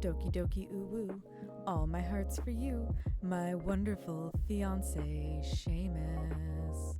Doki doki ooh woo, all my heart's for you, my wonderful fiance, Seamus.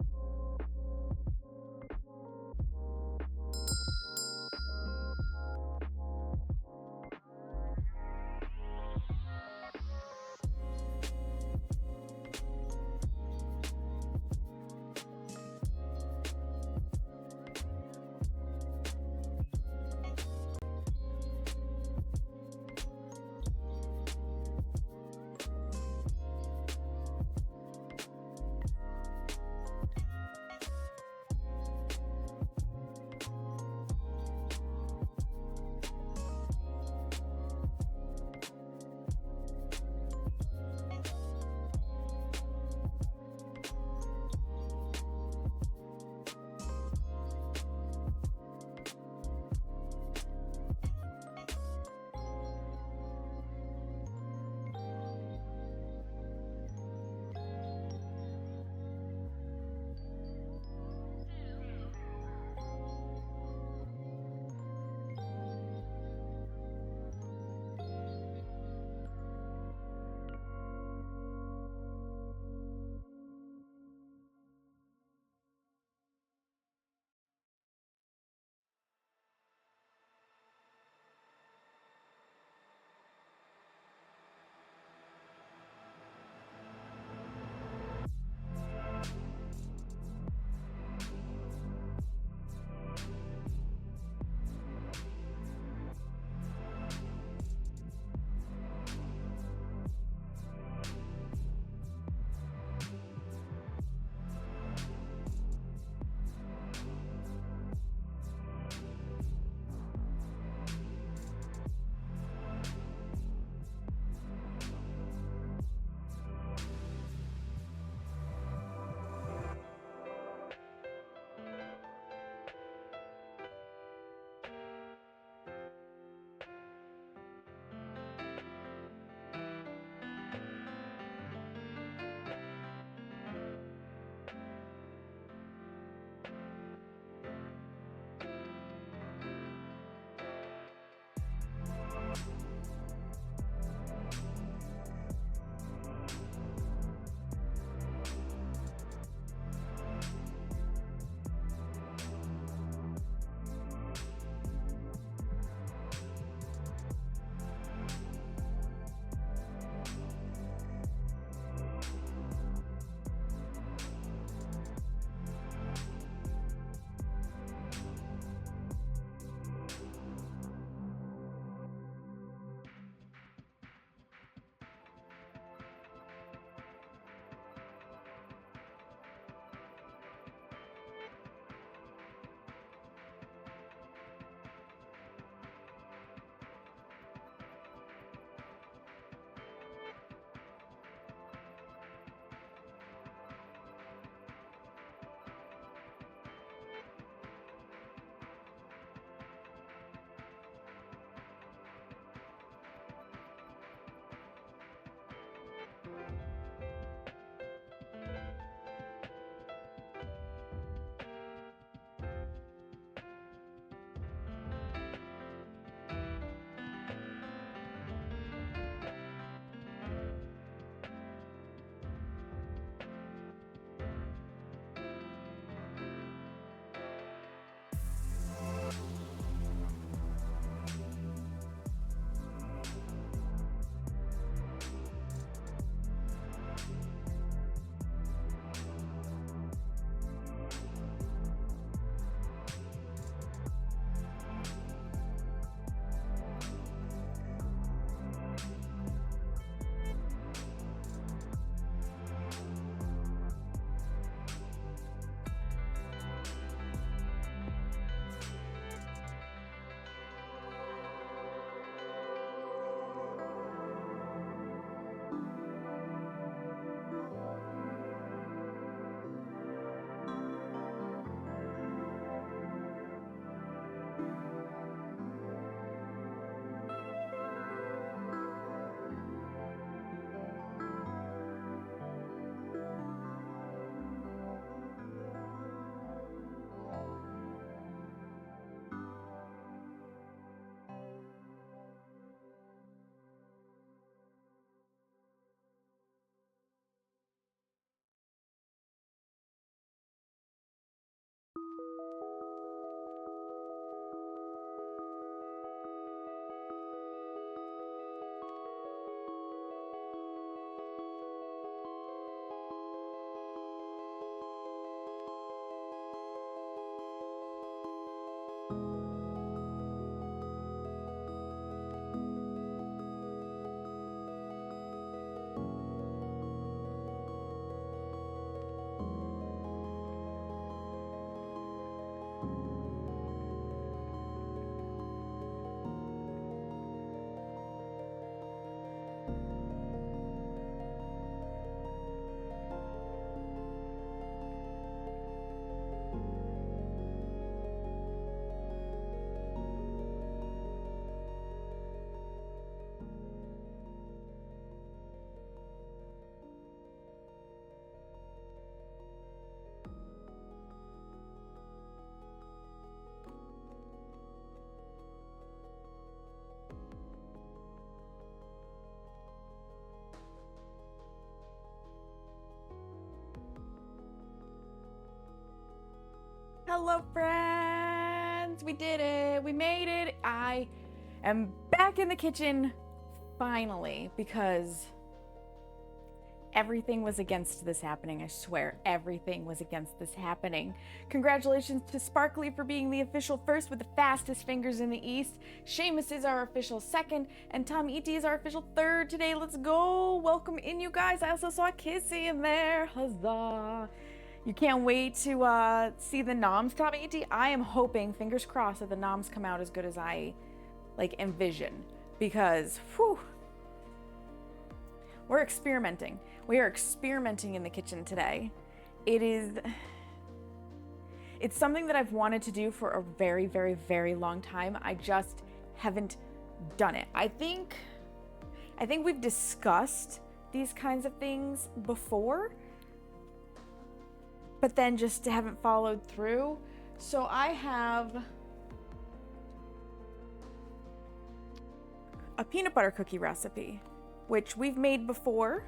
Hello, friends. We did it. We made it. I am back in the kitchen finally because everything was against this happening. I swear, everything was against this happening. Congratulations to Sparkly for being the official first with the fastest fingers in the East. Seamus is our official second, and Tom E.T. is our official third today. Let's go. Welcome in, you guys. I also saw Kissy in there. Huzzah. You can't wait to see the noms, Tom E.T. I am hoping, fingers crossed, that the noms come out as good as I envision, because whew, we're experimenting. We are experimenting in the kitchen today. It's something that I've wanted to do for a very, very, very long time. I just haven't done it. I think we've discussed these kinds of things before, but then just haven't followed through. So I have a peanut butter cookie recipe, which we've made before.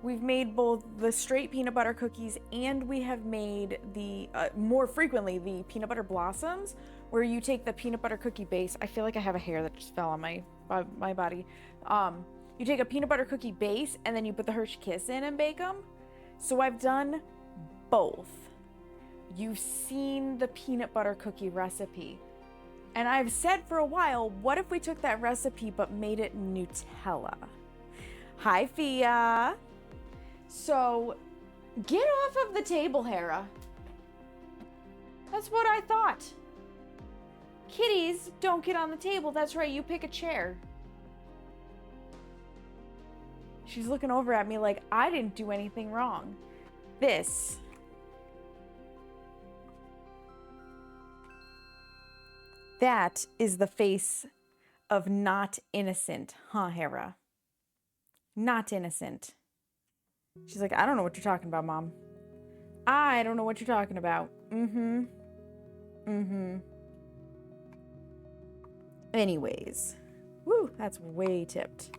We've made both the straight peanut butter cookies, and we have made the, more frequently, the peanut butter blossoms, where you take the peanut butter cookie base. I feel like I have a hair that just fell on my body. You take a peanut butter cookie base, and then you put the Hershey Kiss in and bake them. So I've done both. You've seen the peanut butter cookie recipe. And I've said for a while, what if we took that recipe but made it Nutella? Hi, Fia. So, get off of the table, Hera. That's what I thought. Kitties don't get on the table. That's right, you pick a chair. She's looking over at me like I didn't do anything wrong. That is the face of not innocent, huh, Hera? Not innocent. She's like, I don't know what you're talking about, Mom. I don't know what you're talking about. Anyways. Woo, that's way tipped.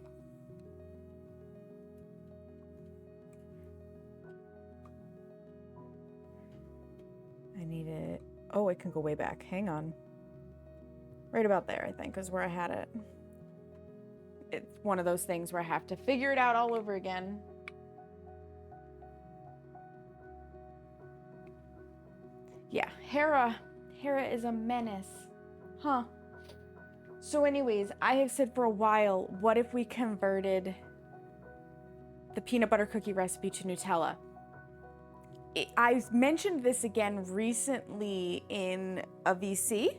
I need it. Oh, it can go way back. Hang on. Right about there, I think, is where I had it. It's one of those things where I have to figure it out all over again. Yeah, Hera is a menace. Huh. So anyways, I have said for a while, what if we converted the peanut butter cookie recipe to Nutella? I mentioned this again recently in a VC,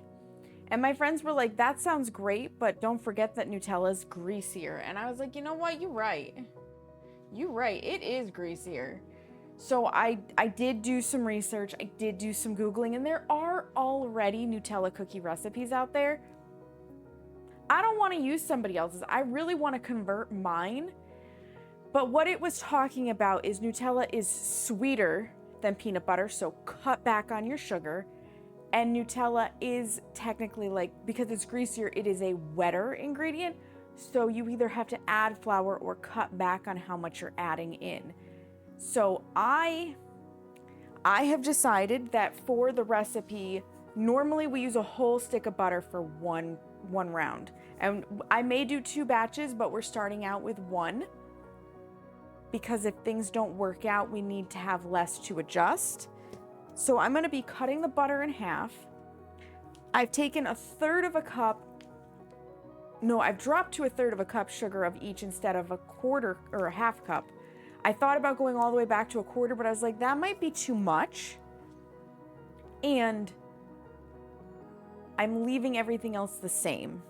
and my friends were like, that sounds great, but don't forget that Nutella's greasier. And I was like, you know what? You're right. You're right. It is greasier. So I did do some research. I did do some Googling, and there are already Nutella cookie recipes out there. I don't want to use somebody else's. I really want to convert mine. But what it was talking about is Nutella is sweeter than peanut butter, so cut back on your sugar. And Nutella is technically, because it's greasier, it is a wetter ingredient. So you either have to add flour or cut back on how much you're adding in. So I have decided that for the recipe, normally we use a whole stick of butter for one round. And I may do 2 batches, but we're starting out with 1. Because if things don't work out, we need to have less to adjust. So I'm going to be cutting the butter in half. I've taken 1/3 cup. No, I've dropped to 1/3 cup sugar of each instead of 1/4 or 1/2 cup. I thought about going all the way back to 1/4, but I was like, that might be too much. And I'm leaving everything else the same.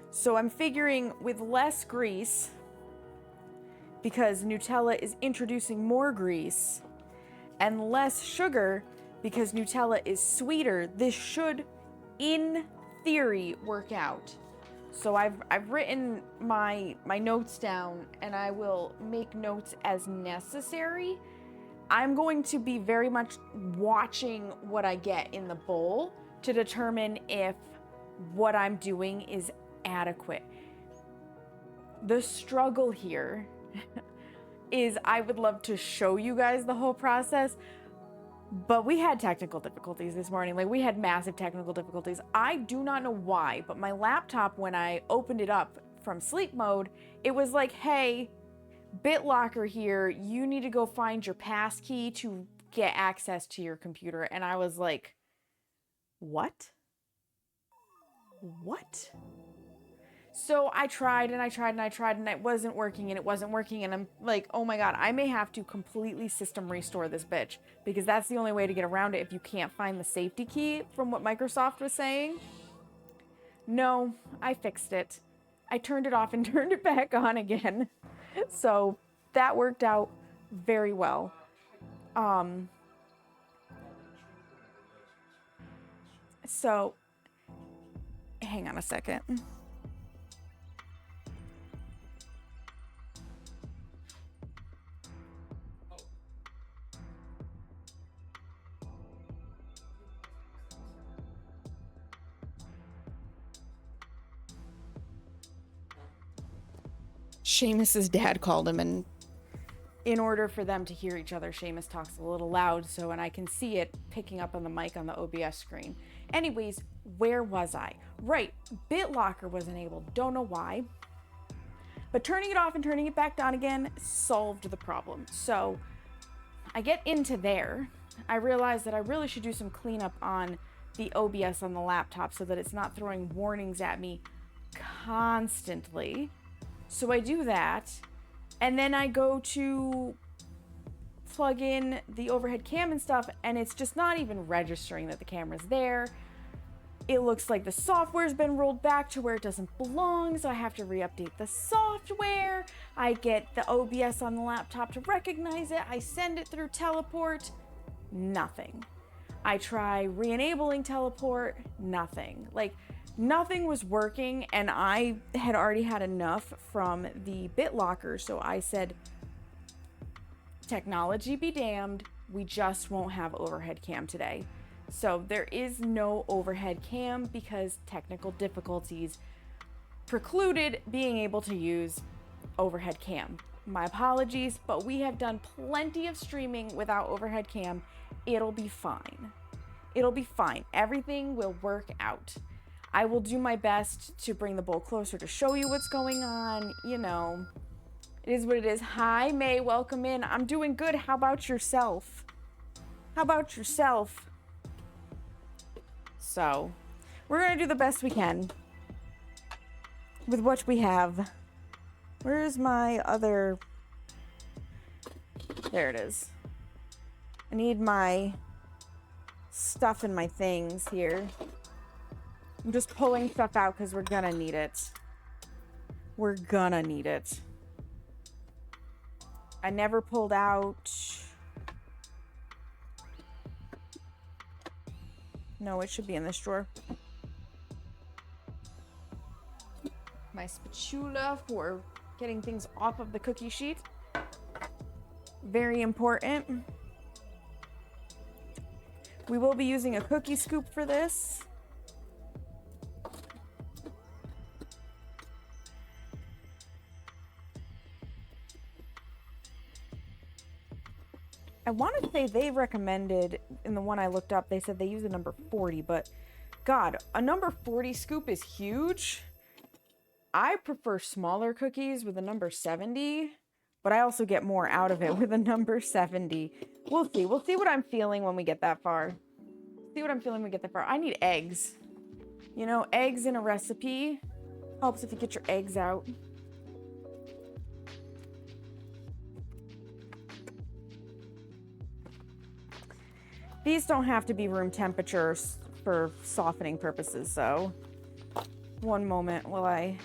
So I'm figuring with less grease, because Nutella is introducing more grease, and less sugar because Nutella is sweeter, this should, in theory, work out. So I've written my notes down, and I will make notes as necessary. I'm going to be very much watching what I get in the bowl to determine if what I'm doing is adequate. The struggle here is I would love to show you guys the whole process, But we had technical difficulties this morning. Like, we had massive technical difficulties. I do not know why, but my laptop, when I opened it up from sleep mode, it was like, hey, BitLocker here, you need to go find your passkey to get access to your computer. And I was like, what? What? So I tried and I tried and I tried and it wasn't working and it wasn't working. And I'm like, oh my God, I may have to completely system restore this bitch, because that's the only way to get around it if you can't find the safety key from what Microsoft was saying. No, I fixed it. I turned it off and turned it back on again. So that worked out very well. So hang on a second. Seamus's dad called him, and in order for them to hear each other, Seamus talks a little loud, and I can see it picking up on the mic on the OBS screen. Anyways, where was I? Right, BitLocker was enabled, don't know why. But turning it off and turning it back on again solved the problem. So I get into there. I realize that I really should do some cleanup on the OBS on the laptop so that it's not throwing warnings at me constantly. So I do that, and then I go to plug in the overhead cam and stuff, and it's just not even registering that the camera's there. It looks like the software's been rolled back to where it doesn't belong, so I have to re-update the software. I get the OBS on the laptop to recognize it. I send it through teleport. Nothing. I try re-enabling teleport. Nothing. Like, nothing was working, and I had already had enough from the BitLocker, so I said, technology be damned, we just won't have overhead cam today. So there is no overhead cam because technical difficulties precluded being able to use overhead cam. My apologies, but we have done plenty of streaming without overhead cam. It'll be fine. It'll be fine. Everything will work out. I will do my best to bring the bowl closer to show you what's going on. You know, it is what it is. Hi, May. Welcome in. I'm doing good. How about yourself? How about yourself? So, we're going to do the best we can with what we have. Where's my other... There it is. I need my stuff and my things here. I'm just pulling stuff out because we're gonna need it. We're gonna need it. I never pulled out... No, it should be in this drawer. My spatula for getting things off of the cookie sheet. Very important. We will be using a cookie scoop for this. I want to say they recommended, in the one I looked up, they said they use a number 40, but God, a number 40 scoop is huge. I prefer smaller cookies with a number 70, but I also get more out of it with a number 70. We'll see. We'll see what I'm feeling when we get that far. See what I'm feeling when we get that far. I need eggs. You know, eggs in a recipe helps if you get your eggs out. These don't have to be room temperature for softening purposes, so one moment while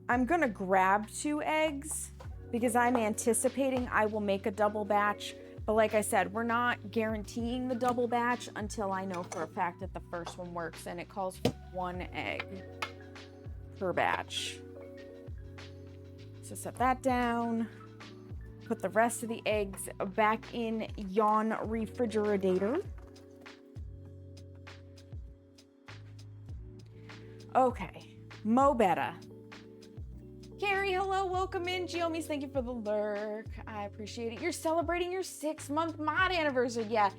I'm gonna grab 2 eggs because I'm anticipating I will make a double batch, but like I said, we're not guaranteeing the double batch until I know for a fact that the first one works, and it calls for 1 egg per batch. So set that down. Put the rest of the eggs back in yon refrigerator. Okay, mo better. Carrie, hello, welcome in. Geomies, thank you for the lurk. I appreciate it. You're celebrating your 6-month mod anniversary. Yeah,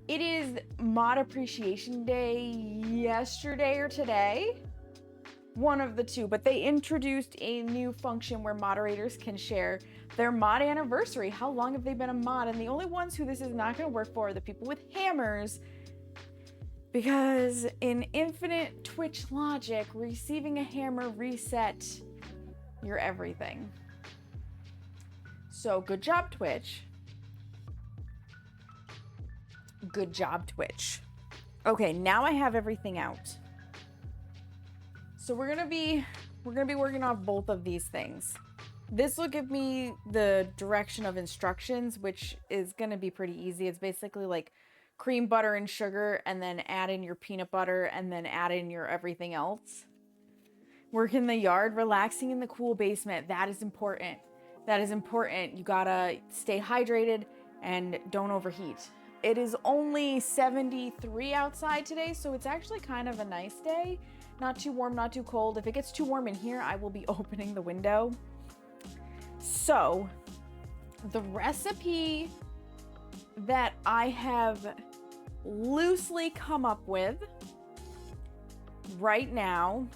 it is Mod Appreciation Day yesterday or today. One of the two, but they introduced a new function where moderators can share their mod anniversary. How long have they been a mod? And the only ones who this is not going to work for are the people with hammers, because in infinite Twitch logic, receiving a hammer reset your everything. So good job, Twitch. Good job, Twitch. Okay, now I have everything out. So we're gonna be working off both of these things. This will give me the direction of instructions, which is gonna be pretty easy. It's basically like cream, butter, and sugar, and then add in your peanut butter, and then add in your everything else. Work in the yard, relaxing in the cool basement. That is important. That is important. You gotta stay hydrated and don't overheat. It is only 73 outside today, so it's actually kind of a nice day. Not too warm, not too cold. If it gets too warm in here, I will be opening the window. So, the recipe that I have loosely come up with right now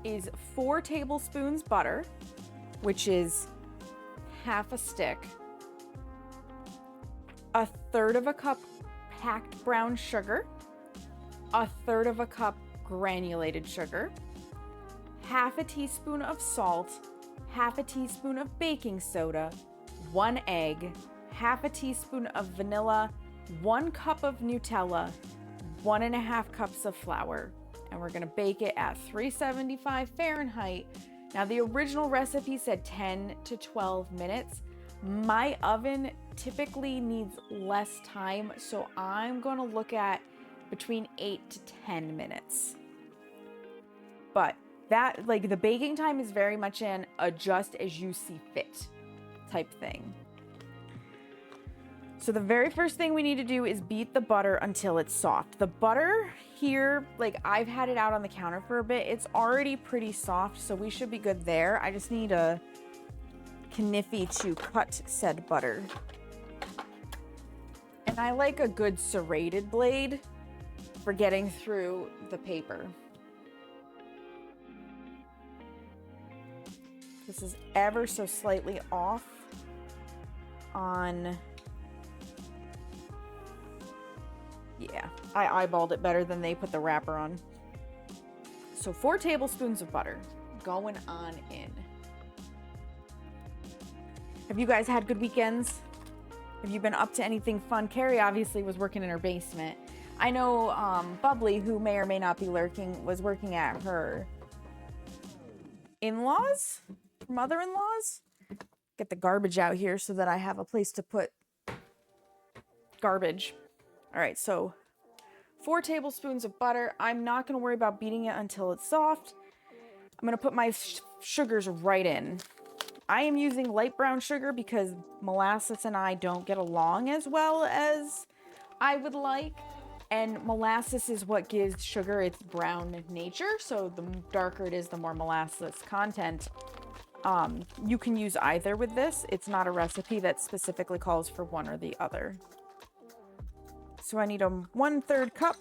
is 4 tablespoons butter, which is half a stick, 1/3 of a cup packed brown sugar, 1/3 of a cup granulated sugar, half a teaspoon of salt, half a teaspoon of baking soda, 1 egg, half a teaspoon of vanilla, 1 cup of Nutella, 1.5 cups of flour. And we're gonna bake it at 375 Fahrenheit. Now the original recipe said 10 to 12 minutes. My oven typically needs less time, so I'm gonna look at between 8 to 10 minutes. But that, like, the baking time is very much an adjust as you see fit type thing. So the very first thing we need to do is beat the butter until it's soft. The butter here, like, I've had it out on the counter for a bit. It's already pretty soft, so we should be good there. I just need a kniffy to cut said butter. And I like a good serrated blade for getting through the paper. This is ever so slightly off on... Yeah, I eyeballed it better than they put the wrapper on. So 4 tablespoons of butter going on in. Have you guys had good weekends? Have you been up to anything fun? Carrie obviously was working in her basement. I know Bubbly, who may or may not be lurking, was working at her in-laws? Mother-in-laws? Get the garbage out here so that I have a place to put garbage. All right, so 4 tablespoons of butter. I'm not going to worry about beating it until it's soft. I'm going to put my sugars right in. I am using light brown sugar because molasses and I don't get along as well as I would like. And molasses is what gives sugar its brown nature. So the darker it is, the more molasses content. You can use either with this. It's not a recipe that specifically calls for one or the other. So I need a 1/3 cup,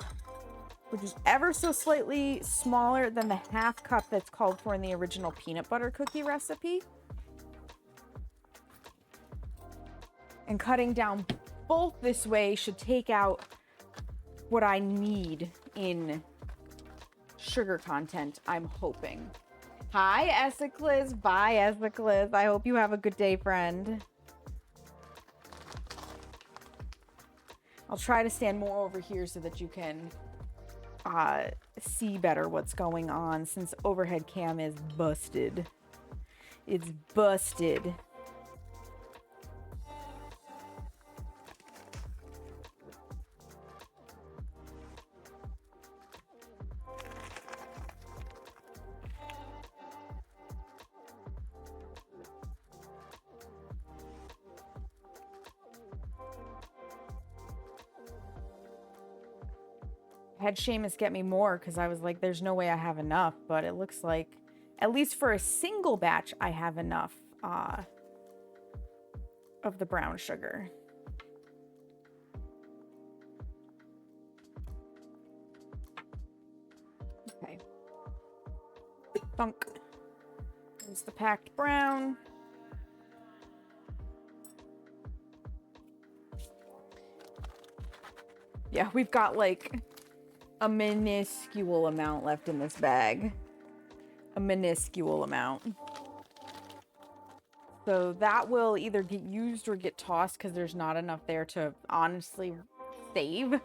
which is ever so slightly smaller than the half cup that's called for in the original peanut butter cookie recipe. And cutting down both this way should take out what I need in sugar content, I'm hoping. Hi, Essicles. Bye, Essicles. I hope you have a good day, friend. I'll try to stand more over here so that you can see better what's going on, since overhead cam is busted. It's busted. Had Seamus get me more because I was like, there's no way I have enough, but it looks like At least for a single batch, I have enough of the brown sugar. Okay. Thunk. There's the packed brown. Yeah, we've got like a minuscule amount left in this bag. A minuscule amount. So that will either get used or get tossed because there's not enough there to honestly save.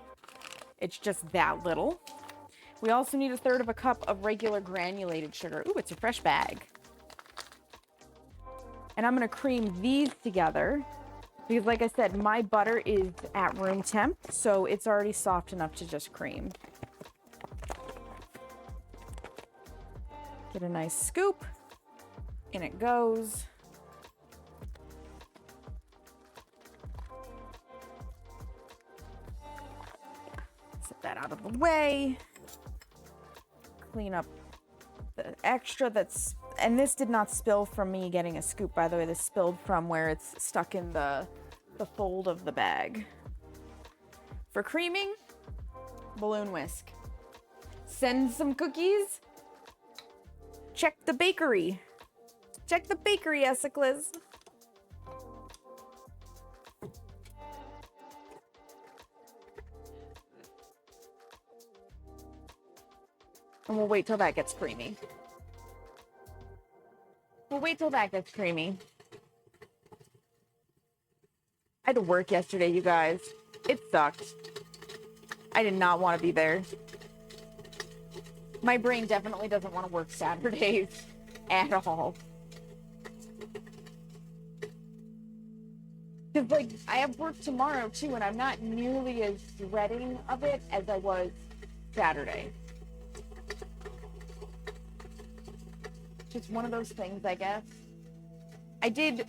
It's just that little. We also need 1/3 of a cup of regular granulated sugar. Ooh, it's a fresh bag. And I'm going to cream these together because, like I said, my butter is at room temp, so it's already soft enough to just cream. Get a nice scoop. In it goes. Set that out of the way. Clean up the extra that's... And this did not spill from me getting a scoop, by the way. This spilled from where it's stuck in the fold of the bag. For creaming, balloon whisk. Send some cookies. Check the bakery. Check the bakery, Essacles. And we'll wait till that gets creamy. We'll wait till that gets creamy. I had to work yesterday, you guys. It sucked. I did not want to be there. My brain definitely doesn't want to work Saturdays at all. Because, like, I have work tomorrow, too, and I'm not nearly as dreading of it as I was Saturday. Just one of those things, I guess. I did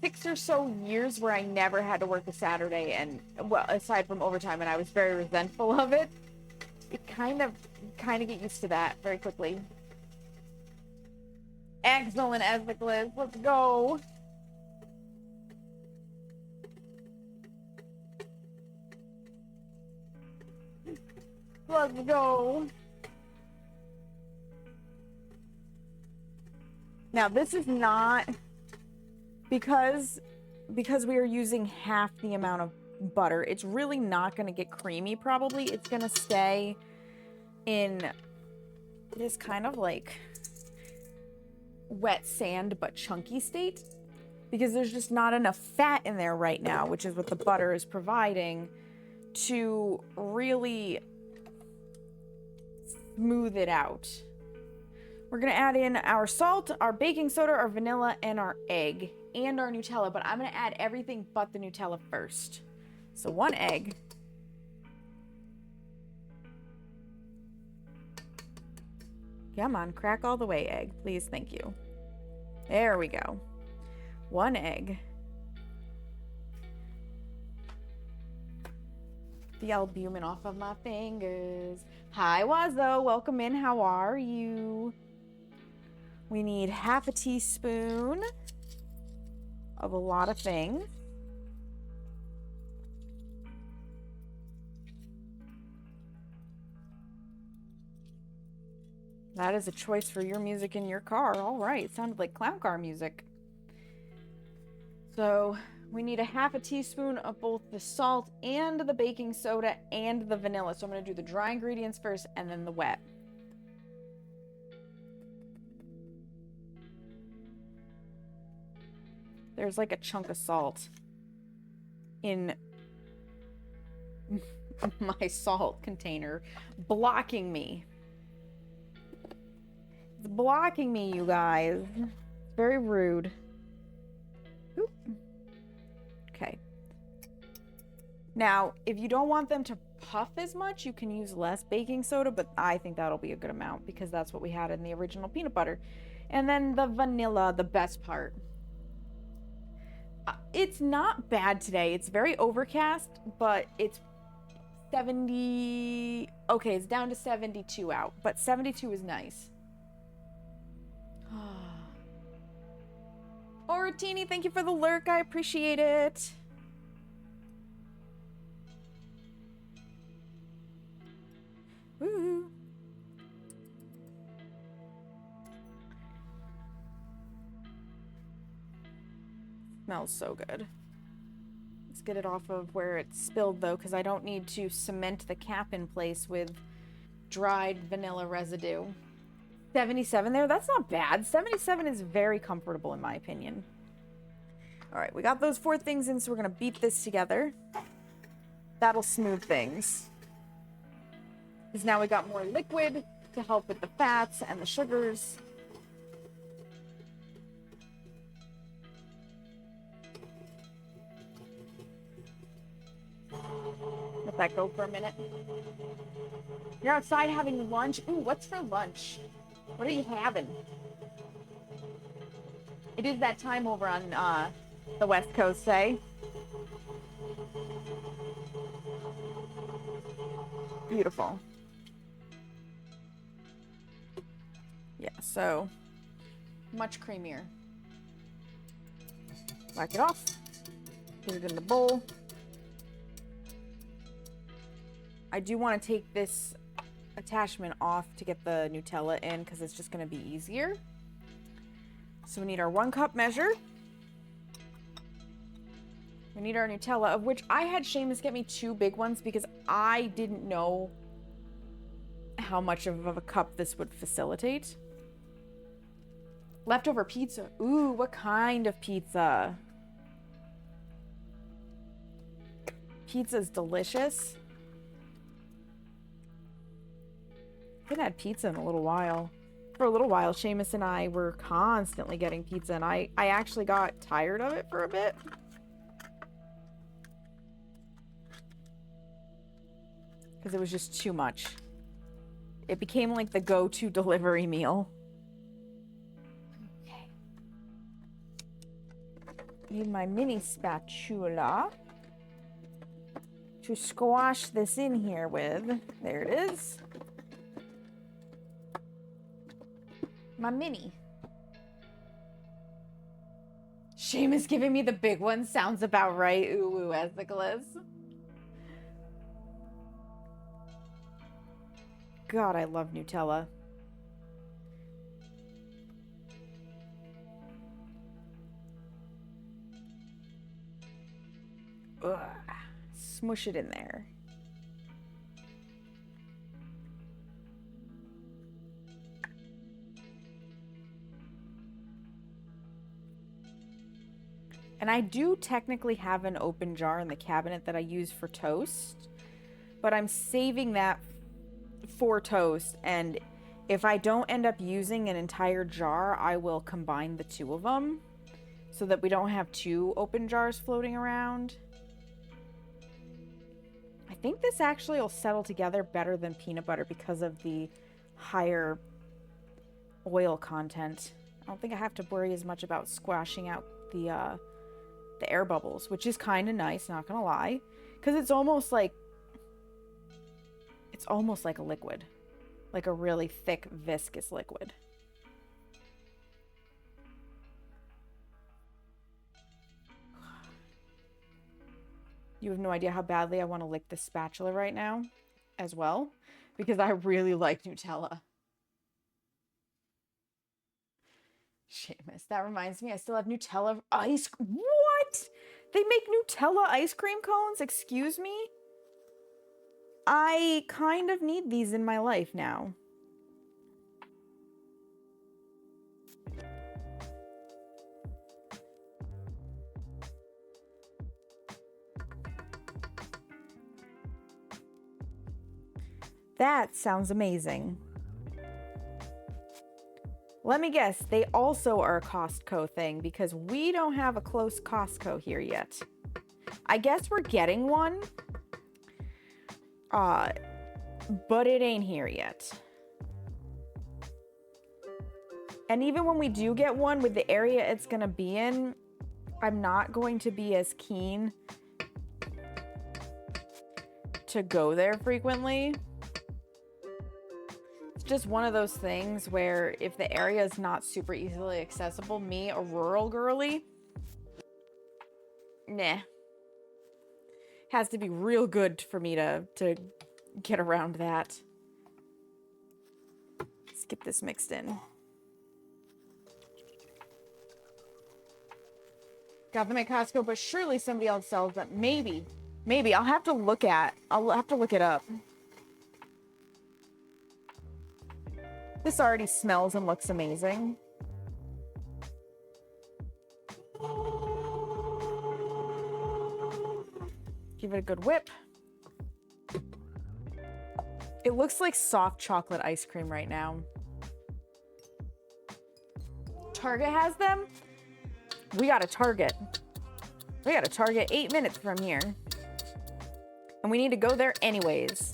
6 or so years where I never had to work a Saturday, and, well, aside from overtime, and I was very resentful of it. It kind of get used to that very quickly. Excellent, Essacles. Let's go. Let's go. Now, this is not because we are using half the amount of butter. It's really not going to get creamy, probably. It's going to stay in this kind of like wet sand but chunky state because there's just not enough fat in there right now, which is what the butter is providing to really smooth it out. We're going to add in our salt, our baking soda, our vanilla, and our egg, and our Nutella. But I'm going to add everything but the Nutella first. So 1 egg. Come on, crack all the way, egg. Please, thank you. There we go. 1 egg. The albumin off of my fingers. Hi, Wazo. Welcome in. How are you? We need 1/2 teaspoon of a lot of things. That is a choice for your music in your car. All right. It sounded like clown car music. So we need 1/2 teaspoon of both the salt and the baking soda and the vanilla. So I'm going to do the dry ingredients first and then the wet. There's like a chunk of salt in my salt container blocking me. It's blocking me, you guys. It's very rude. Oop. Okay. Now, if you don't want them to puff as much, you can use less baking soda, but I think that'll be a good amount because that's what we had in the original peanut butter. And then the vanilla, the best part. It's not bad today. It's very overcast, but it's 70. Okay, it's down to 72 out, but 72 is nice. Oratini, thank you for the lurk. I appreciate it. Woo. Smells so good. Let's get it off of where it's spilled though, because I don't need to cement the cap in place with dried vanilla residue. 77 there? That's not bad. 77 is very comfortable in my opinion. All right, we got those 4 things in, so we're gonna beat this together. That'll smooth things. Because now we got more liquid to help with the fats and the sugars. Let that go for a minute. You're outside having lunch. Ooh, what's for lunch? What are you having? It is that time over on the West Coast, eh? Beautiful. Yeah, so much creamier. Whack it off. Put it in the bowl. I do want to take this attachment off to get the Nutella in because it's just going to be easier. So we need our 1 cup measure. We need our Nutella, of which I had Seamus get me 2 big ones because I didn't know how much of a cup this would facilitate. Leftover pizza. Ooh, what kind of pizza? Pizza's delicious. I haven't had pizza in a little while. For a little while, Seamus and I were constantly getting pizza, and I actually got tired of it for a bit. Because it was just too much. It became like the go-to delivery meal. Okay. Need my mini spatula to squash this in here with. There it is. My mini. Seamus giving me the big one sounds about right. Ooh, ooh, as Nicholas. God, I love Nutella. Ugh. Smush it in there. And I do technically have an open jar in the cabinet that I use for toast, but I'm saving that for toast, and if I don't end up using an entire jar, I will combine the 2 of them so that we don't have 2 open jars floating around. I think this actually will settle together better than peanut butter because of the higher oil content. I don't think I have to worry as much about squashing out the air bubbles, which is kind of nice, not gonna lie, because it's almost like a liquid, like a really thick, viscous liquid. You have no idea how badly I want to lick the spatula right now as well, because I really like Nutella. Seamus, that reminds me, I still have Nutella ice. What? They make Nutella ice cream cones? Excuse me? I kind of need these in my life now. That sounds amazing. Let me guess, they also are a Costco thing because we don't have a close Costco here yet. I guess we're getting one. But it ain't here yet. And even when we do get one, with the area it's gonna be in, I'm not going to be as keen to go there frequently. just one of those things where if the area is not super easily accessible, me, a rural girly, nah. Has to be real good for me to get around that. Let's get this mixed in. Got them at Costco, but surely somebody else sells them. Maybe. I'll have to look it up. This already smells and looks amazing. Give it a good whip. It looks like soft chocolate ice cream right now. Target has them. We got a Target. 8 minutes from here. And we need to go there anyways.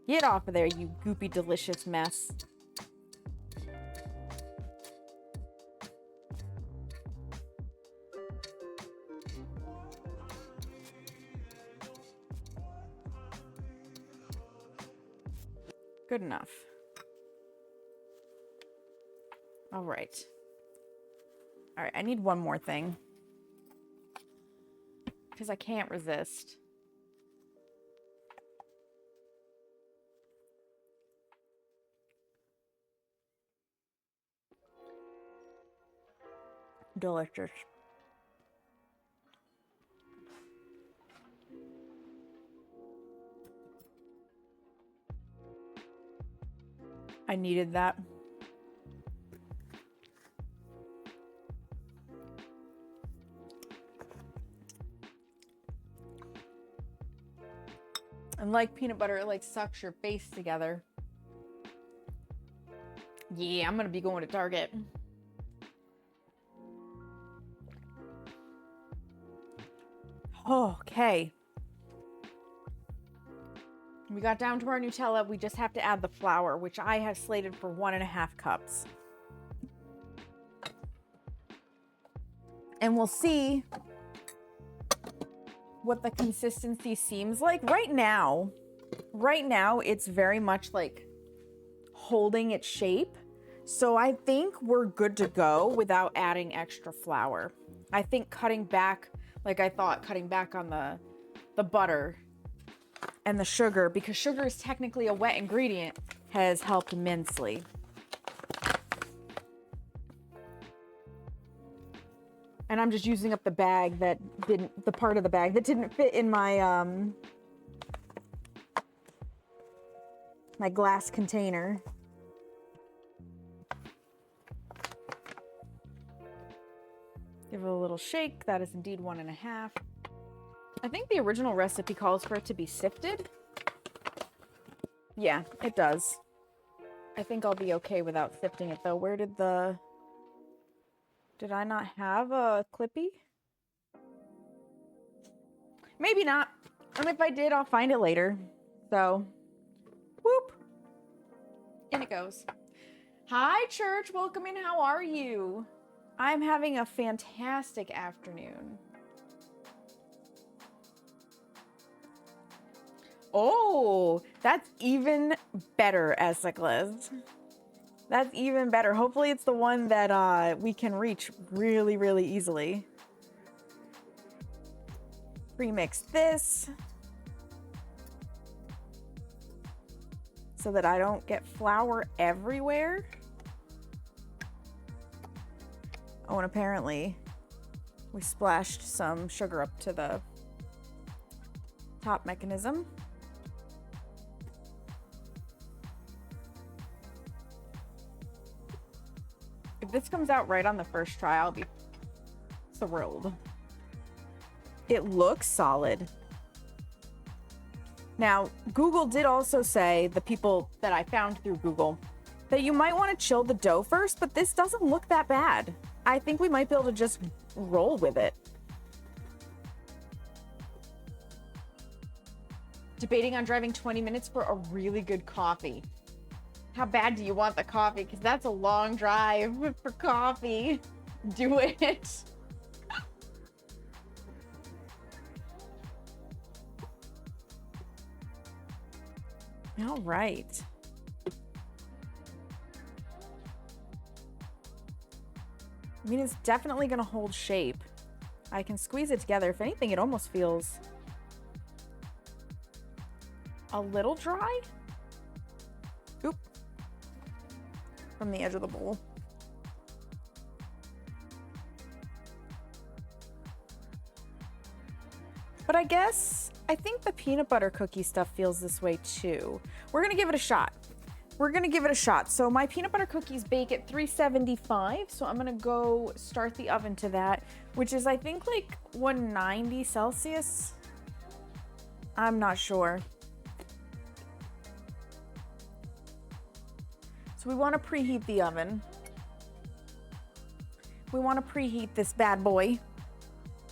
Get off of there, you goopy, delicious mess. Good enough. All right. All right, I need one more thing. Because I can't resist. Delicious. I needed that. And like peanut butter, it like sucks your face together. Yeah, I'm gonna be going to Target. Okay. We got down to our Nutella. We just have to add the flour, which I have slated for 1.5 cups. And we'll see what the consistency seems like. Right now, it's very much like holding its shape. So I think we're good to go without adding extra flour. I think cutting back, like I thought, cutting back on the butter and the sugar, because sugar is technically a wet ingredient, has helped immensely. And I'm just using up the bag that didn't, the part of the bag that didn't fit in my, my glass container. Give it a little shake. That is indeed 1.5. I think the original recipe calls for it to be sifted. Yeah, it does. I think I'll be okay without sifting it though. Where did did I not have a clippy? Maybe not. And if I did, I'll find it later. So, whoop. In it goes. Hi, church. Welcome in. How are you? I'm having a fantastic afternoon. Oh, that's even better, Esicles. That's even better. Hopefully it's the one that we can reach really, really easily. Pre-mix this so that I don't get flour everywhere. Oh, and apparently we splashed some sugar up to the top mechanism. If this comes out right on the first try, I'll be thrilled. It looks solid. Now, Google did also say, the people that I found through Google, that you might want to chill the dough first, but this doesn't look that bad. I think we might be able to just roll with it. Debating on driving 20 minutes for a really good coffee. How bad do you want the coffee? Because that's a long drive for coffee. Do it. All right. I mean, it's definitely going to hold shape. I can squeeze it together. If anything, it almost feels a little dry. Oop. From the edge of the bowl. But I think the peanut butter cookie stuff feels this way too. We're gonna give it a shot. So my peanut butter cookies bake at 375. So I'm gonna go start the oven to that, which is I think like 190 Celsius. I'm not sure. So we wanna preheat the oven. We wanna preheat this bad boy.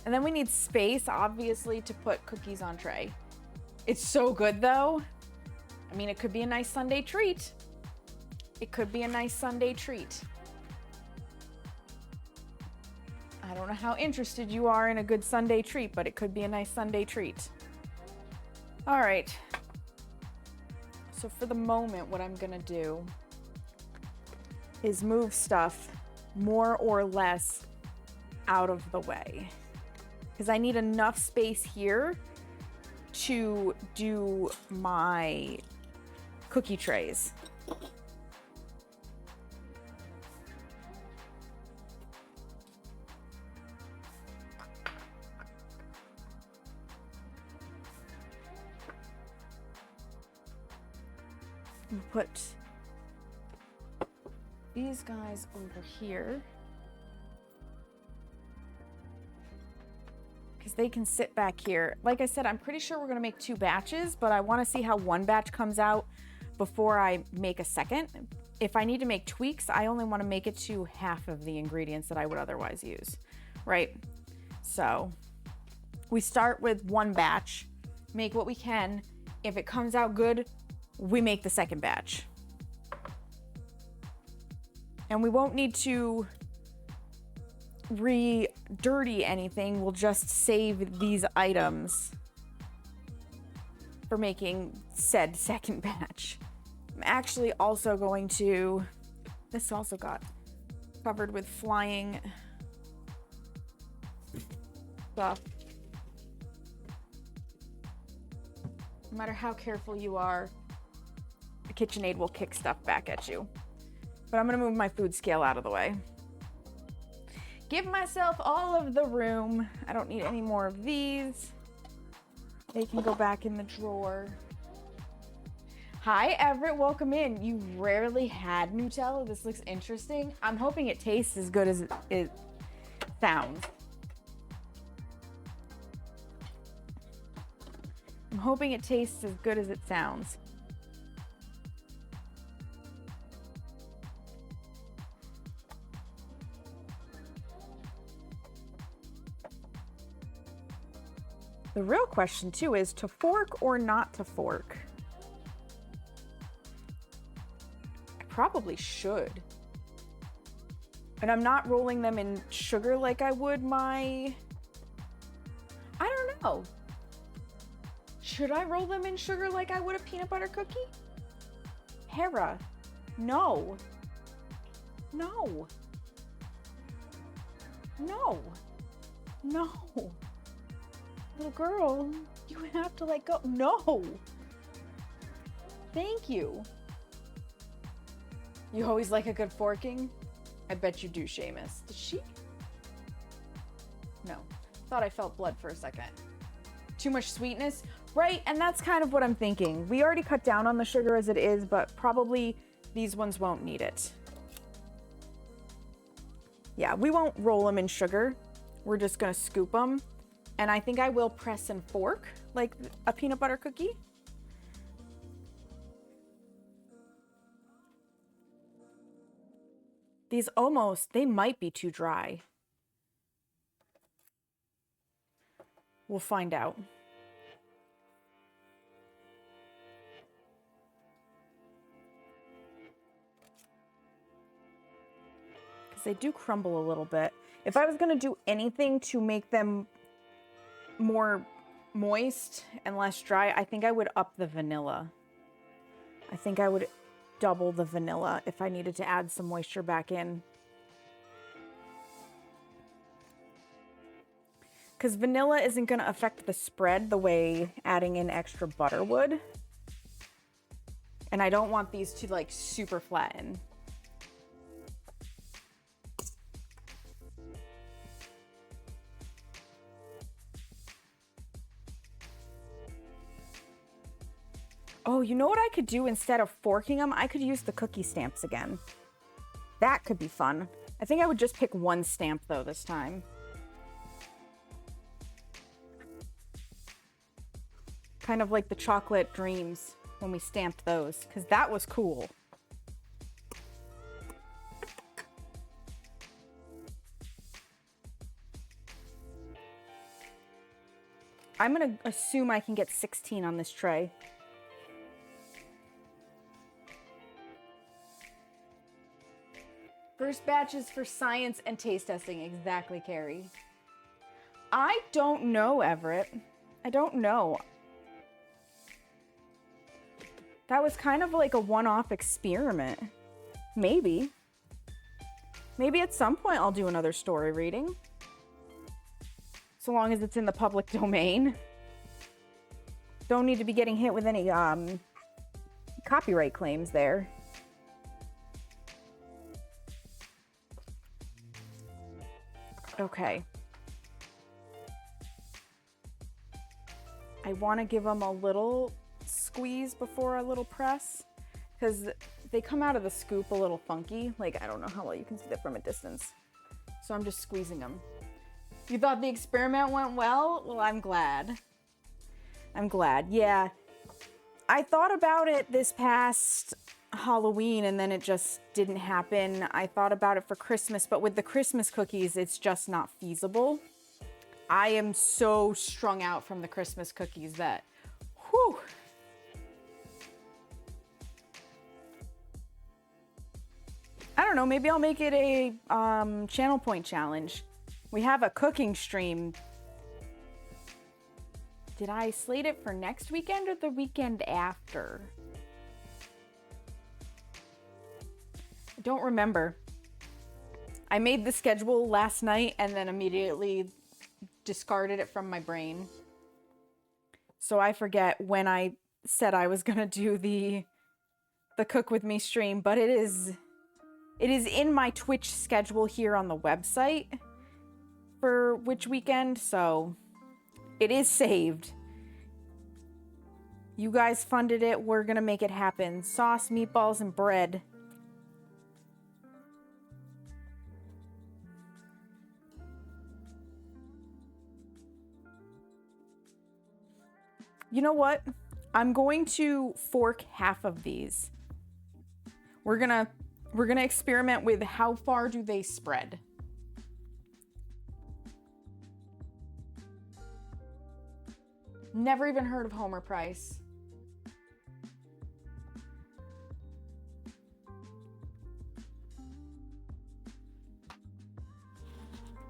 And then we need space, obviously, to put cookies on tray. It's so good, though. I mean, it could be a nice Sunday treat. It could be a nice Sunday treat. I don't know how interested you are in a good Sunday treat, but it could be a nice Sunday treat. All right. So for the moment, what I'm gonna do is move stuff more or less out of the way. Because I need enough space here to do my cookie trays. We'll put these guys over here. Because they can sit back here. Like I said, I'm pretty sure we're gonna make 2 batches, but I wanna see how one batch comes out before I make a second. If I need to make tweaks, I only wanna make it to half of the ingredients that I would otherwise use, right? So we start with 1 batch, make what we can. If it comes out good, we make the second batch. And we won't need to re-dirty anything. We'll just save these items for making said second batch. I'm actually also going to, this also got covered with flying stuff. No matter how careful you are, the KitchenAid will kick stuff back at you. But I'm gonna move my food scale out of the way. Give myself all of the room. I don't need any more of these. They can go back in the drawer. Hi, Everett, welcome in. You rarely had Nutella. This looks interesting. I'm hoping it tastes as good as it sounds. I'm hoping it tastes as good as it sounds. The real question too is to fork or not to fork. I probably should. And I'm not rolling them in sugar like I would my, I don't know. Should I roll them in sugar like I would a peanut butter cookie? Hera, no. No. No. No. Little girl, you have to let go. No. Thank you. You always like a good forking? I bet you do, Seamus. Did she? No. Thought I felt blood for a second. Too much sweetness? Right, and that's kind of what I'm thinking. We already cut down on the sugar as it is, but probably these ones won't need it. Yeah, we won't roll them in sugar. We're just gonna scoop them. And I think I will press and fork like a peanut butter cookie. These almost, they might be too dry. We'll find out. Because they do crumble a little bit. If I was gonna do anything to make them more moist and less dry, I think I would up the vanilla. I think I would double the vanilla if I needed to add some moisture back in. Because vanilla isn't going to affect the spread the way adding in extra butter would. And I don't want these to like super flatten. Oh, you know what I could do instead of forking them? I could use the cookie stamps again. That could be fun. I think I would just pick one stamp though this time. Kind of like the chocolate dreams when we stamped those, because that was cool. I'm gonna assume I can get 16 on this tray. First batches for science and taste testing. Exactly, Carrie. I don't know, Everett. I don't know. That was kind of like a one-off experiment. Maybe. Maybe at some point I'll do another story reading. So long as it's in the public domain. Don't need to be getting hit with any copyright claims there. Okay. I want to give them a little squeeze before a little press, because they come out of the scoop a little funky. Like, I don't know how well you can see that from a distance. So I'm just squeezing them. You thought the experiment went well? Well, I'm glad. I'm glad. Yeah. I thought about it this past Halloween and then it just didn't happen. I thought about it for Christmas, but with the Christmas cookies, it's just not feasible. I am so strung out from the Christmas cookies that, whew. I don't know, maybe I'll make it a channel point challenge. We have a cooking stream. Did I slate it for next weekend or the weekend after? I don't remember. I made the schedule last night and then immediately discarded it from my brain. So I forget when I said I was gonna do the Cook With Me stream, but it is in my Twitch schedule here on the website for which weekend, so it is saved. You guys funded it. We're gonna make it happen. Sauce, meatballs, and bread. You know what? I'm going to fork half of these. We're gonna experiment with how far do they spread. Never even heard of Homer Price.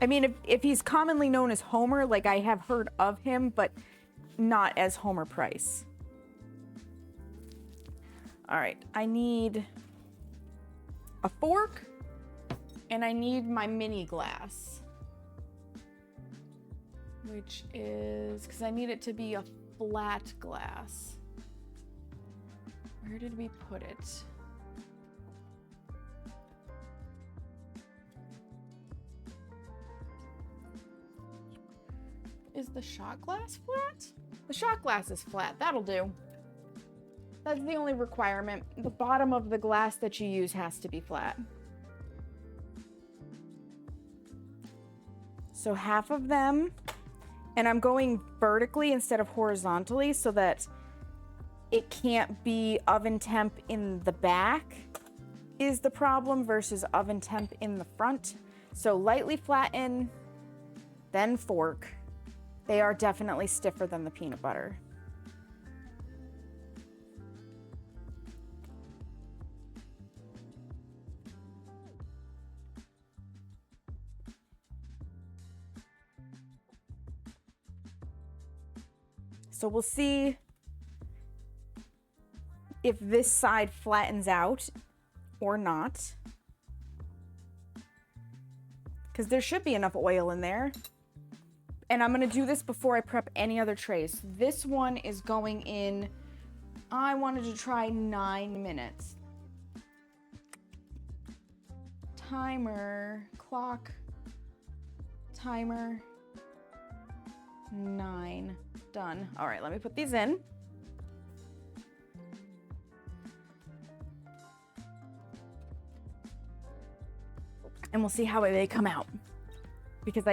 I mean, if he's commonly known as Homer, like I have heard of him, but not as Homer Price. All right, I need a fork and I need my mini glass, which is, because I need it to be a flat glass. Where did we put it? Is the shot glass flat? The shot glass is flat. That'll do. That's the only requirement. The bottom of the glass that you use has to be flat. So half of them, and I'm going vertically instead of horizontally so that it can't be oven temp in the back is the problem versus oven temp in the front. So lightly flatten, then fork. They are definitely stiffer than the peanut butter. So we'll see if this side flattens out or not. Because there should be enough oil in there. And I'm going to do this before I prep any other trays. This one is going in, I wanted to try 9 minutes. Timer, clock, timer, 9, done. All right, let me put these in. And we'll see how they come out. Because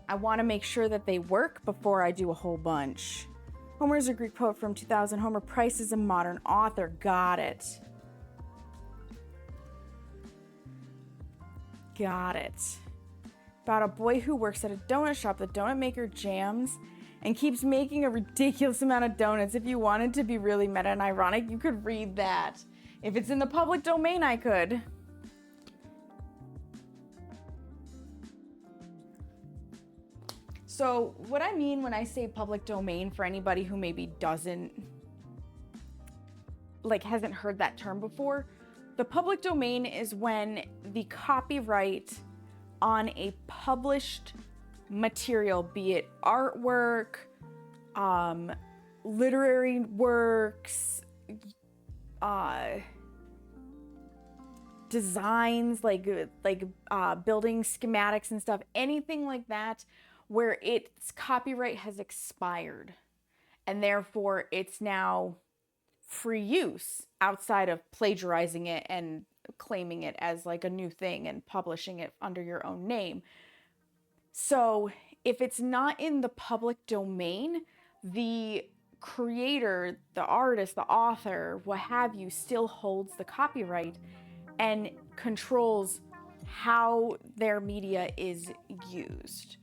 I want to make sure that they work before I do a whole bunch. Homer is a Greek poet from 2000. Homer Price is a modern author. Got it. Got it. About a boy who works at a donut shop. The donut maker jams and keeps making a ridiculous amount of donuts. If you wanted to be really meta and ironic, you could read that. If it's in the public domain, I could. So what I mean when I say public domain, for anybody who maybe hasn't heard that term before, the public domain is when the copyright on a published material, be it artwork, literary works, designs, building schematics and stuff, anything like that, where its copyright has expired and therefore it's now free use outside of plagiarizing it and claiming it as like a new thing and publishing it under your own name. So if it's not in the public domain, the creator, the artist, the author, what have you, still holds the copyright and controls how their media is used.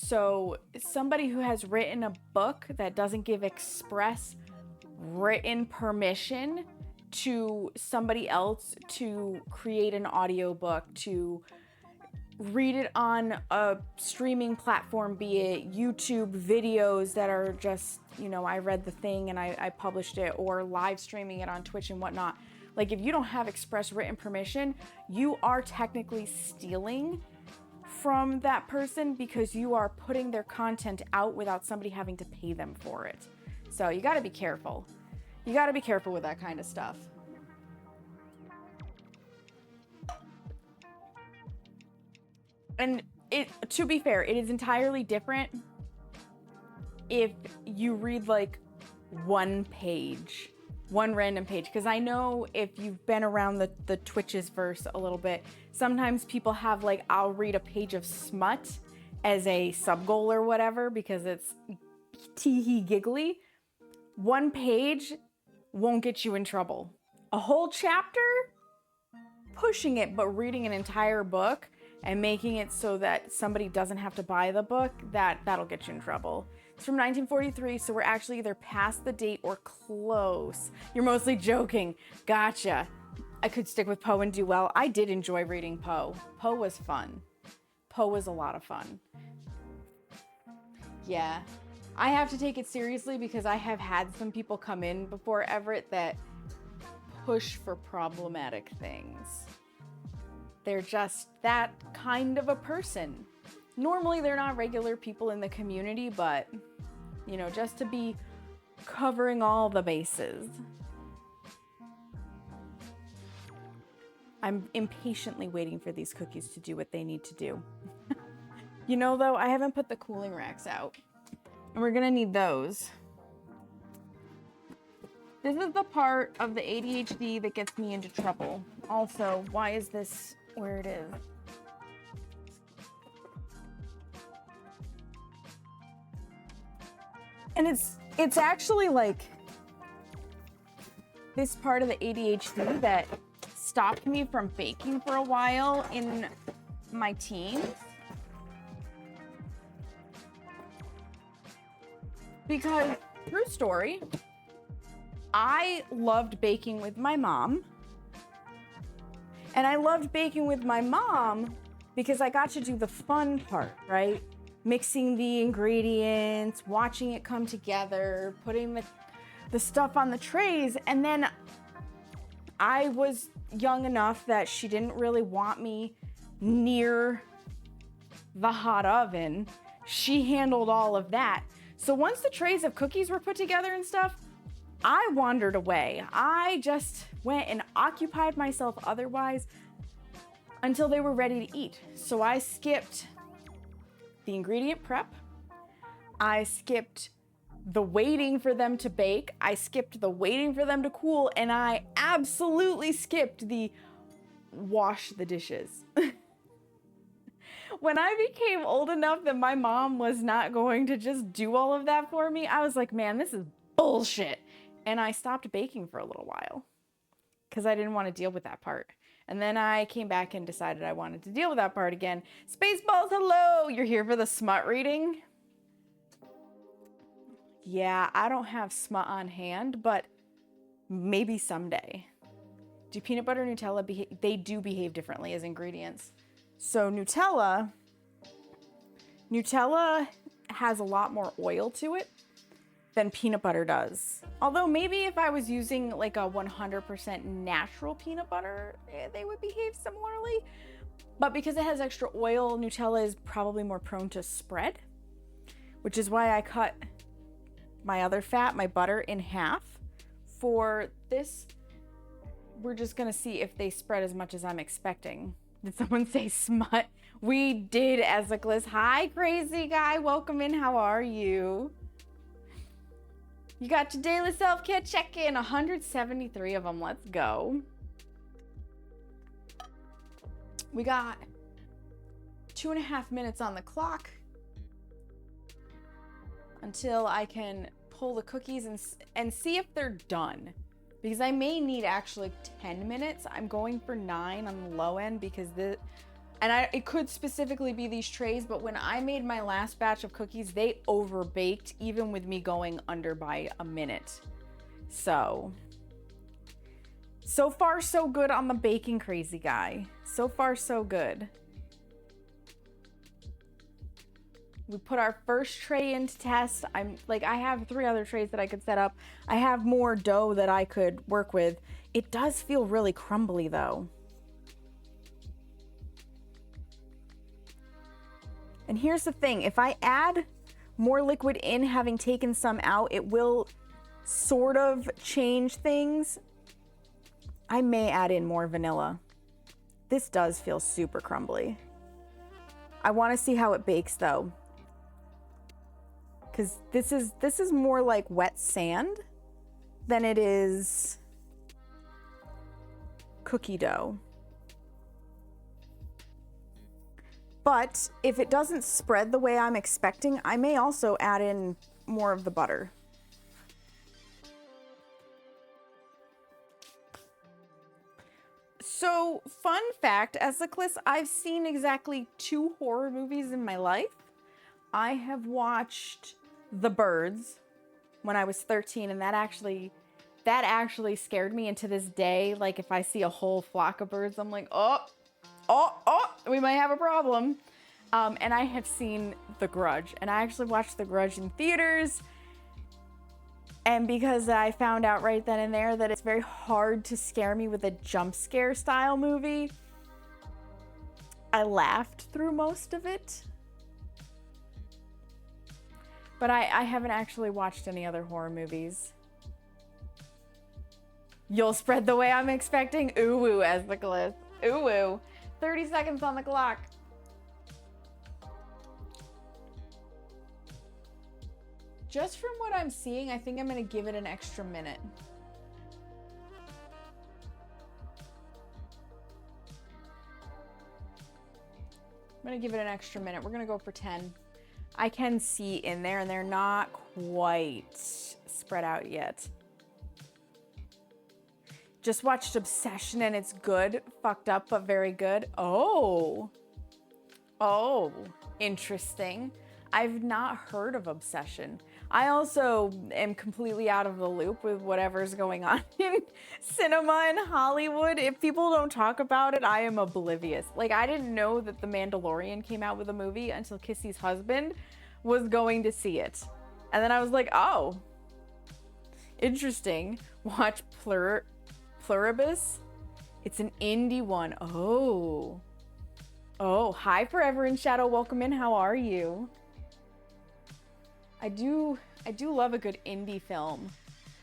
So somebody who has written a book that doesn't give express written permission to somebody else to create an audiobook, to read it on a streaming platform, be it YouTube videos that are just, I read the thing and I published it, or live streaming it on Twitch and whatnot. Like, if you don't have express written permission, you are technically stealing from that person because you are putting their content out without somebody having to pay them for it. So you got to be careful. You got to be careful with that kind of stuff. And to be fair, it is entirely different if you read like one random page. Because I know if you've been around the Twitches verse a little bit, sometimes people have like, I'll read a page of smut as a sub goal or whatever because it's tee-hee giggly. One page won't get you in trouble. A whole chapter, pushing it, but reading an entire book and making it so that somebody doesn't have to buy the book, that'll get you in trouble. It's from 1943, so we're actually either past the date or close. You're mostly joking. Gotcha. I could stick with Poe and do well. I did enjoy reading Poe. Poe was fun. Poe was a lot of fun. Yeah. I have to take it seriously because I have had some people come in before Everett that push for problematic things. They're just that kind of a person. Normally they're not regular people in the community, but just to be covering all the bases. I'm impatiently waiting for these cookies to do what they need to do. Though, I haven't put the cooling racks out. And we're gonna need those. This is the part of the ADHD that gets me into trouble. Also, why is this where it is? And it's actually like this part of the ADHD that stopped me from baking for a while in my teens. Because, true story, I loved baking with my mom. And I loved baking with my mom because I got to do the fun part, right? Mixing the ingredients, watching it come together, putting the the stuff on the trays. And then I was young enough that she didn't really want me near the hot oven. She handled all of that. So once the trays of cookies were put together and stuff, I wandered away. I just went and occupied myself otherwise until they were ready to eat. So I skipped the ingredient prep. I skipped the waiting for them to bake. I skipped the waiting for them to cool, and I absolutely skipped the wash the dishes. When I became old enough that my mom was not going to just do all of that for me, I was like, man, this is bullshit. And I stopped baking for a little while because I didn't want to deal with that part. And then I came back and decided I wanted to deal with that part again. Spaceballs, hello! You're here for the smut reading? Yeah, I don't have smut on hand, but maybe someday. Do peanut butter and Nutella they do behave differently as ingredients. So Nutella has a lot more oil to it than peanut butter does. Although maybe if I was using like a 100% natural peanut butter, they would behave similarly. But because it has extra oil, Nutella is probably more prone to spread, which is why I cut my other fat, my butter, in half. For this, we're just gonna see if they spread as much as I'm expecting. Did someone say smut? We did, Ezeklis. Hi, crazy guy. Welcome in. How are you? You got your daily self-care check-in. 173 of them. Let's go. We got 2.5 minutes on the clock until I can pull the cookies and see if they're done. Because I may need actually 10 minutes. I'm going for 9 on the low end because it could specifically be these trays, but when I made my last batch of cookies, they overbaked even with me going under by a minute. So far so good on the baking, crazy guy. So far so good. We put our first tray into test. I have 3 other trays that I could set up. I have more dough that I could work with. It does feel really crumbly though. And here's the thing, if I add more liquid in, having taken some out, it will sort of change things. I may add in more vanilla. This does feel super crumbly. I want to see how it bakes though. Because this is more like wet sand than it is cookie dough. But if it doesn't spread the way I'm expecting, I may also add in more of the butter. So, fun fact, Ezeklis, I've seen exactly 2 horror movies in my life. I have watched The Birds when I was 13, and that actually scared me. And to this day, like if I see a whole flock of birds, I'm like, oh, we might have a problem. And I have seen The Grudge, and I actually watched The Grudge in theaters. And because I found out right then and there that it's very hard to scare me with a jump scare style movie, I laughed through most of it. But I haven't actually watched any other horror movies. You'll spread the way I'm expecting? Ooh, woo, Ezeklis. Ooh, woo. 30 seconds on the clock. Just from what I'm seeing, I think I'm gonna give it an extra minute. I'm gonna give it an extra minute. We're gonna go for 10. I can see in there, and they're not quite spread out yet. Just watched Obsession, and it's good. Fucked up, but very good. Oh, interesting. I've not heard of Obsession. I also am completely out of the loop with whatever's going on in cinema in Hollywood. If people don't talk about it, I am oblivious. Like, I didn't know that The Mandalorian came out with a movie until Kissy's husband was going to see it. And then I was like, oh, Interesting. Watch Pluribus. It's an indie one. Oh. Oh, hi Forever in Shadow. Welcome in. How are you? I do love a good indie film.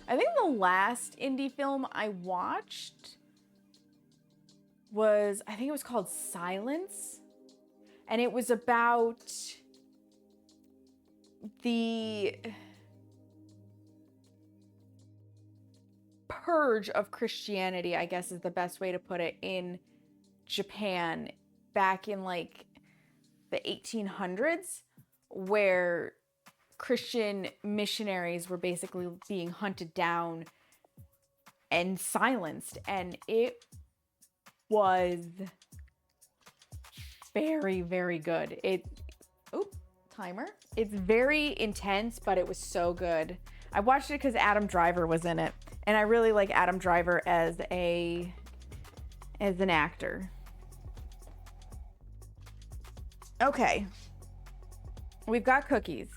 I think the last indie film I watched was, I think it was called Silence. And it was about the purge of Christianity, I guess is the best way to put it, in Japan back in like the 1800s, where Christian missionaries were basically being hunted down and silenced. And it was very, very good. Timer. It's very intense, but it was so good. I watched it because Adam Driver was in it. And I really like Adam Driver as an actor. Okay. We've got cookies.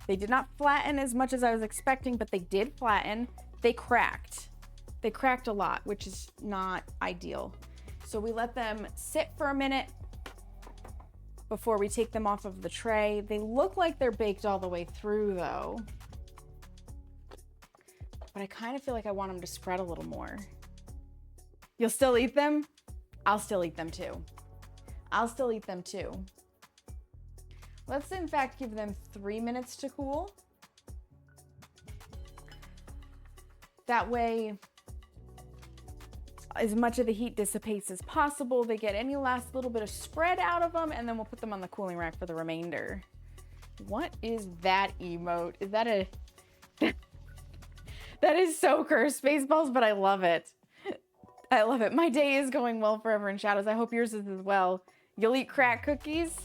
They did not flatten as much as I was expecting, but they did flatten. They cracked. They cracked a lot, which is not ideal. So we let them sit for a minute before we take them off of the tray. They look like they're baked all the way through though. But I kind of feel like I want them to spread a little more. You'll still eat them? I'll still eat them too. I'll still eat them too. Let's in fact give them 3 minutes to cool. That way, as much of the heat dissipates as possible, they get any last little bit of spread out of them, and then we'll put them on the cooling rack for the remainder. What is that emote? Is that a... That is so cursed, Spaceballs, but I love it. I love it. My day is going well, Forever in Shadows. I hope yours is as well. You'll eat crack cookies?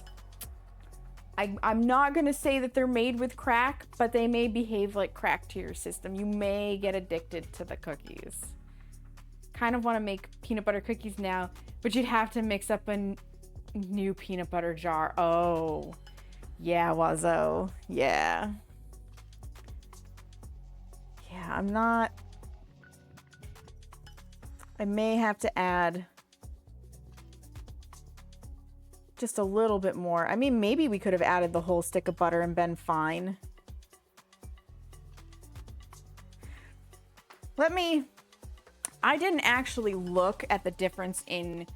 I'm not going to say that they're made with crack, but they may behave like crack to your system. You may get addicted to the cookies. Kind of want to make peanut butter cookies now, but you'd have to mix up a new peanut butter jar. Oh, yeah, Wazzo. Yeah. Yeah, I'm not... I may have to add just a little bit more. I mean, maybe we could have added the whole stick of butter and been fine. I didn't actually look at the difference in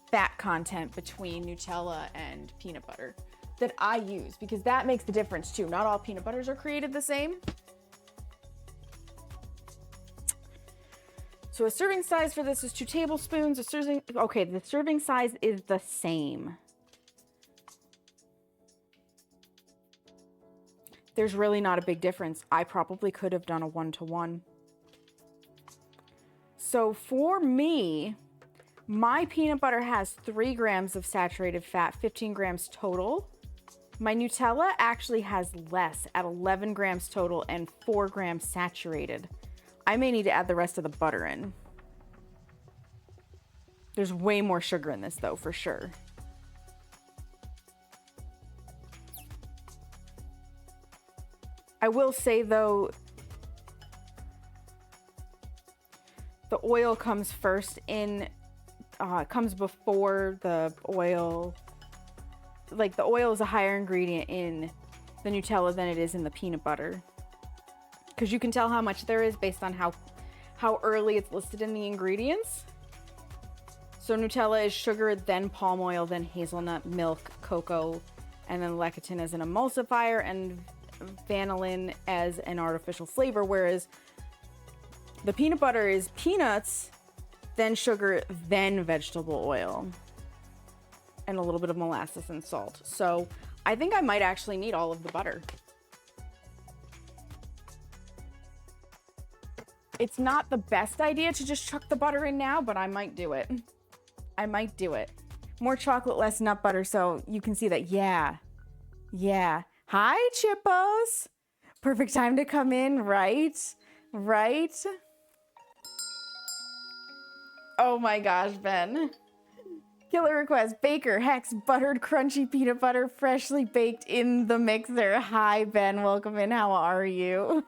fat content between Nutella and peanut butter that I use, because that makes the difference too. Not all peanut butters are created the same. So a serving size for this is 2 tablespoons. Okay, the serving size is the same. There's really not a big difference. I probably could have done a 1-to-1. So for me, my peanut butter has 3 grams of saturated fat, 15 grams total. My Nutella actually has less at 11 grams total and 4 grams saturated. I may need to add the rest of the butter in. There's way more sugar in this though, for sure. I will say though, the oil comes first in, comes before the oil. Like the oil is a higher ingredient in the Nutella than it is in the peanut butter. Because you can tell how much there is based on how early it's listed in the ingredients. So Nutella is sugar, then palm oil, then hazelnut, milk, cocoa, and then lecithin as an emulsifier, and vanillin as an artificial flavor, whereas the peanut butter is peanuts, then sugar, then vegetable oil, and a little bit of molasses and salt. So I think I might actually need all of the butter. It's not the best idea to just chuck the butter in now, but I might do it. I might do it. More chocolate, less nut butter, so you can see that. Yeah. Yeah. Hi, Chippos. Perfect time to come in, right? Right? Oh my gosh, Ben. Killer request. Baker, Hex, buttered, crunchy peanut butter, freshly baked in the mixer. Hi, Ben. Welcome in. How are you?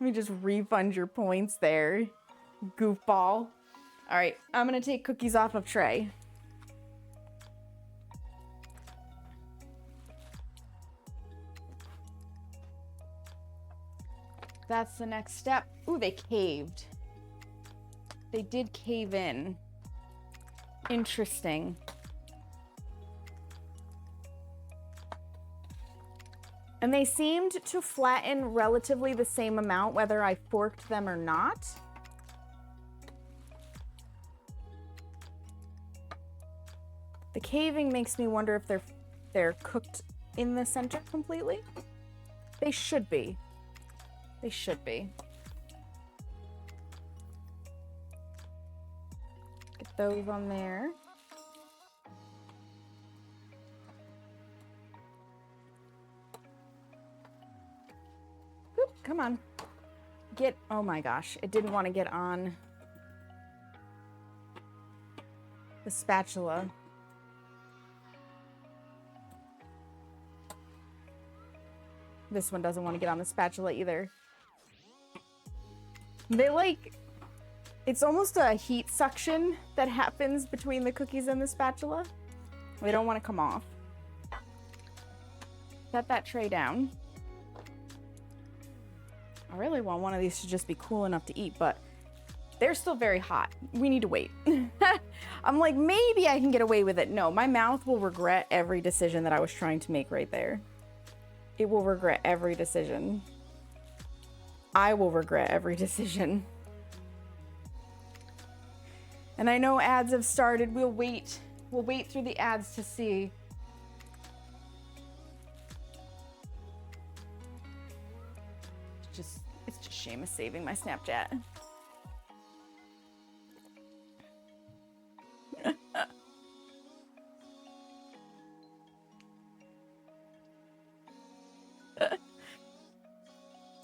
me just refund your points there, goofball. All right, I'm gonna take cookies off of tray. That's the next step. Ooh, they caved. They did cave in. Interesting. And they seemed to flatten relatively the same amount, whether I forked them or not. The caving makes me wonder if they're cooked in the center completely. They should be. They should be. Get those on there. Oop, come on. Get, oh my gosh, it didn't want to get on the spatula. This one doesn't want to get on the spatula either. They like, it's almost a heat suction that happens between the cookies and the spatula. They don't want to come off. Set that tray down. I really want one of these to just be cool enough to eat, but they're still very hot. We need to wait. I'm like, maybe I can get away with it. No, my mouth will regret every decision that I was trying to make right there. It will regret every decision. I will regret every decision. And I know ads have started. We'll wait. We'll wait through the ads to see. It's just Seamus saving my Snapchat.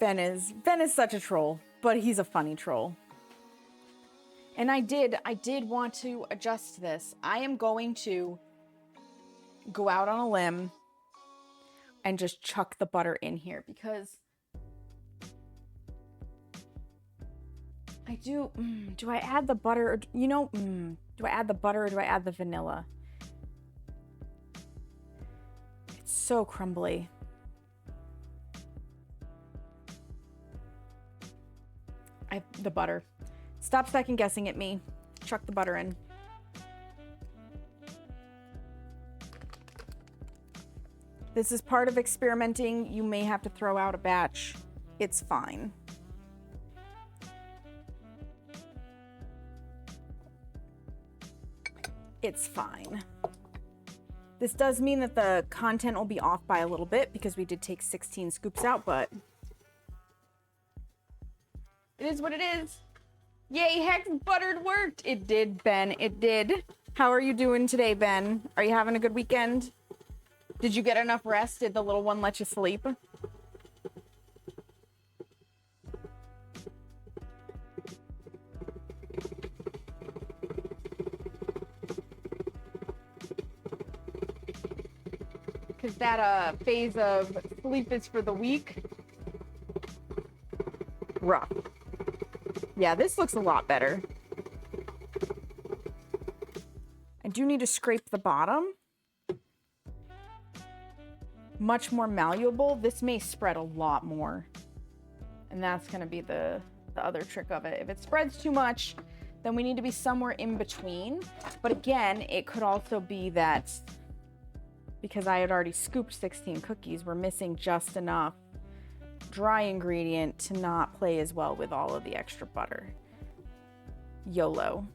Ben is such a troll, but he's a funny troll. And I did want to adjust this. I am going to go out on a limb and just chuck the butter in here because I do I add the butter or, you know, do I add the butter or do I add the vanilla? It's so crumbly. The butter. Stop second guessing at me. Chuck the butter in. This is part of experimenting. You may have to throw out a batch. It's fine. It's fine. This does mean that the content will be off by a little bit because we did take 16 scoops out, but it is what it is. Yay, heck, buttered worked. It did, Ben. It did. How are you doing today, Ben? Are you having a good weekend? Did you get enough rest? Did the little one let you sleep? Because that phase of sleep is for the weak. Rough. Yeah, this looks a lot better. I do need to scrape the bottom. Much more malleable. This may spread a lot more. And that's going to be the other trick of it. If it spreads too much, then we need to be somewhere in between. But again, it could also be that because I had already scooped 16 cookies, we're missing just enough dry ingredient to not play as well with all of the extra butter. YOLO.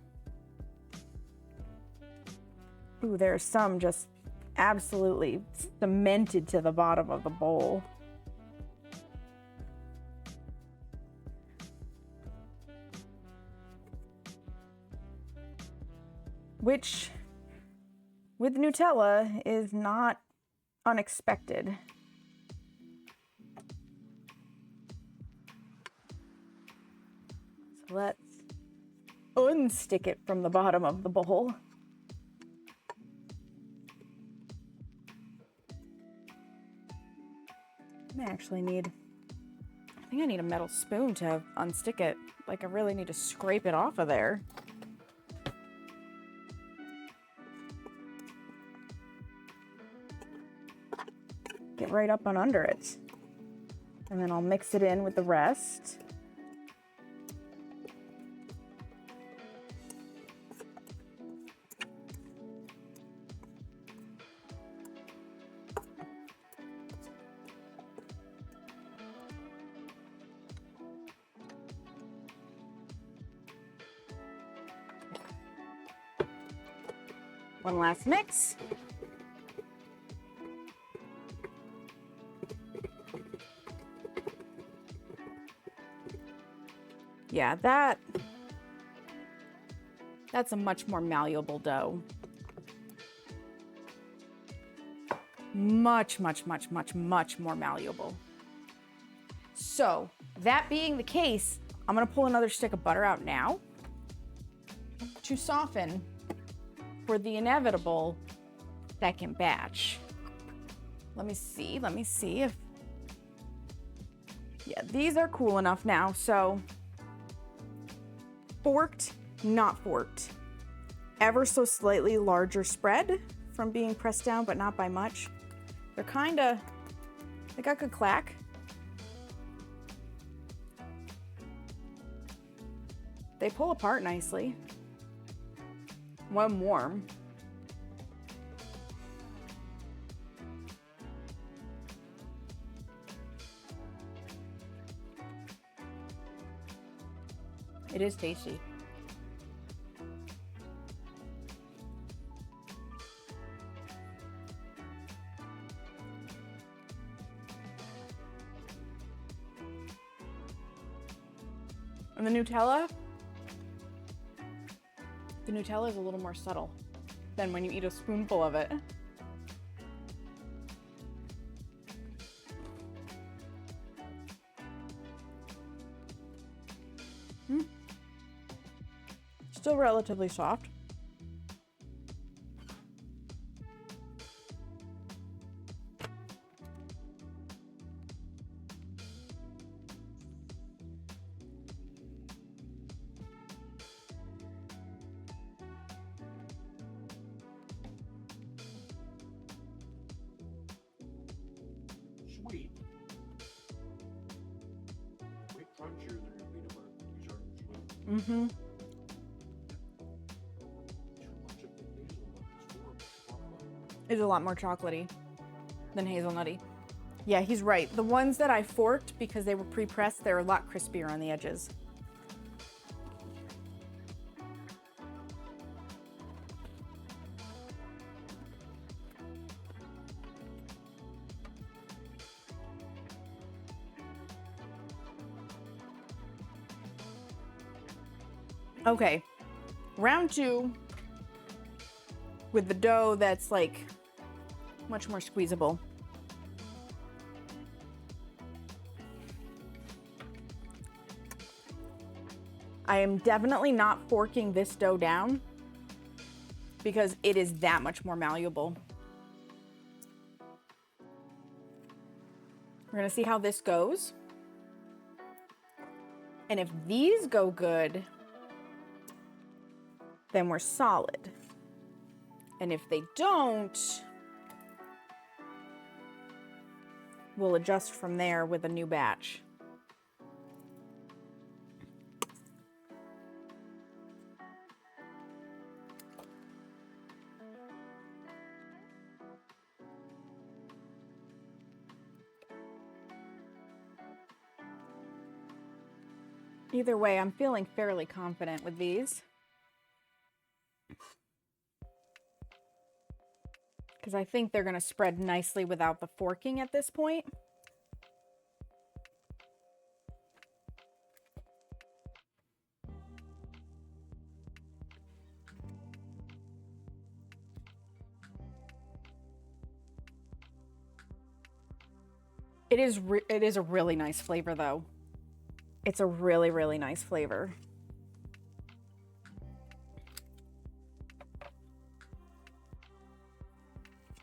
Ooh, there's some just absolutely cemented to the bottom of the bowl. Which, with Nutella, is not unexpected. So let's unstick it from the bottom of the bowl. I actually need I think I need a metal spoon to unstick it. Like, I really need to scrape it off of there. Get right up and under it. And then I'll mix it in with the rest. One last mix. Yeah, that's a much more malleable dough. Much more malleable. So, that being the case, I'm gonna pull another stick of butter out now to soften for the inevitable second batch. Let me see if, yeah, these are cool enough now. So, forked, not forked. Ever so slightly larger spread from being pressed down, but not by much. They're kinda, they got good clack. They pull apart nicely when warm. It is tasty. And the Nutella is a little more subtle than when you eat a spoonful of it. Still relatively soft. Sweet. Way crunchier than your peanut butter cookies are usually. Mm-hmm. Too much of the hazelnut is more chocolate. It's a lot more chocolatey than hazelnutty. Yeah, he's right. The ones that I forked, because they were pre-pressed, they're a lot crispier on the edges. Okay, round two with the dough that's like much more squeezable. I am definitely not forking this dough down because it is that much more malleable. We're gonna see how this goes. And if these go good, then we're solid. And if they don't, we'll adjust from there with a new batch. Either way, I'm feeling fairly confident with these. Because I think they're going to spread nicely without the forking at this point. It is a really nice flavor though. It's a really, really nice flavor.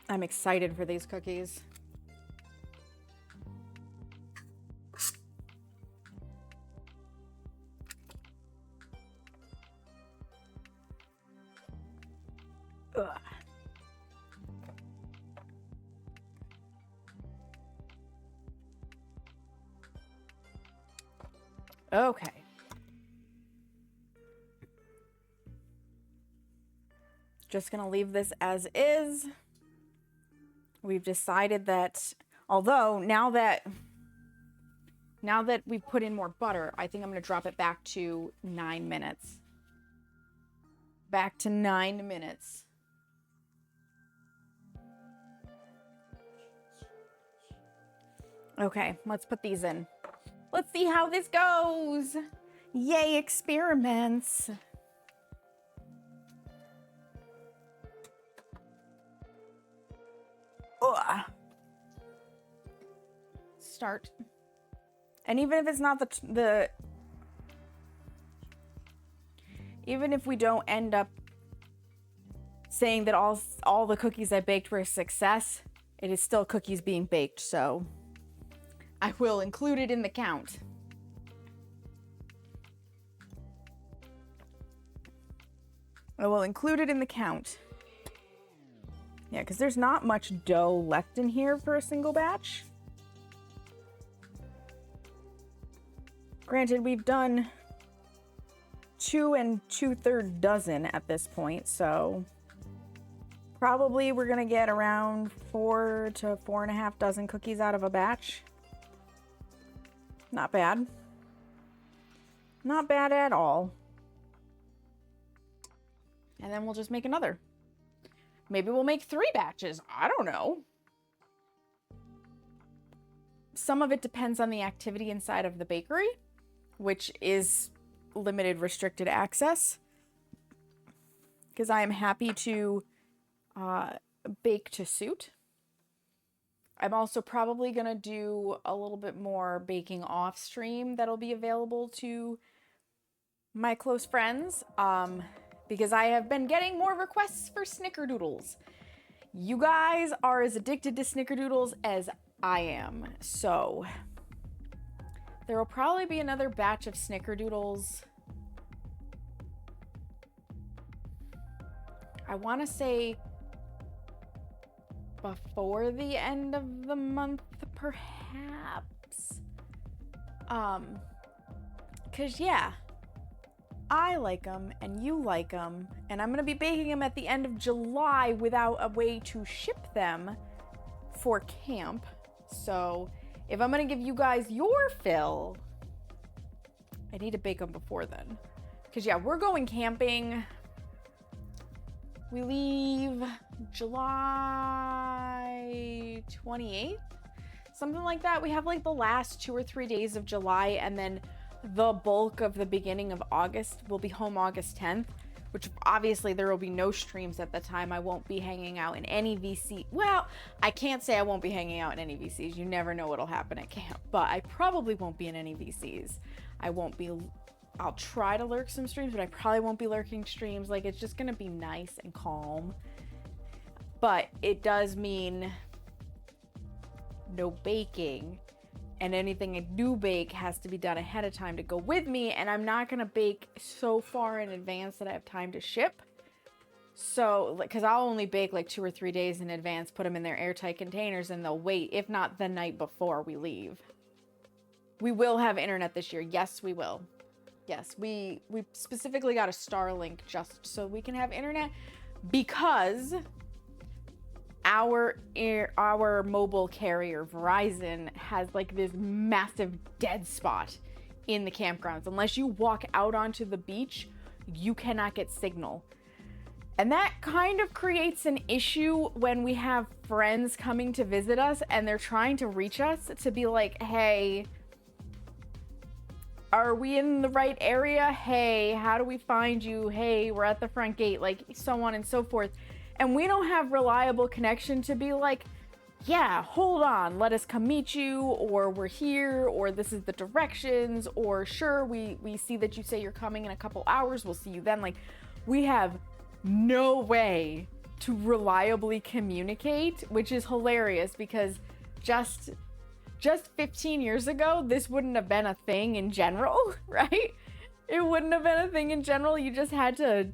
I'm excited for these cookies. Ugh. Okay. Just gonna leave this as is. We've decided that, although now that we've put in more butter, I think I'm gonna drop it back to 9 minutes. Back to 9 minutes. Okay, let's put these in. Let's see how this goes. Yay, experiments. Ugh. Start. And even if it's not the even if we don't end up saying that all the cookies I baked were a success, it is still cookies being baked, so I will include it in the count. I will include it in the count. Yeah, because there's not much dough left in here for a single batch. Granted, we've done 2 2/3 dozen at this point, so probably we're gonna get around 4 to 4.5 dozen cookies out of a batch. Not bad. Not bad at all. And then we'll just make another. Maybe we'll make 3 batches. I don't know. Some of it depends on the activity inside of the bakery, which is limited restricted access. Because I am happy to bake to suit. I'm also probably going to do a little bit more baking off stream that'll be available to my close friends. Because I have been getting more requests for snickerdoodles. You guys are as addicted to snickerdoodles as I am. So there will probably be another batch of snickerdoodles. I want to say before the end of the month, perhaps. 'Cause yeah, I like them and you like them, and I'm gonna be baking them at the end of July without a way to ship them for camp. So if I'm gonna give you guys your fill, I need to bake them before then. 'Cause yeah, we're going camping. We leave July 28th, something like that. We have like the last 2 or 3 days of July, and then the bulk of the beginning of August. We'll be home August 10th, which obviously there will be no streams at the time. I won't be hanging out in any VC. Well, I can't say I won't be hanging out in any VCs. You never know what'll happen at camp, but I probably won't be in any VCs. I'll try to lurk some streams, but I probably won't be lurking streams. Like, it's just gonna be nice and calm. But it does mean no baking, and anything I do bake has to be done ahead of time to go with me, and I'm not gonna bake so far in advance that I have time to ship. So, because I'll only bake like 2 or 3 days in advance, put them in their airtight containers, and they'll wait, if not the night before we leave. We will have internet this year. Yes, we will. Yes, we specifically got a Starlink just so we can have internet, because our mobile carrier Verizon has like this massive dead spot in the campgrounds. Unless you walk out onto the beach, you cannot get signal. And that kind of creates an issue when we have friends coming to visit us and they're trying to reach us to be like, hey, are we in the right area? Hey, how do we find you? Hey, we're at the front gate, like so on and so forth. And we don't have reliable connection to be like, yeah, hold on, let us come meet you, or we're here, or this is the directions, or sure, we see that you say you're coming in a couple hours, we'll see you then. Like, we have no way to reliably communicate, which is hilarious because just 15 years ago, this wouldn't have been a thing in general, right? It wouldn't have been a thing in general. You just had to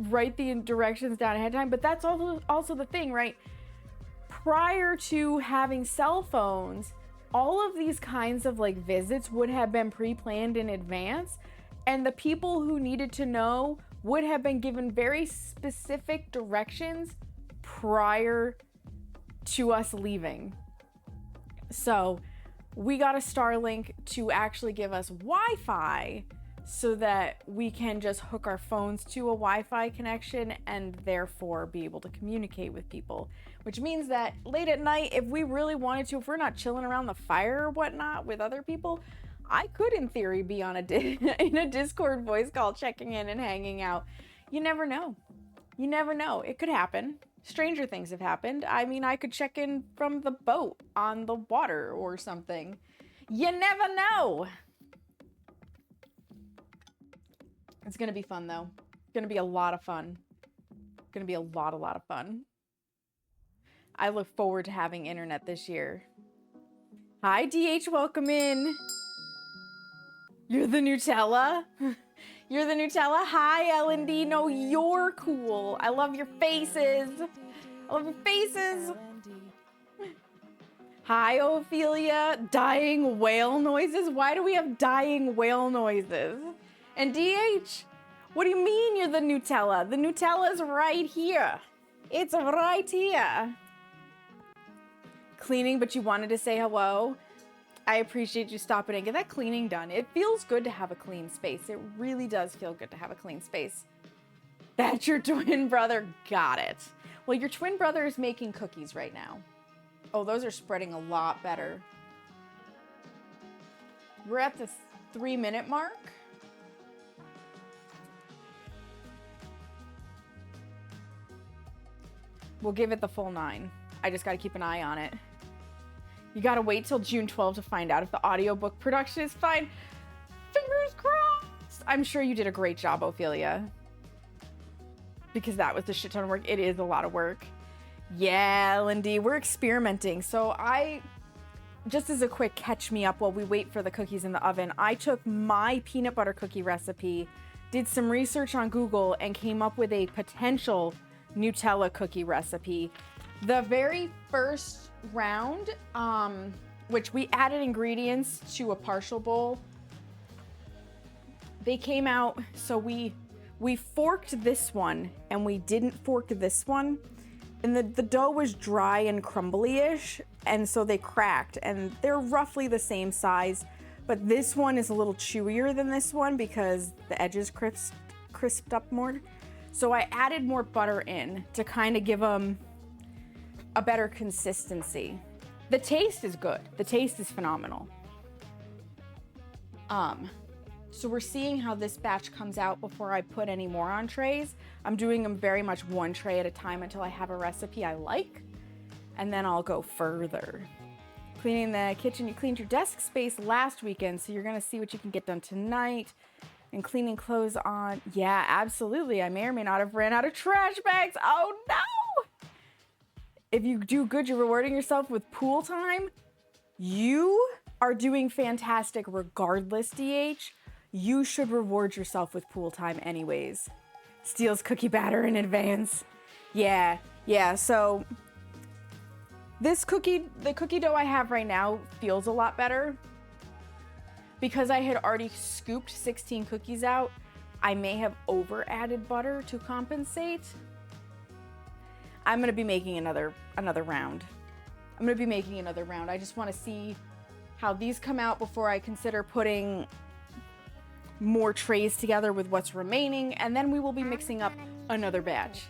write the directions down ahead of time. But that's also the thing, right? Prior to having cell phones, all of these kinds of like visits would have been pre-planned in advance, and the people who needed to know would have been given very specific directions prior to us leaving. So we got a Starlink to actually give us Wi-Fi so that we can just hook our phones to a Wi-Fi connection and therefore be able to communicate with people. Which means that late at night, if we really wanted to, if we're not chilling around the fire or whatnot with other people, I could in theory be on in a Discord voice call checking in and hanging out. You never know. You never know. It could happen. Stranger things have happened. I mean, I could check in from the boat on the water or something. You never know. It's going to be fun, though. It's going to be a lot of fun. It's going to be a lot of fun. I look forward to having internet this year. Hi, DH. Welcome in. You're the Nutella? You're the Nutella? Hi, L&D. No, you're cool. I love your faces. I love your faces. Hi, Ophelia. Dying whale noises? Why do we have dying whale noises? And DH, what do you mean you're the Nutella? The Nutella's right here. It's right here. Cleaning, but you wanted to say hello? I appreciate you stopping and get that cleaning done. It feels good to have a clean space. It really does feel good to have a clean space. That's your twin brother. Got it. Well, your twin brother is making cookies right now. Oh, those are spreading a lot better. We're at the 3-minute mark. We'll give it the full 9. I just got to keep an eye on it. You got to wait till June 12 to find out if the audiobook production is fine. Fingers crossed. I'm sure you did a great job, Ophelia. Because that was a shit ton of work. It is a lot of work. Yeah, Lindy, we're experimenting. So just as a quick catch me up while we wait for the cookies in the oven, I took my peanut butter cookie recipe, did some research on Google, and came up with a potential Nutella cookie recipe. The very first round, which we added ingredients to a partial bowl, they came out, so we forked this one and we didn't fork this one, and the dough was dry and crumbly-ish, and so they cracked, and they're roughly the same size, but this one is a little chewier than this one because the edges crisped up more. So I added more butter in to kind of give them a better consistency. The taste is good. The taste is phenomenal. So we're seeing how this batch comes out before I put any more on trays. I'm doing them very much one tray at a time until I have a recipe I like, and then I'll go further. Cleaning the kitchen. You cleaned your desk space last weekend, so you're gonna see what you can get done tonight. And cleaning clothes on. Yeah, absolutely. I may or may not have ran out of trash bags. Oh no! If you do good, you're rewarding yourself with pool time. You are doing fantastic regardless, DH. You should reward yourself with pool time anyways. Steals cookie batter in advance. Yeah, so the cookie dough I have right now feels a lot better. Because I had already scooped 16 cookies out, I may have over added butter to compensate. I'm gonna be making another round. I just wanna see how these come out before I consider putting more trays together with what's remaining, and then we will be mixing up another batch.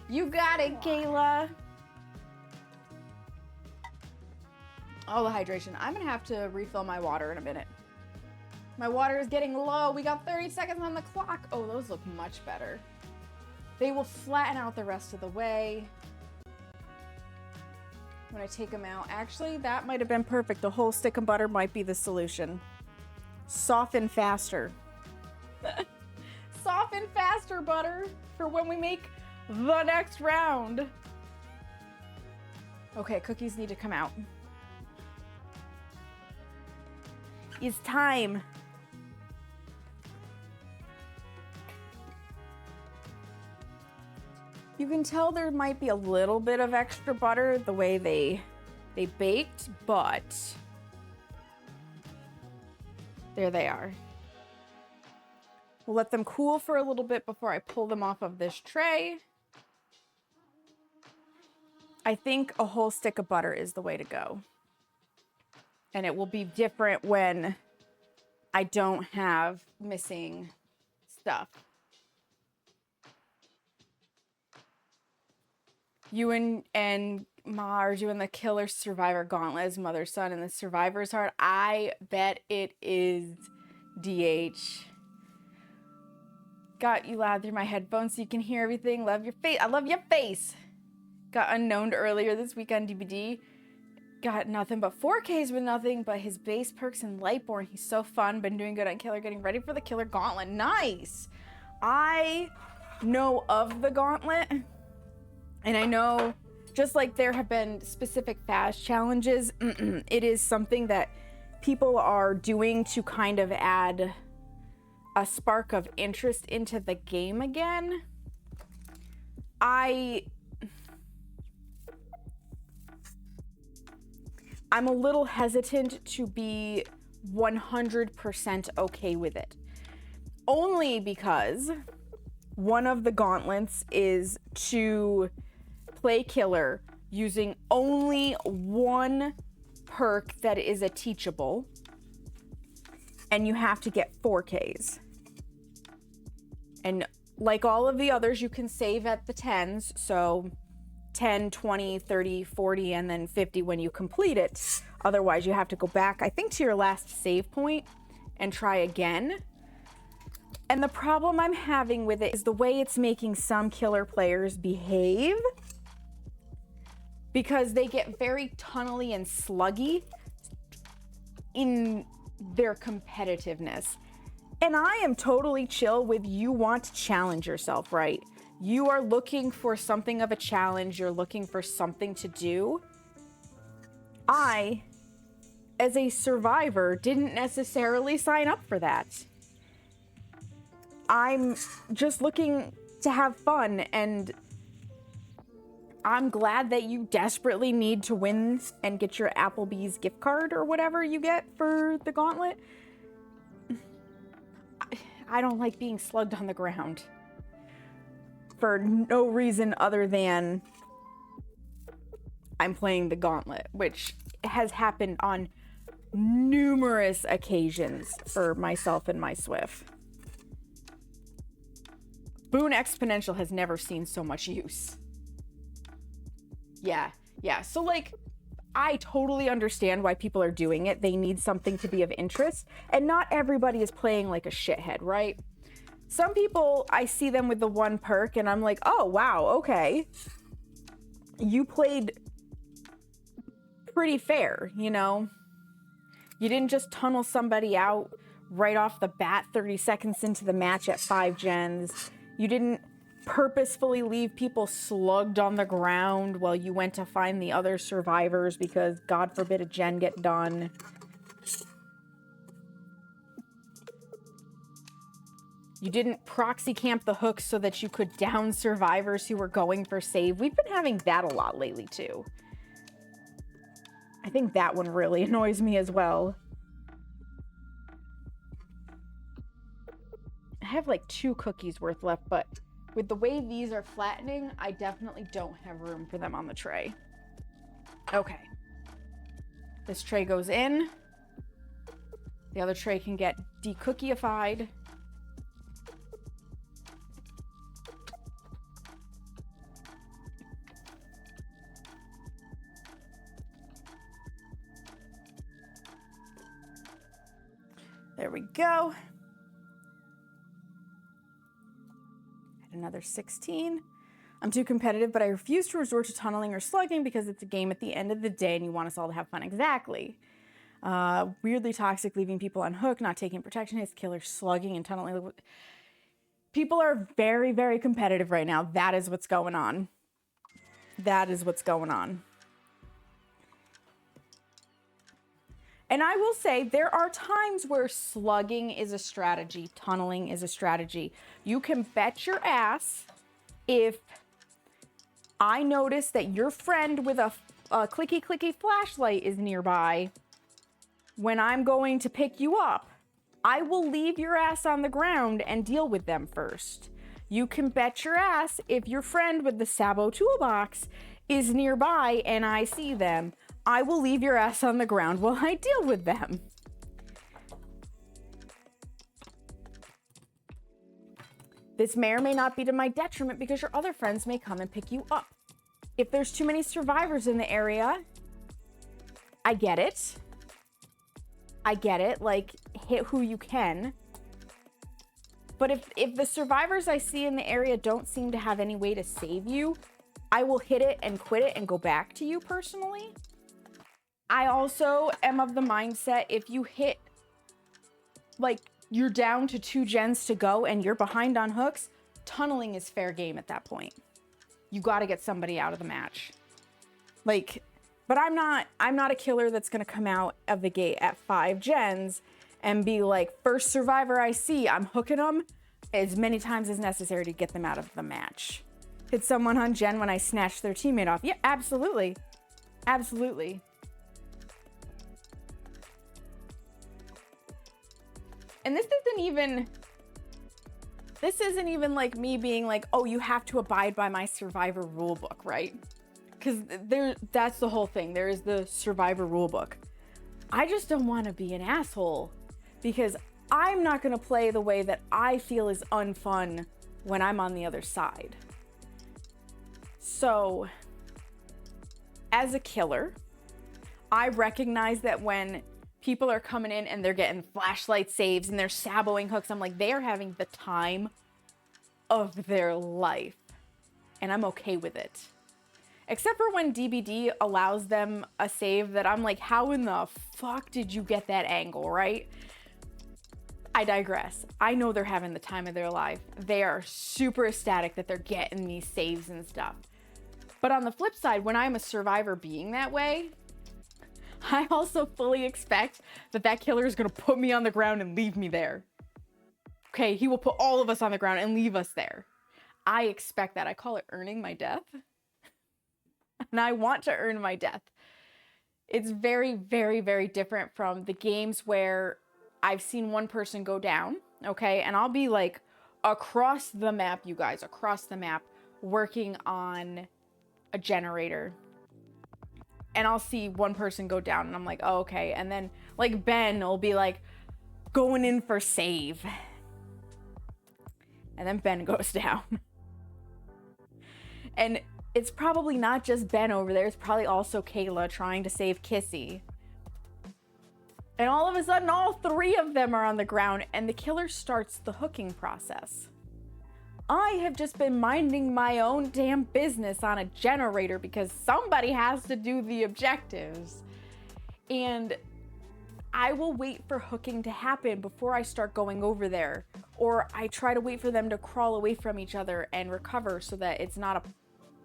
You got it, Kayla. Oh, the hydration. I'm gonna have to refill my water in a minute. My water is getting low. We got 30 seconds on the clock. Oh, those look much better. They will flatten out the rest of the way when I take them out. Actually, that might have been perfect. The whole stick of butter might be the solution. Soften faster. Soften faster, butter, for when we make the next round. Okay, cookies need to come out. It's time. You can tell there might be a little bit of extra butter the way they baked, but there they are. We'll let them cool for a little bit before I pull them off of this tray. I think a whole stick of butter is the way to go. And it will be different when I don't have missing stuff. You and Ma are doing the Killer Survivor Gauntlet as mother, son, and the Survivor's Heart. I bet it is DH. Got you loud through my headphones so you can hear everything. Love your face. I love your face. Got Unknowned earlier this week on DVD. Got nothing but 4Ks with nothing but his base perks and Lightborn. He's so fun. Been doing good on Killer. Getting ready for the Killer Gauntlet. Nice. I know of the Gauntlet. And I know, just like there have been specific fast challenges, it is something that people are doing to kind of add a spark of interest into the game again. I'm a little hesitant to be 100% okay with it. Only because one of the gauntlets is to play Killer using only one perk that is a teachable, and you have to get 4Ks. And like all of the others, you can save at the 10s, so 10, 20, 30, 40, and then 50 when you complete it. Otherwise, you have to go back, I think, to your last save point and try again. And the problem I'm having with it is the way it's making some Killer players behave, because they get very tunnely and sluggy in their competitiveness. And I am totally chill with, you want to challenge yourself, right? You are looking for something of a challenge. You're looking for something to do. I, as a survivor, didn't necessarily sign up for that. I'm just looking to have fun, and I'm glad that you desperately need to win and get your Applebee's gift card or whatever you get for the gauntlet. I don't like being slugged on the ground for no reason other than I'm playing the gauntlet, which has happened on numerous occasions for myself and my Swift. Boone Exponential has never seen so much use. Yeah. So, like, I totally understand why people are doing it. They need something to be of interest. And not everybody is playing like a shithead, right? Some people, I see them with the one perk and I'm like, oh, wow, okay. You played pretty fair, you know? You didn't just tunnel somebody out right off the bat 30 seconds into the match at 5 gens. You didn't purposefully leave people slugged on the ground while you went to find the other survivors because, God forbid, a gen get done. You didn't proxy camp the hooks so that you could down survivors who were going for save. We've been having that a lot lately, too. I think that one really annoys me as well. I have like 2 cookies worth left, but with the way these are flattening, I definitely don't have room for them on the tray. Okay. This tray goes in. The other tray can get de-cookieified. There we go. Another 16. I'm too competitive, but I refuse to resort to tunneling or slugging because it's a game at the end of the day and you want us all to have fun. Exactly. Weirdly toxic, leaving people on hook, not taking protection hits, killer slugging and tunneling. People are very, very competitive right now. That is what's going on. That is what's going on. And I will say, there are times where slugging is a strategy, tunneling is a strategy. You can bet your ass if I notice that your friend with a clicky clicky flashlight is nearby. When I'm going to pick you up, I will leave your ass on the ground and deal with them first. You can bet your ass if your friend with the Sabo toolbox is nearby and I see them, I will leave your ass on the ground while I deal with them. This may or may not be to my detriment because your other friends may come and pick you up. If there's too many survivors in the area, I get it. Like, hit who you can. But if the survivors I see in the area don't seem to have any way to save you, I will hit it and quit it and go back to you personally. I also am of the mindset, if you hit, like, you're down to 2 gens to go and you're behind on hooks, tunneling is fair game at that point. You got to get somebody out of the match. Like, but I'm not a killer that's going to come out of the gate at 5 gens and be like, first survivor I see, I'm hooking them as many times as necessary to get them out of the match. Hit someone on gen when I snatch their teammate off. Yeah, absolutely. Absolutely. And this isn't even like me being like, oh, you have to abide by my survivor rulebook, right? Because that's the whole thing. There is the survivor rulebook. I just don't want to be an asshole because I'm not going to play the way that I feel is unfun when I'm on the other side. So, as a killer, I recognize that when people are coming in and they're getting flashlight saves and they're saboing hooks, I'm like, they are having the time of their life. And I'm okay with it. Except for when DBD allows them a save that I'm like, how in the fuck did you get that angle, right? I digress. I know they're having the time of their life. They are super ecstatic that they're getting these saves and stuff. But on the flip side, when I'm a survivor being that way, I also fully expect that killer is going to put me on the ground and leave me there. Okay, he will put all of us on the ground and leave us there. I expect that. I call it earning my death. And I want to earn my death. It's very, very, very different from the games where I've seen one person go down, okay? And I'll be like across the map, you guys, across the map, working on a generator. And I'll see one person go down and I'm like, oh, okay. And then like Ben will be like going in for save. And then Ben goes down. And it's probably not just Ben over there. It's probably also Kayla trying to save Kissy. And all of a sudden, all 3 of them are on the ground and the killer starts the hooking process. I have just been minding my own damn business on a generator because somebody has to do the objectives. And I will wait for hooking to happen before I start going over there. Or I try to wait for them to crawl away from each other and recover so that it's not a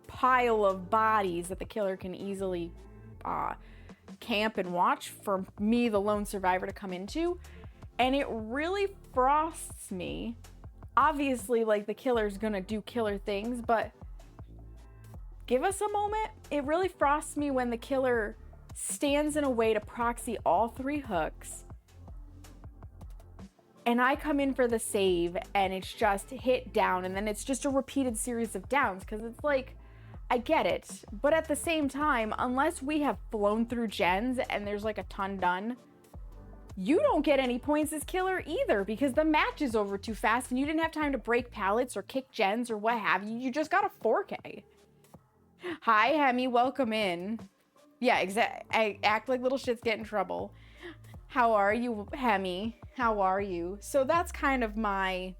pile of bodies that the killer can easily camp and watch for me, the lone survivor, to come into. And it really frosts me. Obviously, like, the killer's gonna do killer things, but give us a moment. It really frosts me when the killer stands in a way to proxy all 3 hooks. And I come in for the save and it's just hit down and then it's just a repeated series of downs because it's like, I get it. But at the same time, unless we have flown through gens and there's like a ton done, you don't get any points as killer either because the match is over too fast and you didn't have time to break pallets or kick gens or what have you. You just got a 4K. Hi, Hemi, welcome in. Yeah, I act like little shits get in trouble. How are you, Hemi? How are you? So that's kind of my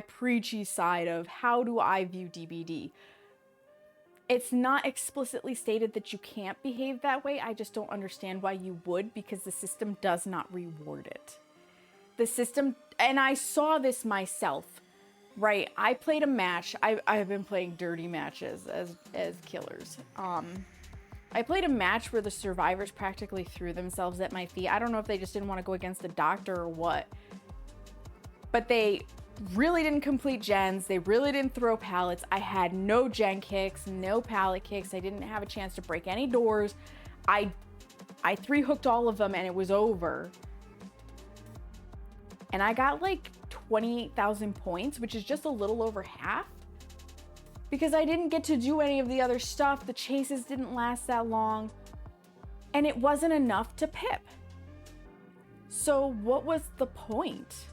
preachy side of how do I view DBD. It's not explicitly stated that you can't behave that way. I just don't understand why you would because the system does not reward it. The system, and I saw this myself, right? I played a match. I've been playing dirty matches as killers. I played a match where the survivors practically threw themselves at my feet. I don't know if they just didn't want to go against the doctor or what. But they really didn't complete gens. They really didn't throw pallets. I had no gen kicks, no pallet kicks. I didn't have a chance to break any doors. I 3-hooked all of them and it was over. And I got like 28,000 points, which is just a little over half. Because I didn't get to do any of the other stuff. The chases didn't last that long. And it wasn't enough to pip. So what was the point?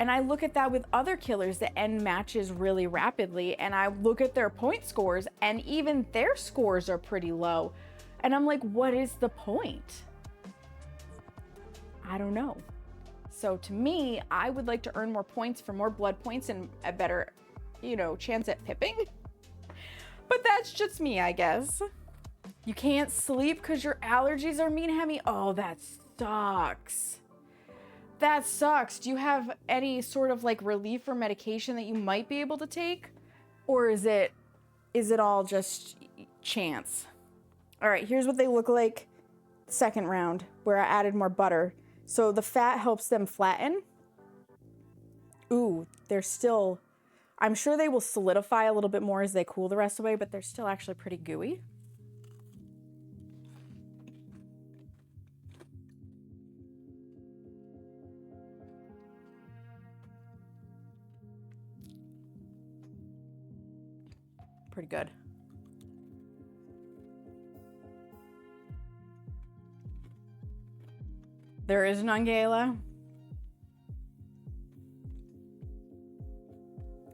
And I look at that with other killers that end matches really rapidly, and I look at their point scores, and even their scores are pretty low. And I'm like, what is the point? I don't know. So to me, I would like to earn more points for more blood points and a better, you know, chance at pipping. But that's just me, I guess. You can't sleep because your allergies are mean heavy. Oh, that sucks. That sucks. Do you have any sort of like relief or medication that you might be able to take? Or is it all just chance? All right, here's what they look like second round, where I added more butter. So the fat helps them flatten. Ooh, they're still, I'm sure they will solidify a little bit more as they cool the rest away, but they're still actually pretty gooey. Pretty good. There is none, Gayla.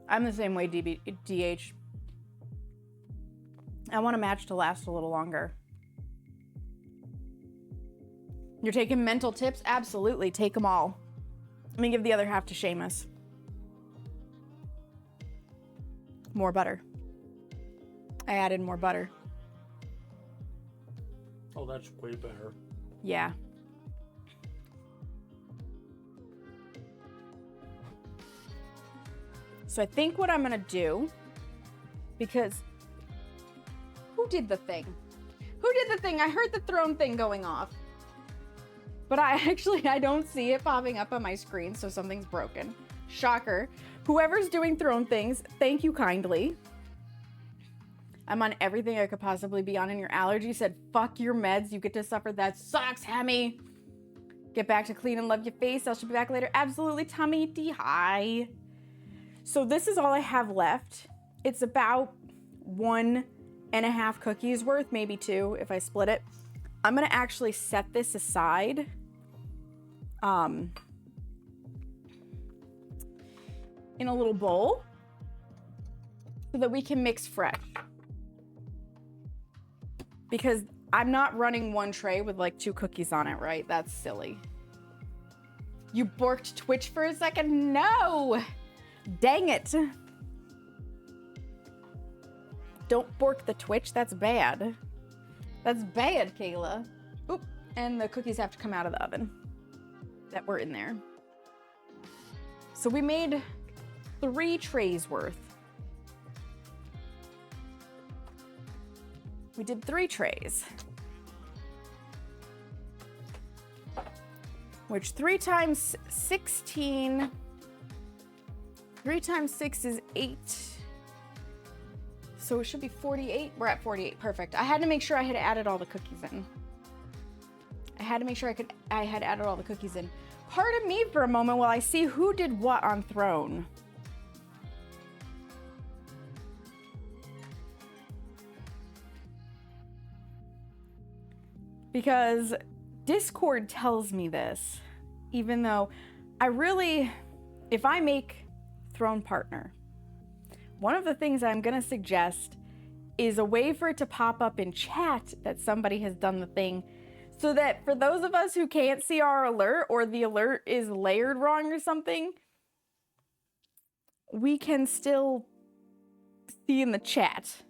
I'm the same way, DH. I want a match to last a little longer. You're taking mental tips? Absolutely, take them all. Let me give the other half to Seamus. More butter. I added more butter. Oh, that's way better. Yeah. So I think what I'm gonna do, because who did the thing? Who did the thing? I heard the throne thing going off. But I don't see it popping up on my screen, so something's broken. Shocker. Whoever's doing throne things, thank you kindly. I'm on everything I could possibly be on, and your allergy said, fuck your meds, you get to suffer. That sucks, Hemi. Get back to clean and love your face. I shall be back later. Absolutely, Tummy D. Hi. So this is all I have left. It's about 1.5 cookies worth, maybe 2 if I split it. I'm gonna actually set this aside. In a little bowl so that we can mix fresh. Because I'm not running one tray with like 2 cookies on it, right? That's silly. You borked Twitch for a second? No! Dang it. Don't bork the Twitch, that's bad. That's bad, Kayla. Oop, and the cookies have to come out of the oven that were in there. So we made 3 trays worth. We did 3 trays. Which 3 times 16, 3 times 6 is 8. So it should be 48. We're at 48, perfect. I had to make sure I had added all the cookies in. I had added all the cookies in. Pardon me for a moment while I see who did what on Throne. Because Discord tells me this, even though if I make Throne partner, one of the things I'm gonna suggest is a way for it to pop up in chat that somebody has done the thing, so that for those of us who can't see our alert, or the alert is layered wrong or something, we can still see in the chat.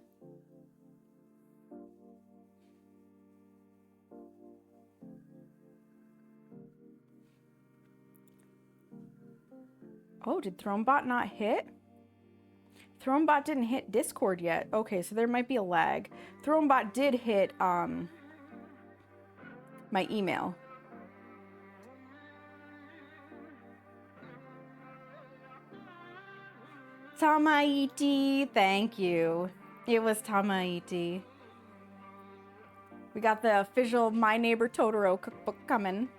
Oh, did ThroneBot not hit? ThroneBot didn't hit Discord yet. Okay, so there might be a lag. ThroneBot did hit my email. Tamaiti, thank you. It was Tamaiti. We got the official My Neighbor Totoro cookbook coming.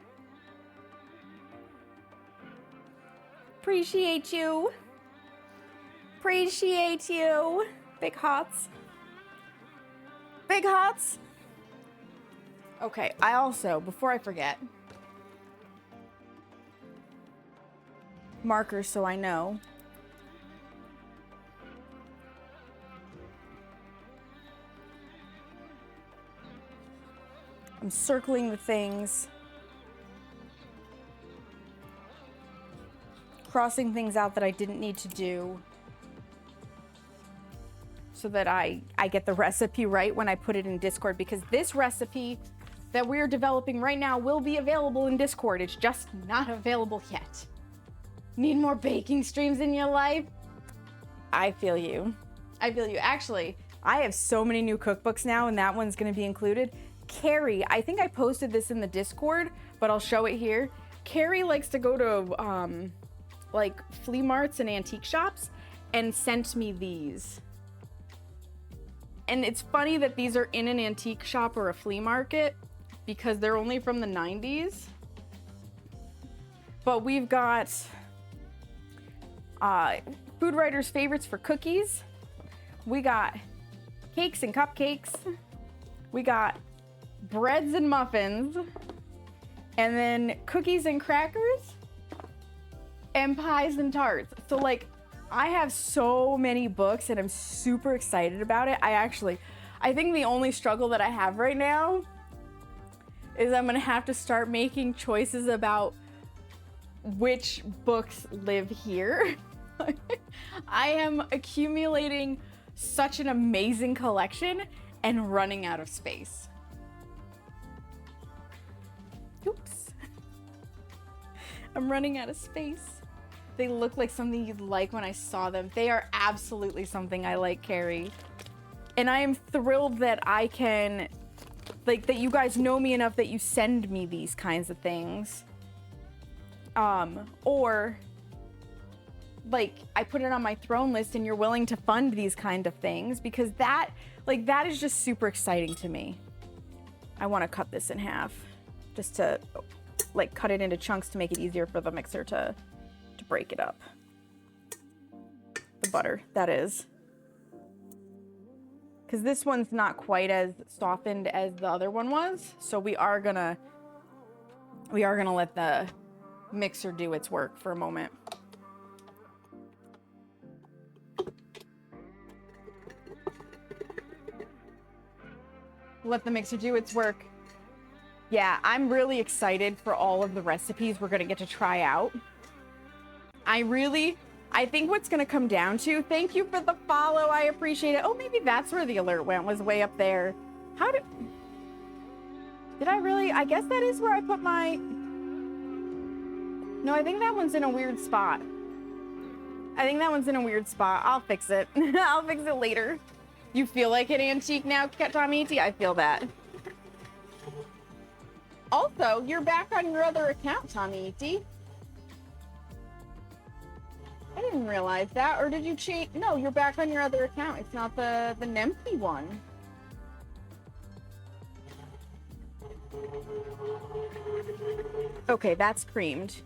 Appreciate you. Appreciate you. Big hearts. Big hearts. Okay, I also, before I forget, markers so I know. I'm circling the things, crossing things out that I didn't need to do, so that I get the recipe right when I put it in Discord, because this recipe that we're developing right now will be available in Discord. It's just not available yet. Need more baking streams in your life? I feel you. I feel you. Actually, I have so many new cookbooks now, and that one's going to be included. Carrie, I think I posted this in the Discord, but I'll show it here. Carrie likes to go to like flea marts and antique shops and sent me these. And it's funny that these are in an antique shop or a flea market because they're only from the 90s. But we've got food writers' favorites for cookies. We got cakes and cupcakes. We got breads and muffins. And then cookies and crackers. And pies and tarts. So like, I have so many books and I'm super excited about it. I think the only struggle that I have right now is I'm gonna have to start making choices about which books live here. I am accumulating such an amazing collection and running out of space. Oops. I'm running out of space. They look like something you'd like when I saw them. They are absolutely something I like, Carrie. And I am thrilled that I can, like, that you guys know me enough that you send me these kinds of things. Or, like, I put it on my throne list and you're willing to fund these kind of things, because that, like, that is just super exciting to me. I want to cut this in half just to, like, cut it into chunks to make it easier for the mixer to break it up. The butter, that is. Because this one's not quite as softened as the other one was, so we are gonna let the mixer do its work for a moment. Let the mixer do its work. Yeah, I'm really excited for all of the recipes we're gonna get to try out. I think what's gonna come down to, thank you for the follow, I appreciate it. Oh, maybe that's where the alert went, was way up there. Did I really? I guess that is where I put my, no, I think that one's in a weird spot. I'll fix it. I'll fix it later. You feel like an antique now, Tommy? I feel that. Also, you're back on your other account, Tommy. I didn't realize that. Or did you change? No, you're back on your other account. It's not the Nempty one. Okay, that's creamed.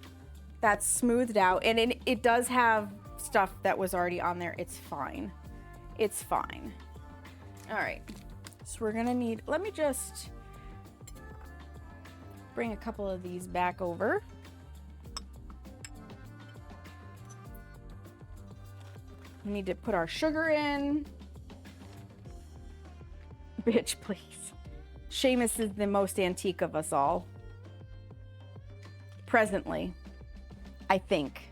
That's smoothed out. And it does have stuff that was already on there. It's fine. It's fine. All right. So we're going to need... Let me just bring a couple of these back over. We need to put our sugar in. Bitch, please. Seamus is the most antique of us all. Presently, I think.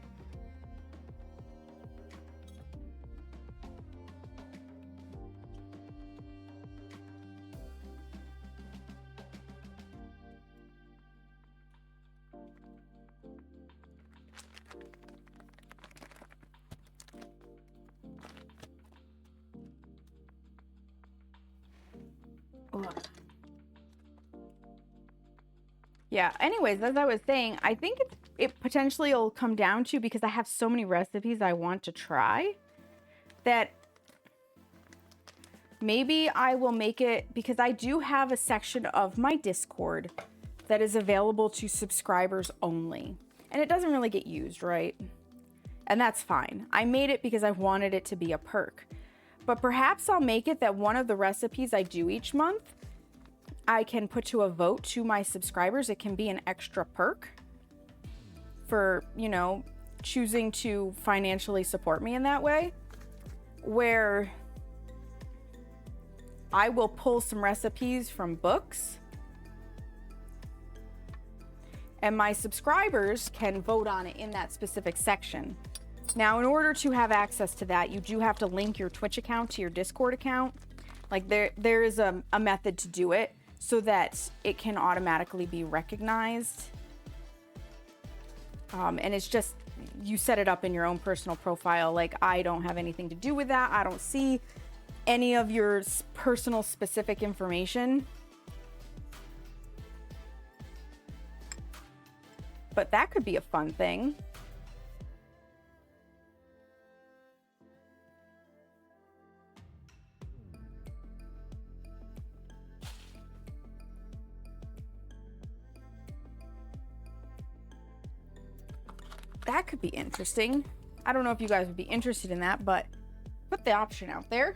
Yeah, anyways, as I was saying, I think it potentially will come down to, because I have so many recipes I want to try, that maybe I will make it, because I do have a section of my Discord that is available to subscribers only. And it doesn't really get used, right? And that's fine. I made it because I wanted it to be a perk. But perhaps I'll make it that one of the recipes I do each month, I can put to a vote to my subscribers. It can be an extra perk for, you know, choosing to financially support me in that way, where I will pull some recipes from books and my subscribers can vote on it in that specific section. Now, in order to have access to that, you do have to link your Twitch account to your Discord account. Like there is a method to do it so that it can automatically be recognized. And it's just, you set it up in your own personal profile. Like, I don't have anything to do with that. I don't see any of your personal specific information. But that could be a fun thing. That could be interesting. I don't know if you guys would be interested in that, but put the option out there.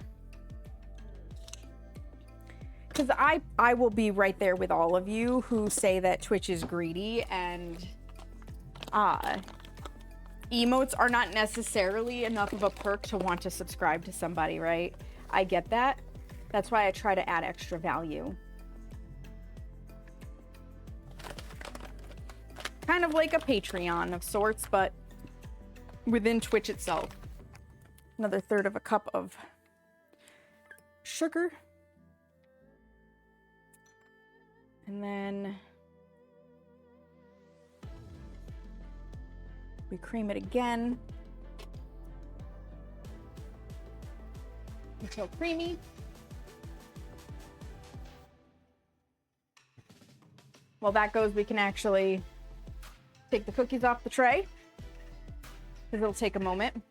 Because I will be right there with all of you who say that Twitch is greedy and emotes are not necessarily enough of a perk to want to subscribe to somebody, right? I get that. That's why I try to add extra value. Kind of like a Patreon of sorts, but within Twitch itself. Another third of a cup of sugar. And then we cream it again until creamy. While that goes, we can actually take the cookies off the tray, because it'll take a moment.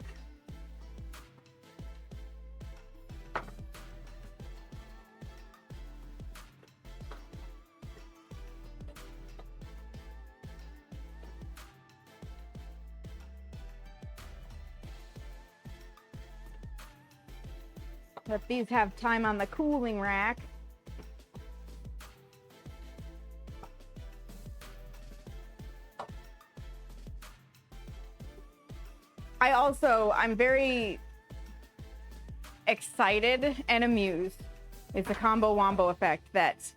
Let these have time on the cooling rack. I'm very excited and amused. It's a combo wombo effect that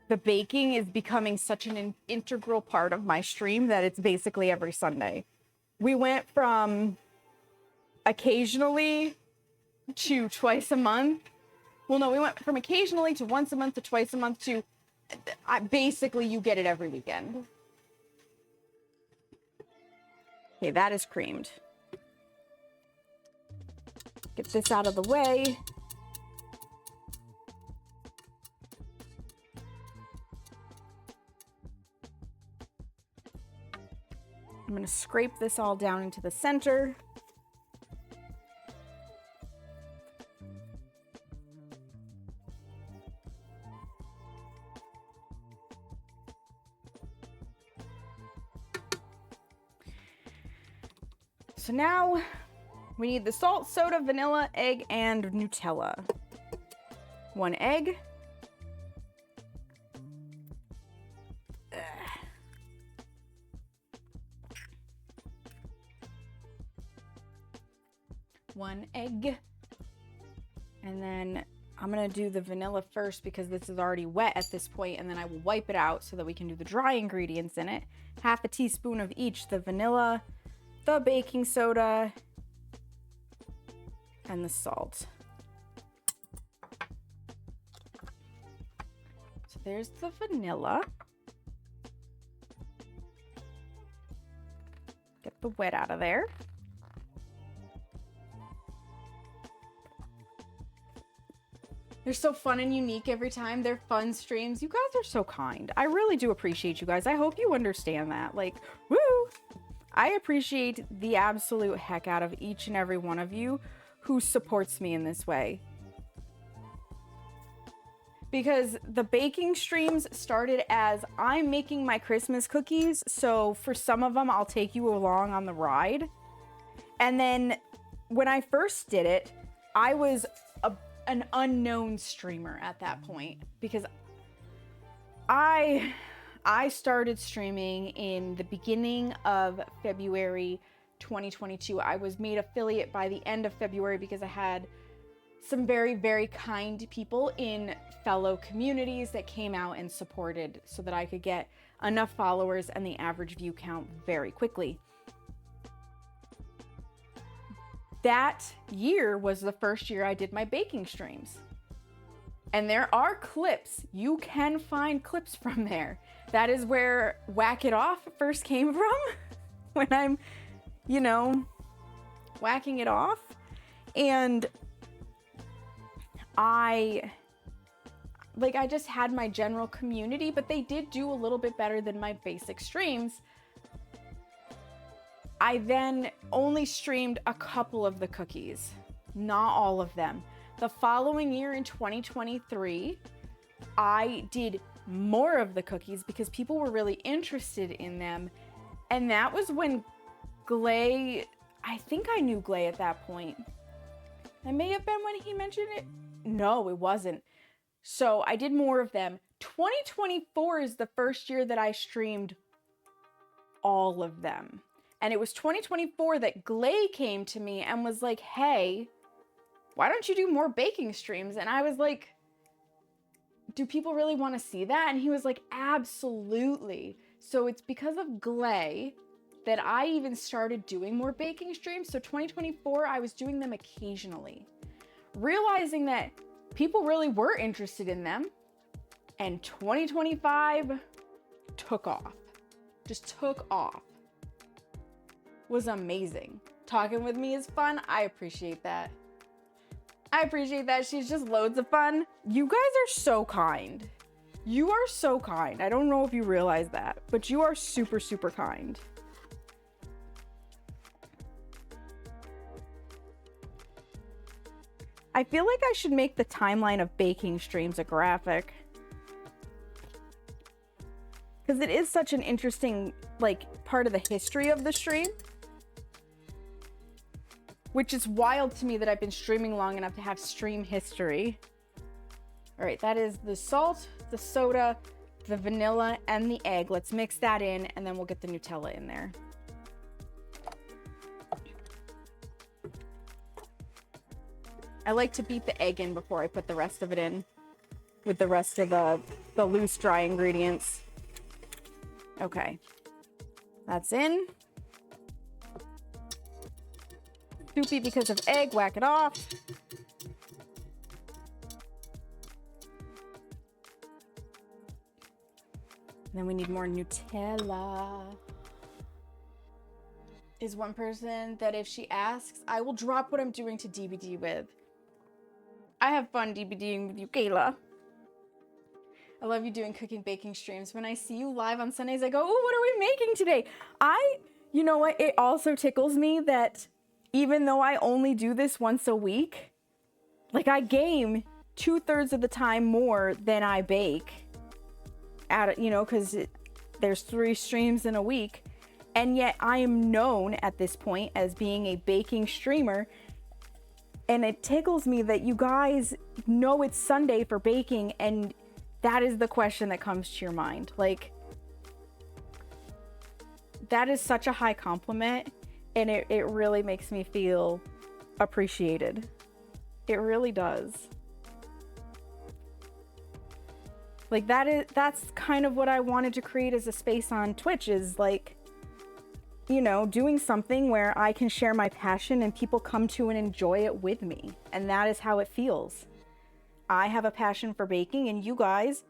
the baking is becoming such an integral part of my stream that it's basically every Sunday. We went from occasionally to twice a month. Well, no, we went from occasionally to once a month to twice a month to basically you get it every weekend. Okay, that is creamed. Get this out of the way. I'm going to scrape this all down into the center. So now we need the salt, soda, vanilla, egg, and Nutella. 1 egg. Ugh. 1 egg. And then I'm gonna do the vanilla first because this is already wet at this point, and then I will wipe it out so that we can do the dry ingredients in it. 1/2 teaspoon of each, the vanilla, the baking soda, and the salt. So there's the vanilla. Get the wet out of there. They're so fun and unique every time. They're fun streams. You guys are so kind. I really do appreciate you guys. I hope you understand that. Like, woo! I appreciate the absolute heck out of each and every one of you who supports me in this way. Because the baking streams started as I'm making my Christmas cookies, so for some of them I'll take you along on the ride. And then when I first did it, I was an unknown streamer at that point, because I started streaming in the beginning of February 2022. I was made affiliate by the end of February because I had some very, very kind people in fellow communities that came out and supported so that I could get enough followers and the average view count very quickly. That year was the first year I did my baking streams. And there are clips. You can find clips from there. That is where Whack It Off first came from. When I'm, you know, whacking it off. And I just had my general community, but they did do a little bit better than my basic streams. I then only streamed a couple of the cookies, not all of them. The following year in 2023, I did more of the cookies because people were really interested in them. And that was when Glay, I think I knew Glay at that point. That may have been when he mentioned it. No, it wasn't. So I did more of them. 2024 is the first year that I streamed all of them. And it was 2024 that Glay came to me and was like, hey, why don't you do more baking streams? And I was like, do people really want to see that? And he was like, absolutely. So it's because of Glay that I even started doing more baking streams. So 2024, I was doing them occasionally, realizing that people really were interested in them. And 2025 took off, just took off. Was amazing. Talking with me is fun. I appreciate that. I appreciate that. She's just loads of fun. You guys are so kind. You are so kind. I don't know if you realize that, but you are super, super kind. I feel like I should make the timeline of baking streams a graphic. Because it is such an interesting, part of the history of the stream. Which is wild to me that I've been streaming long enough to have stream history. All right, that is the salt, the soda, the vanilla, and the egg. Let's mix that in, and then we'll get the Nutella in there. I like to beat the egg in before I put the rest of it in with the rest of the loose dry ingredients. Okay, that's in. Soupy because of egg, whack it off. And then we need more Nutella. Is one person that if she asks, I will drop what I'm doing to DVD with. I have fun DVDing with you, Kayla. I love you doing cooking, baking streams. When I see you live on Sundays, I go, oh, what are we making today? You know what? It also tickles me that even though I only do this once a week, I game 2/3 of the time more than I bake because there's 3 streams in a week. And yet I am known at this point as being a baking streamer. And it tickles me that you guys know it's Sunday for baking, and that is the question that comes to your mind. That is such a high compliment. And it really makes me feel appreciated. It really does. That's kind of what I wanted to create as a space on Twitch is doing something where I can share my passion and people come to and enjoy it with me. And that is how it feels. I have a passion for baking and you guys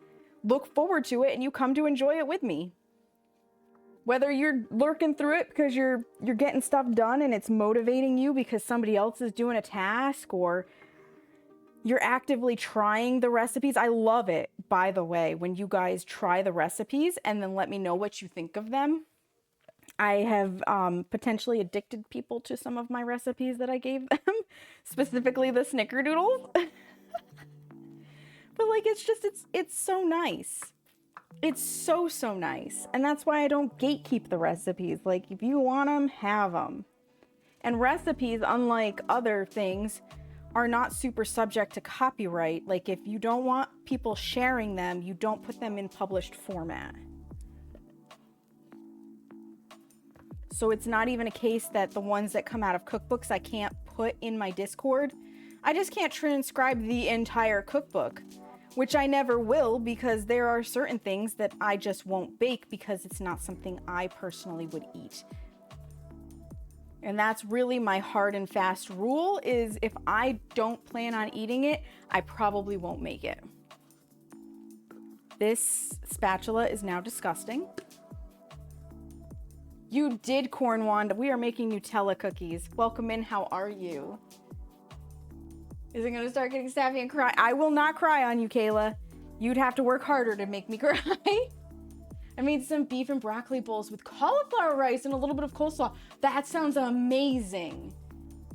look forward to it and you come to enjoy it with me. Whether you're lurking through it because you're getting stuff done and it's motivating you because somebody else is doing a task, or you're actively trying the recipes. I love it, by the way, when you guys try the recipes and then let me know what you think of them. I have potentially addicted people to some of my recipes that I gave them specifically the snickerdoodles. But like, it's so nice. It's so nice. And that's why I don't gatekeep the recipes. Like, if you want them, have them. And recipes, unlike other things, are not super subject to copyright. Like, if you don't want people sharing them, you don't put them in published format. So it's not even a case that the ones that come out of cookbooks I can't put in my Discord. I just can't transcribe the entire cookbook, which I never will, because there are certain things that I just won't bake because it's not something I personally would eat. And that's really my hard and fast rule, is if I don't plan on eating it, I probably won't make it. This spatula is now disgusting. You did, Corn Wand. We are making Nutella cookies. Welcome in. How are you? Is it going to start getting sappy and cry? I will not cry on you, Kayla. You'd have to work harder to make me cry. I made some beef and broccoli bowls with cauliflower rice and a little bit of coleslaw. That sounds amazing.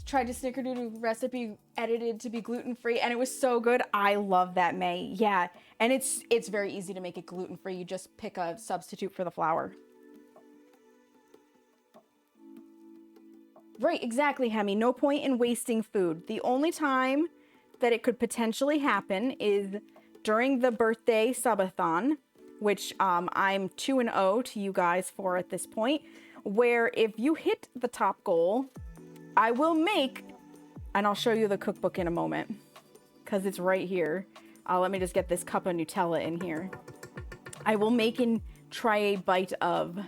Tried a snickerdoodle recipe edited to be gluten-free, and it was so good. I love that, May. Yeah, and it's very easy to make it gluten-free. You just pick a substitute for the flour. Right, exactly, Hemi. No point in wasting food. The only time that it could potentially happen is during the birthday subathon, which I'm 2-0 to you guys for at this point, where if you hit the top goal, I will make, and I'll show you the cookbook in a moment, because it's right here. Let me just get this cup of Nutella in here. I will make and try a bite of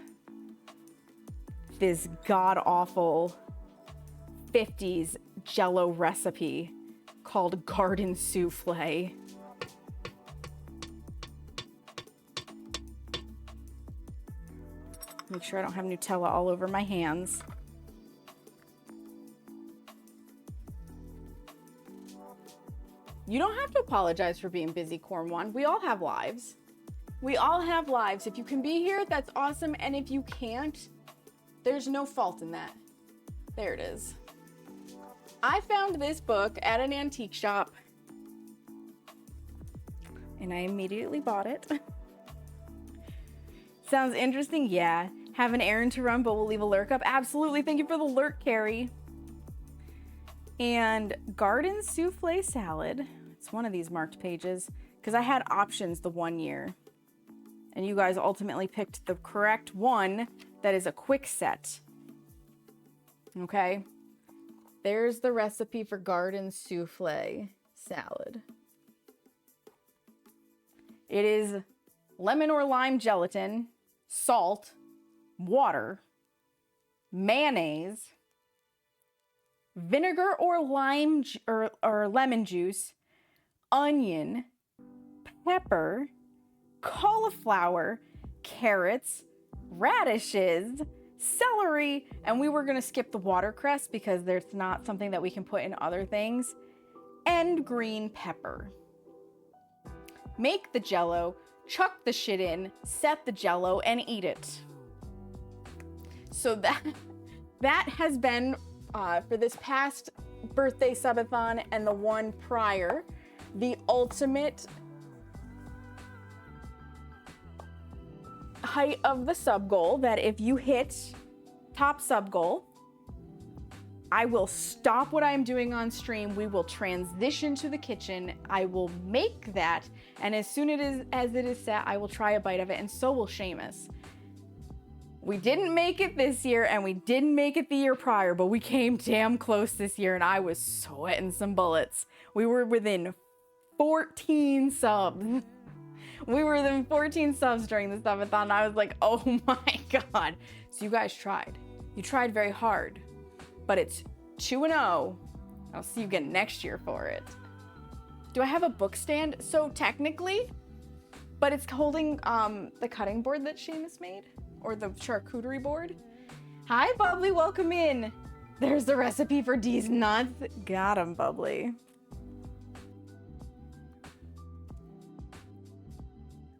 this god-awful 50s Jell-O recipe called garden souffle. Make sure I don't have Nutella all over my hands. You don't have to apologize for being busy, Cornwan. We all have lives. We all have lives. If you can be here, that's awesome. And if you can't, there's no fault in that. There it is. I found this book at an antique shop, and I immediately bought it. Sounds interesting? Yeah. Have an errand to run, but we'll leave a lurk up. Absolutely. Thank you for the lurk, Carrie. And garden souffle salad. It's one of these marked pages, because I had options the one year, and you guys ultimately picked the correct one that is a quick set. Okay. There's the recipe for garden souffle salad. It is lemon or lime gelatin, salt, water, mayonnaise, vinegar or lime or lemon juice, onion, pepper, cauliflower, carrots, radishes, celery, and we were going to skip the watercress because there's not something that we can put in other things, and green pepper. Make the Jell-O, chuck the shit in, set the Jell-O, and eat it. So that has been for this past birthday subathon and the one prior, the ultimate height of the sub goal, that if you hit top sub goal, I will stop what I'm doing on stream. We will transition to the kitchen. I will make that, and as soon as it is set, I will try a bite of it, and so will Seamus. We didn't make it this year, and we didn't make it the year prior, but we came damn close this year, and I was sweating some bullets. We were within 14 subs. We were within 14 subs during the subathon, and I was like, oh my god. So you guys tried. You tried very hard. But it's 2-0. I'll see you again next year for it. Do I have a book stand? So technically, but it's holding the cutting board that Seamus made, or the charcuterie board. Hi, Bubbly, welcome in. There's the recipe for D's nuts. Got him, Bubbly.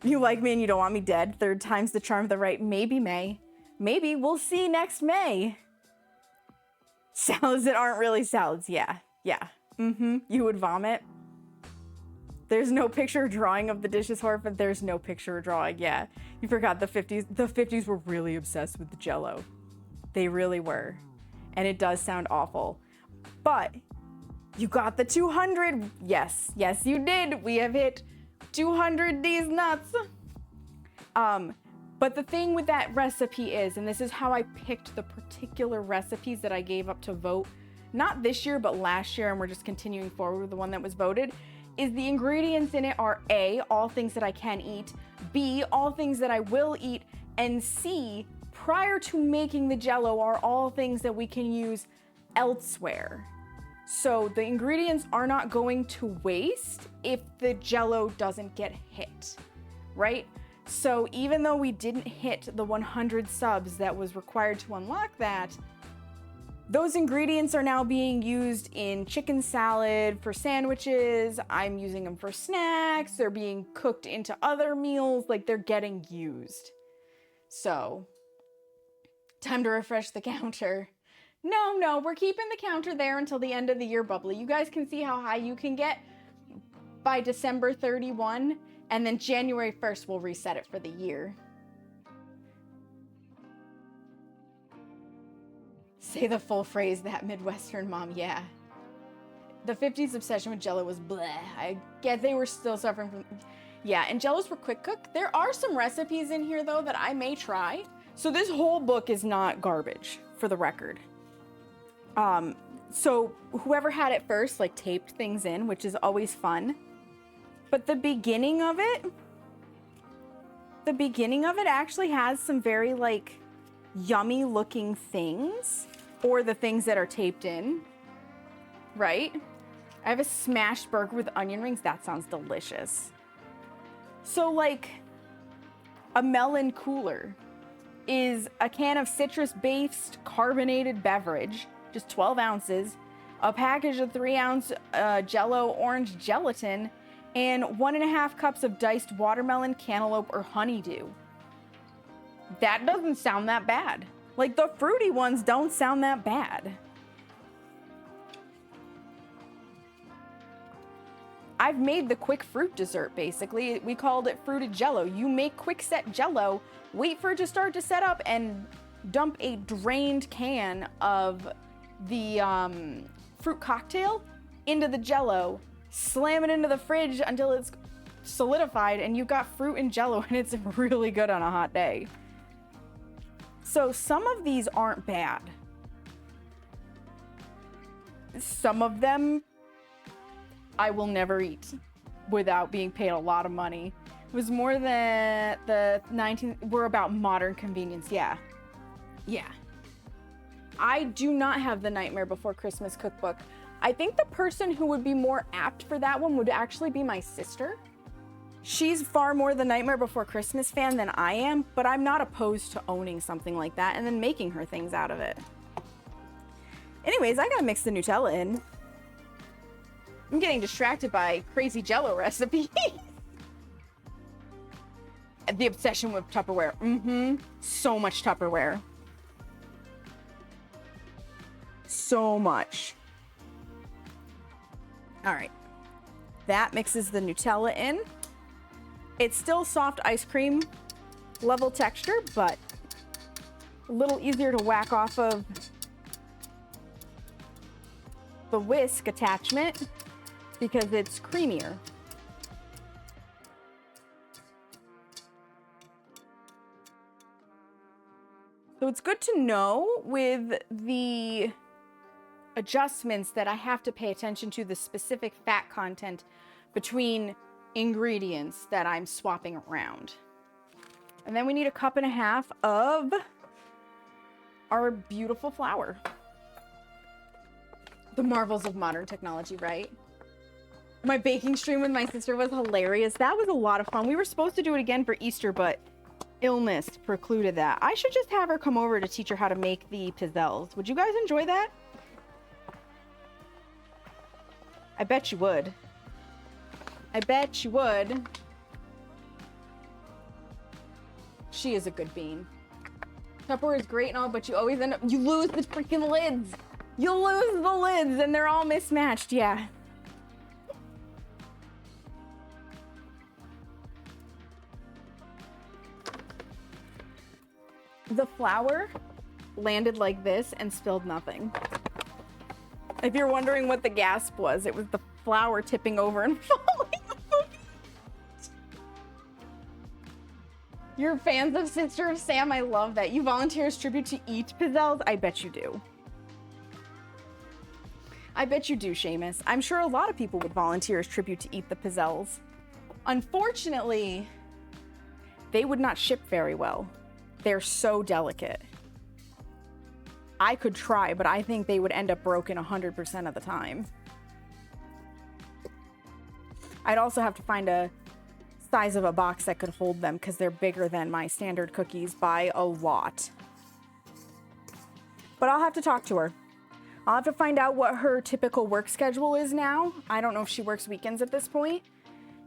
You like me and you don't want me dead. Third time's the charm, the right. Maybe May. Maybe we'll see next May. Salads that aren't really salads, yeah. Yeah. You would vomit. There's no picture drawing of the dishes horror, but there's no picture drawing. Yeah. You forgot the 50s. The 50s were really obsessed with the Jell-O. They really were. And it does sound awful. But you got the 200. Yes. Yes, you did. We have hit 200 these nuts. But the thing with that recipe is, and this is how I picked the particular recipes that I gave up to vote, not this year, but last year, and we're just continuing forward with the one that was voted, is the ingredients in it are A, all things that I can eat, B, all things that I will eat, and C, prior to making the Jell-O are all things that we can use elsewhere. So the ingredients are not going to waste if the Jell-O doesn't get hit, right? So even though we didn't hit the 100 subs that was required to unlock that, those ingredients are now being used in chicken salad for sandwiches. I'm using them for snacks. They're being cooked into other meals. Like, they're getting used. So, time to refresh the counter. No, we're keeping the counter there until the end of the year, Bubbly. You guys can see how high you can get by December 31, and then January 1st, we'll reset it for the year. Say the full phrase, that Midwestern mom, yeah. The 50s obsession with Jell-O was bleh. I get they were still suffering from... Yeah, and Jell-O's for quick cook. There are some recipes in here, though, that I may try. So this whole book is not garbage, for the record. So whoever had it first, like, taped things in, which is always fun. But the beginning of it actually has some very, like, yummy looking things, or the things that are taped in, right? I have a smashed burger with onion rings. That sounds delicious. So, like, a melon cooler is a can of citrus-based carbonated beverage, just 12 ounces, a package of 3-ounce Jell-O orange gelatin, and 1.5 cups of diced watermelon, cantaloupe, or honeydew. That doesn't sound that bad. Like, the fruity ones don't sound that bad. I've made the quick fruit dessert, basically. We called it fruited Jell-O. You make quick set Jell-O, wait for it to start to set up, and dump a drained can of the fruit cocktail into the Jell-O, slam it into the fridge until it's solidified, and you've got fruit and Jell-O, and it's really good on a hot day. So some of these aren't bad. Some of them I will never eat without being paid a lot of money. It was more than the 19, we're about modern convenience. Yeah. I do not have the Nightmare Before Christmas cookbook. I think the person who would be more apt for that one would actually be my sister. She's far more the Nightmare Before Christmas fan than I am, but I'm not opposed to owning something like that and then making her things out of it. Anyways, I gotta mix the Nutella in. I'm getting distracted by crazy Jell-O recipe. The obsession with Tupperware. So much Tupperware. So much. All right. That mixes the Nutella in. It's still soft ice cream level texture, but a little easier to whack off of the whisk attachment because it's creamier. So it's good to know with the adjustments that I have to pay attention to the specific fat content between ingredients that I'm swapping around. And then we need 1.5 cups of our beautiful flour. The marvels of modern technology, right? My baking stream with my sister was hilarious. That was a lot of fun. We were supposed to do it again for Easter, but illness precluded that. I should just have her come over to teach her how to make the pizzelles. Would you guys enjoy that? I bet you would. I bet you would. She is a good bean. Tupperware is great and all, but you always end up, you lose the freaking lids. You'll lose the lids and they're all mismatched, yeah. The flour landed like this and spilled nothing. If you're wondering what the gasp was, it was the flour tipping over and falling. You're fans of Sister of Sam? I love that. You volunteer as tribute to eat pizzelles? I bet you do. I bet you do, Seamus. I'm sure a lot of people would volunteer as tribute to eat the pizzelles. Unfortunately, they would not ship very well. They're so delicate. I could try, but I think they would end up broken 100% of the time. I'd also have to find a size of a box that could hold them because they're bigger than my standard cookies by a lot. But I'll have to talk to her. I'll have to find out what her typical work schedule is now. I don't know if she works weekends at this point,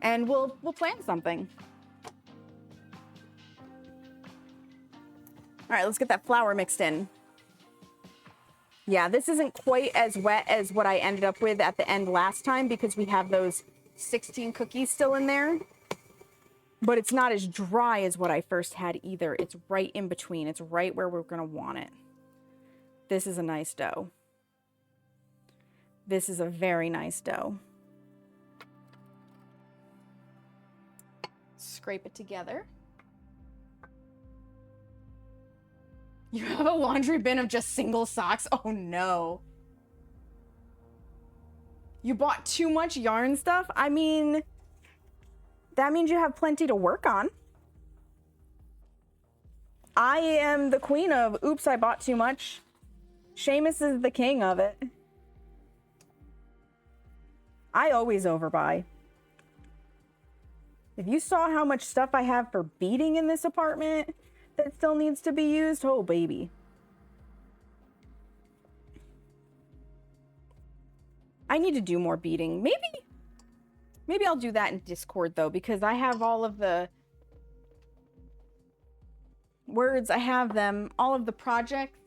and we'll plan something. All right, let's get that flour mixed in. Yeah, this isn't quite as wet as what I ended up with at the end last time because we have those 16 cookies still in there. But it's not as dry as what I first had either. It's right in between. It's right where we're gonna want it. This is a nice dough. This is a very nice dough. Scrape it together. You have a laundry bin of just single socks? Oh no. You bought too much yarn stuff? I mean, that means you have plenty to work on. I am the queen of oops, I bought too much. Seamus is the king of it. I always overbuy. If you saw how much stuff I have for beading in this apartment that still needs to be used, oh baby. I need to do more beading. Maybe I'll do that in Discord though, because I have all of the words, I have them, all of the projects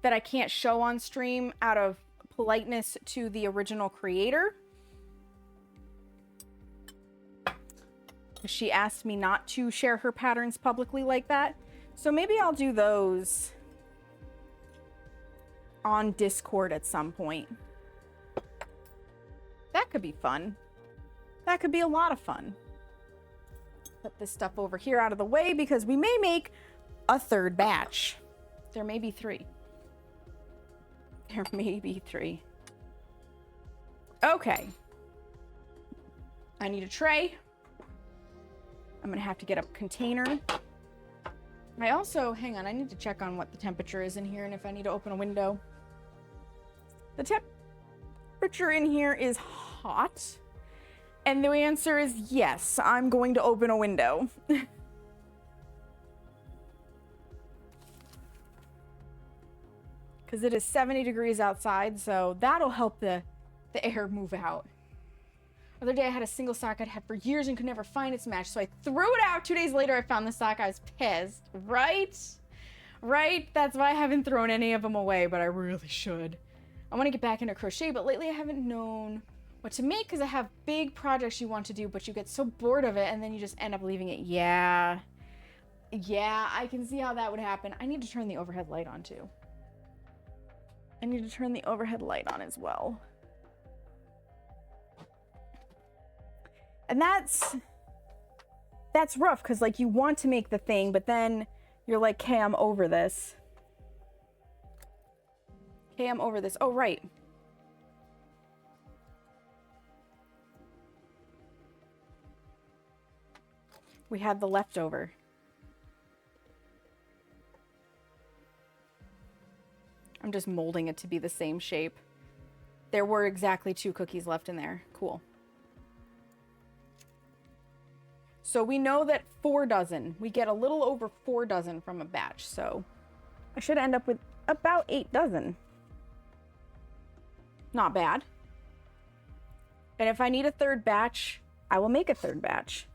that I can't show on stream out of politeness to the original creator. She asked me not to share her patterns publicly like that. So maybe I'll do those on Discord at some point. That could be fun. That could be a lot of fun. Put this stuff over here out of the way because we may make a third batch. There may be 3. There may be 3. Okay. I need a tray. I'm gonna have to get a container. I also, hang on, I need to check on what the temperature is in here and if I need to open a window. The temperature in here is hot. And the answer is yes, I'm going to open a window. Because it is 70 degrees outside, so that'll help the air move out. The other day I had a single sock I'd had for years and could never find its match, so I threw it out. 2 days later I found the sock. I was pissed. Right? Right? That's why I haven't thrown any of them away, but I really should. I want to get back into crochet, but lately I haven't known what to make because I have big projects you want to do, but you get so bored of it and then you just end up leaving it. Yeah. Yeah, I can see how that would happen. I need to turn the overhead light on too. I need to turn the overhead light on as well. And that's rough because like you want to make the thing, but then you're like, okay, I'm over this. Okay, I'm over this. Oh, right. We had the leftover. I'm just molding it to be the same shape. There were exactly 2 cookies left in there. Cool. So we know that 4 dozen. We get a little over 4 dozen from a batch. So I should end up with about 8 dozen. Not bad. And if I need a third batch, I will make a third batch.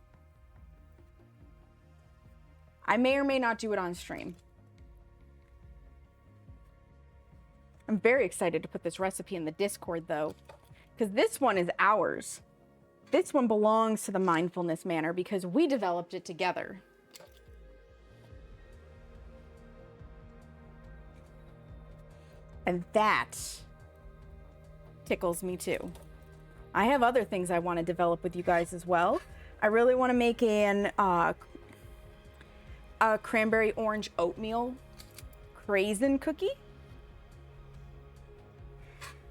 I may or may not do it on stream. I'm very excited to put this recipe in the Discord though, because this one is ours. This one belongs to the Mindfulness Manor because we developed it together. And that tickles me too. I have other things I want to develop with you guys as well. I really want to make a cranberry orange oatmeal craisin cookie.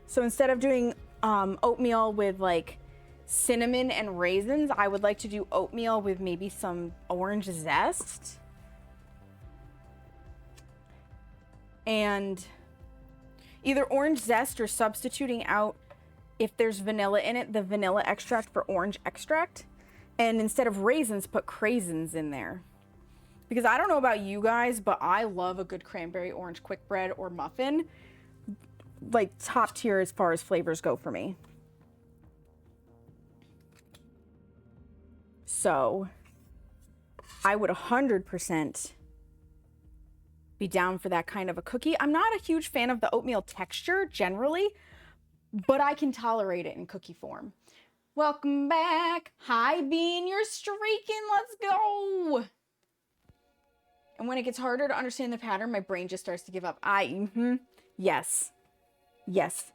So instead of doing oatmeal with like cinnamon and raisins, I would like to do oatmeal with maybe some orange zest. And either orange zest or substituting out, if there's vanilla in it, the vanilla extract for orange extract. And instead of raisins, put craisins in there. Because I don't know about you guys, but I love a good cranberry orange quick bread or muffin. Like top tier as far as flavors go for me. So I would 100% be down for that kind of a cookie. I'm not a huge fan of the oatmeal texture generally, but I can tolerate it in cookie form. Welcome back. Hi, Bean, you're streaking. Let's go. And when it gets harder to understand the pattern, my brain just starts to give up. Yes. Yes.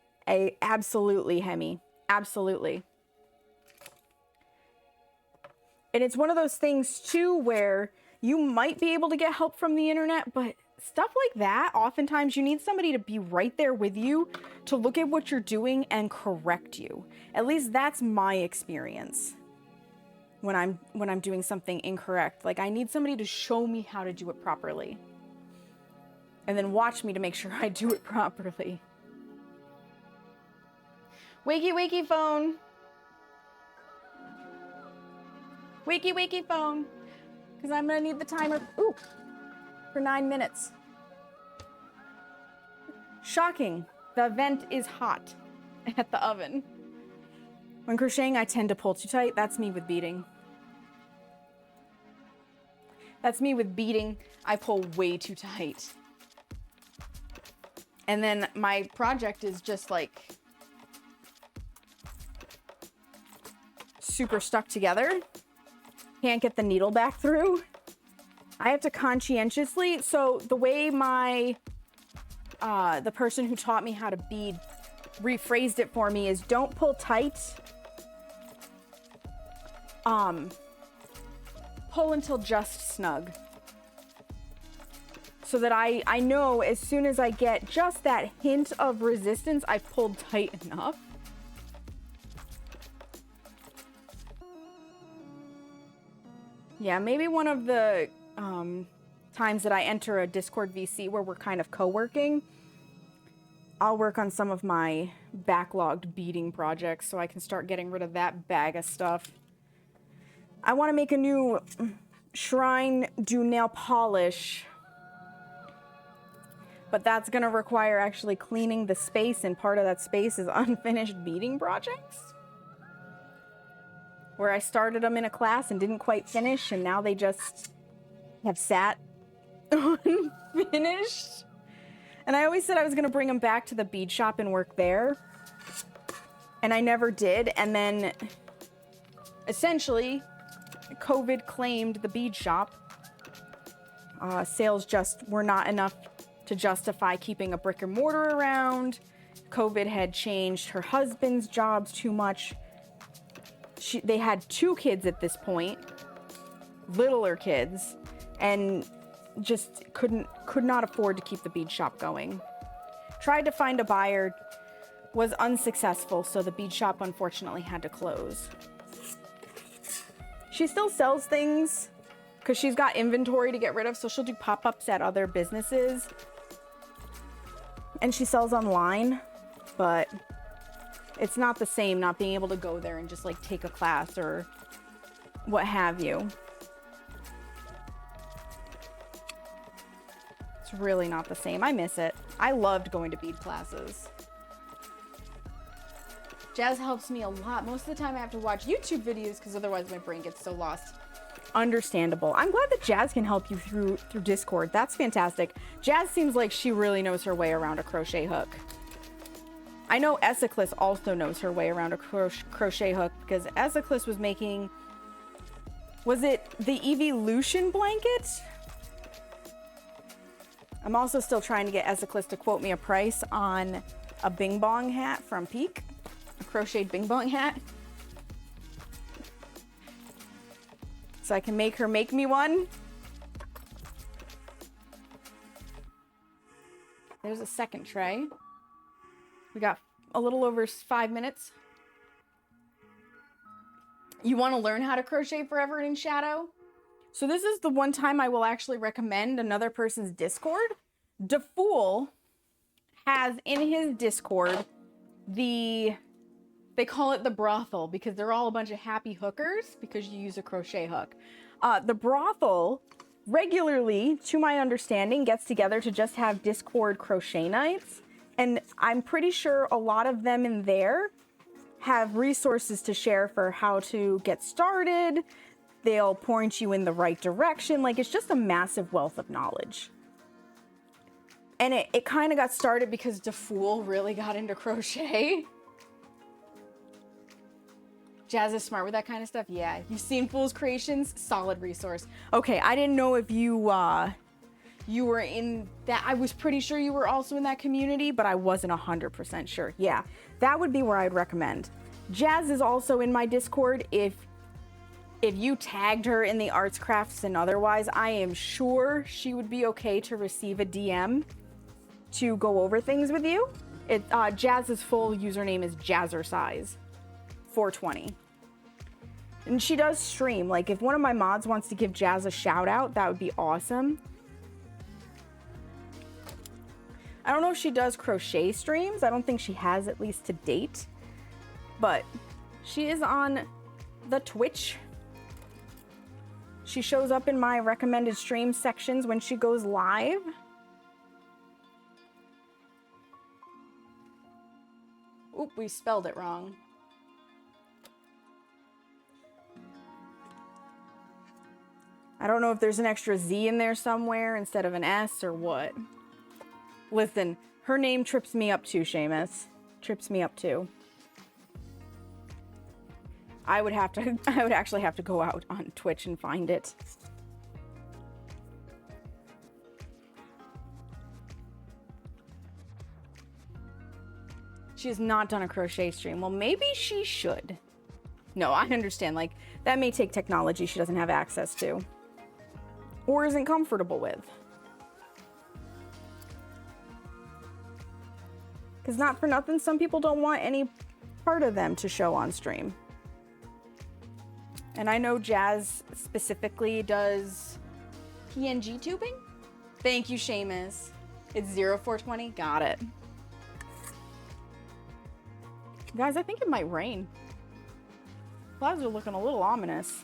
Absolutely, Hemi. Absolutely. And it's one of those things, too, where you might be able to get help from the internet, but stuff like that, oftentimes you need somebody to be right there with you to look at what you're doing and correct you. At least that's my experience when I'm doing something incorrect. Like, I need somebody to show me how to do it properly. And then watch me to make sure I do it properly. Wakey, wakey phone. Wakey, wakey phone. Because I'm going to need the timer. Ooh. For 9 minutes. Shocking. The vent is hot at the oven. When crocheting, I tend to pull too tight. That's me with beading. That's me with beading. I pull way too tight. And then my project is just like super stuck together. Can't get the needle back through. I have to conscientiously, so the way the person who taught me how to bead rephrased it for me is don't pull tight. Pull until just snug. So that I know as soon as I get just that hint of resistance, I've pulled tight enough. Yeah, maybe one of the times that I enter a Discord VC where we're kind of co-working, I'll work on some of my backlogged beading projects so I can start getting rid of that bag of stuff. I want to make a new shrine do nail polish, but that's going to require actually cleaning the space, and part of that space is unfinished beading projects. Where I started them in a class and didn't quite finish, and now they just have sat unfinished. And I always said I was going to bring them back to the bead shop and work there. And I never did. And then, essentially, COVID claimed the bead shop. Sales just were not enough to justify keeping a brick and mortar around. COVID had changed her husband's jobs too much. They had 2 kids at this point, littler kids, and just could not afford to keep the bead shop going. Tried to find a buyer, was unsuccessful, so the bead shop unfortunately had to close. She still sells things because she's got inventory to get rid of, so she'll do pop-ups at other businesses. And she sells online, but it's not the same not being able to go there and just like take a class or what have you. It's really not the same. I miss it. I loved going to bead classes. Jazz helps me a lot. Most of the time I have to watch YouTube videos because otherwise my brain gets so lost. Understandable. I'm glad that Jazz can help you through Discord. That's fantastic. Jazz seems like she really knows her way around a crochet hook. I know Essaclis also knows her way around a crochet hook because Essaclis was making, was it the Evolution blanket? I'm also still trying to get Essaclis to quote me a price on a Bing Bong hat from Peak, a crocheted Bing Bong hat. So I can make her make me one. There's a second tray. We got a little over 5 minutes. You want to learn how to crochet forever in shadow? So this is the one time I will actually recommend another person's Discord. DeFool has in his Discord they call it the brothel because they're all a bunch of happy hookers because you use a crochet hook. The brothel regularly, to my understanding, gets together to just have Discord crochet nights. And I'm pretty sure a lot of them in there have resources to share for how to get started. They'll point you in the right direction. Like, it's just a massive wealth of knowledge. And it kind of got started because DeFool really got into crochet. Jazz is smart with that kind of stuff. Yeah, you've seen Fool's Creations, solid resource. Okay, I didn't know if you were in that. I was pretty sure you were also in that community, but I wasn't 100% sure. Yeah, that would be where I'd recommend. Jazz is also in my Discord. If you tagged her in the arts, crafts, and otherwise, I am sure she would be okay to receive a DM to go over things with you. Jazz's full username is Jazzercise420. And she does stream. Like, if one of my mods wants to give Jazz a shout out, that would be awesome. I don't know if she does crochet streams. I don't think she has, at least to date. But she is on the Twitch. She shows up in my recommended stream sections when she goes live. Oop, we spelled it wrong. I don't know if there's an extra Z in there somewhere instead of an S or what. Listen, her name trips me up too, Seamus. Trips me up too. I would actually have to go out on Twitch and find it. She has not done a crochet stream. Well, maybe she should. No, I understand. Like, that may take technology she doesn't have access to. Or isn't comfortable with. Because not for nothing, some people don't want any part of them to show on stream. And I know Jazz specifically does PNG tubing. Thank you, Seamus. It's 0420. Got it. Guys, I think it might rain. Clouds are looking a little ominous,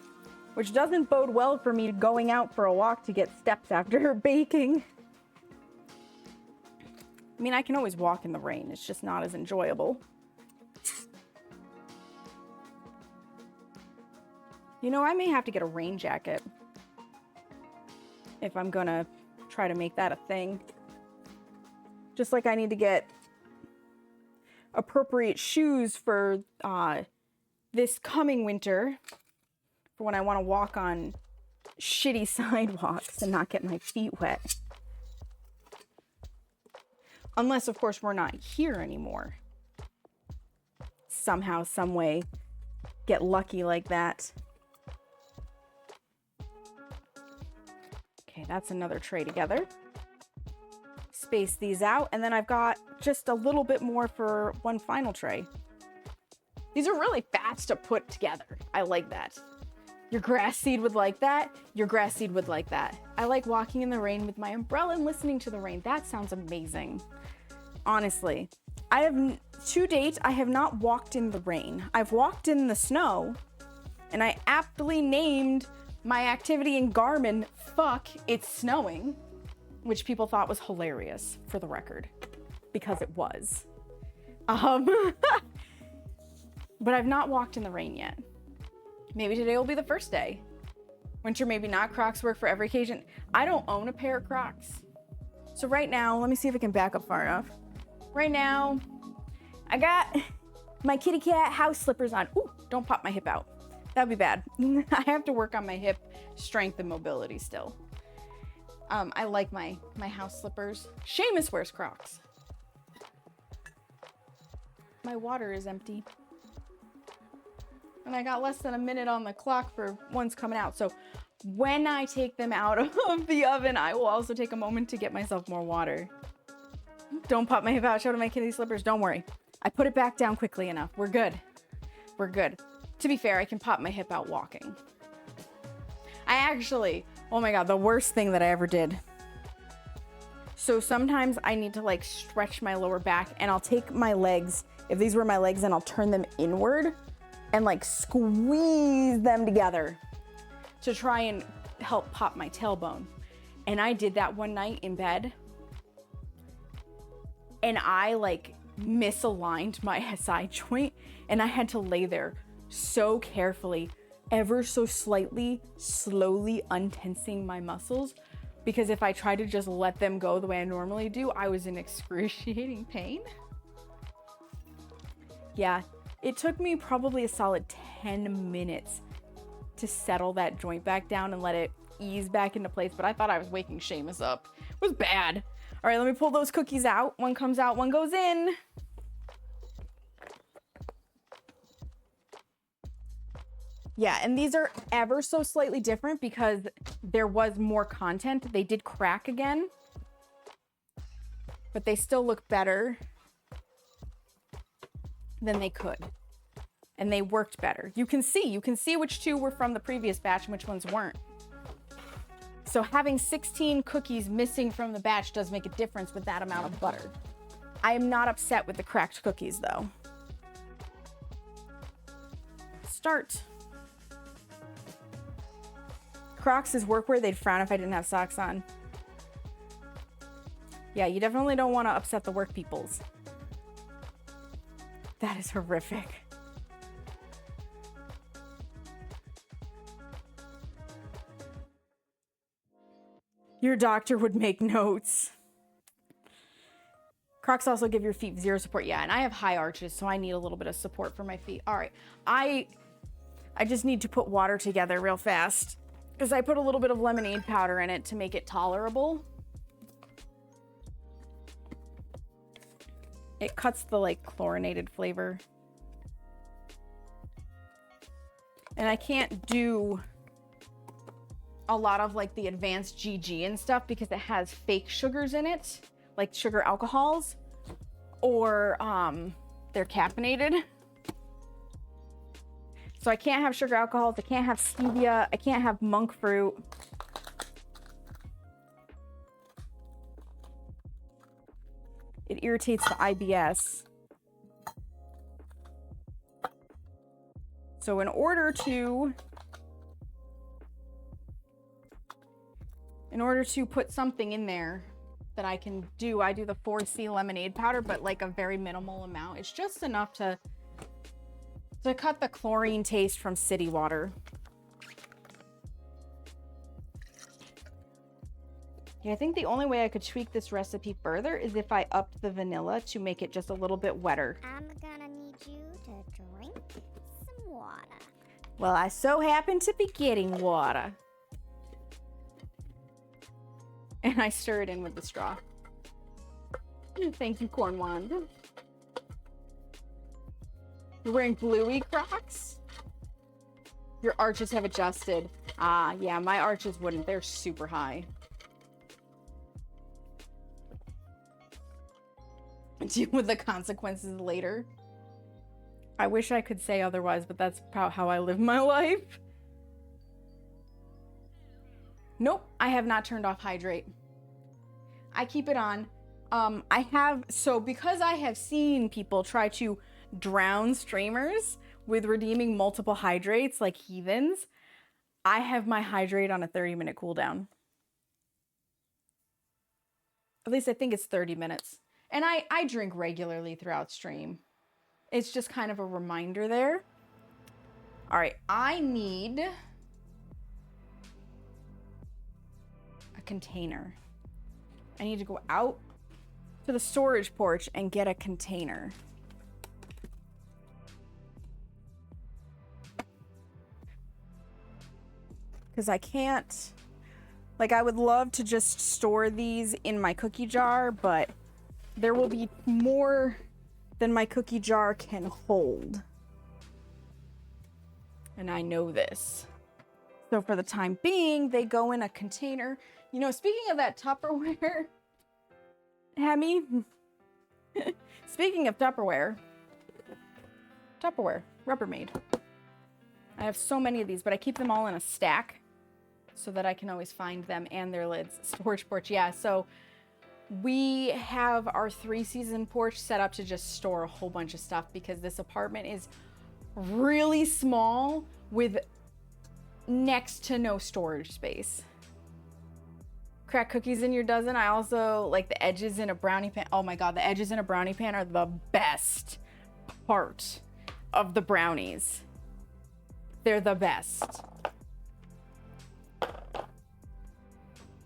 which doesn't bode well for me going out for a walk to get steps after baking. I mean, I can always walk in the rain. It's just not as enjoyable. You know, I may have to get a rain jacket if I'm gonna try to make that a thing. Just like I need to get appropriate shoes for this coming winter for when I want to walk on shitty sidewalks and not get my feet wet. Unless, of course, we're not here anymore. Somehow, some way, get lucky like that. Okay, that's another tray together. Space these out, and then I've got just a little bit more for one final tray. These are really fast to put together. I like that. Your grass seed would like that. Your grass seed would like that. I like walking in the rain with my umbrella and listening to the rain. That sounds amazing. Honestly, to date, I have not walked in the rain. I've walked in the snow, and I aptly named my activity in Garmin, "Fuck, it's snowing," which people thought was hilarious, for the record, because it was. But I've not walked in the rain yet. Maybe today will be the first day. Winter maybe not. Crocs work for every occasion. I don't own a pair of Crocs. So right now, let me see if I can back up far enough. Right now, I got my kitty cat house slippers on. Ooh, don't pop my hip out. That'd be bad. I have to work on my hip strength and mobility still. I like my house slippers. Seamus wears Crocs. My water is empty. And I got less than a minute on the clock for ones coming out. So when I take them out of the oven, I will also take a moment to get myself more water. Don't pop my hip out. Shout out my kitty slippers. Don't worry. I put it back down quickly enough. We're good. We're good. To be fair, I can pop my hip out walking. I actually, oh my God, the worst thing that I ever did. So sometimes I need to like stretch my lower back and I'll take my legs, if these were my legs, and I'll turn them inward and like squeeze them together to try and help pop my tailbone. And I did that one night in bed and I like misaligned my SI joint and I had to lay there so carefully, ever so slightly, slowly untensing my muscles, because if I tried to just let them go the way I normally do, I was in excruciating pain. Yeah, it took me probably a solid 10 minutes to settle that joint back down and let it ease back into place, but I thought I was waking Seamus up. It was bad. All right, let me pull those cookies out. One comes out, one goes in. Yeah, and these are ever so slightly different because there was more content. They did crack again, but they still look better than they could. And they worked better. You can see which two were from the previous batch and which ones weren't. So having 16 cookies missing from the batch does make a difference with that amount of butter. I am not upset with the cracked cookies though. Start. Crocs is workwear. They'd frown if I didn't have socks on. Yeah, you definitely don't want to upset the work peoples. That is horrific. Your doctor would make notes. Crocs also give your feet zero support. Yeah, and I have high arches, so I need a little bit of support for my feet. All right, I just need to put water together real fast because I put a little bit of lemonade powder in it to make it tolerable. It cuts the like chlorinated flavor. And I can't do a lot of like the advanced GG and stuff because it has fake sugars in it, like sugar alcohols, or they're caffeinated. So I can't have sugar alcohols, I can't have stevia, I can't have monk fruit. It irritates the IBS. So in order to put something in there that I can do, I do the 4C lemonade powder, but like a very minimal amount. It's just enough to cut the chlorine taste from city water. Yeah, I think the only way I could tweak this recipe further is if I upped the vanilla to make it just a little bit wetter. I'm gonna need you to drink some water. Well, I so happen to be getting water. And I stir it in with the straw. Thank you, Corn Wand. You're wearing bluey Crocs? Your arches have adjusted. Ah, yeah, my arches wouldn't. They're super high. Deal with the consequences later. I wish I could say otherwise, but that's about how I live my life. Nope, I have not turned off hydrate. I keep it on. Because I have seen people try to drown streamers with redeeming multiple hydrates like heathens, I have my hydrate on a 30-minute cooldown. At least I think it's 30 minutes. And I drink regularly throughout stream. It's just kind of a reminder there. All right, I need container. I need to go out to the storage porch and get a container. Because I can't, like, I would love to just store these in my cookie jar, but there will be more than my cookie jar can hold. And I know this. So for the time being, they go in a container. You know, speaking of that Tupperware, Hemi, speaking of Tupperware, Rubbermaid. I have so many of these, but I keep them all in a stack so that I can always find them and their lids. Storage porch, yeah. So we have our 3-season porch set up to just store a whole bunch of stuff because this apartment is really small with next to no storage space. Crack cookies in your dozen. I also like the edges in a brownie pan. Oh my God, the edges in a brownie pan are the best part of the brownies. They're the best.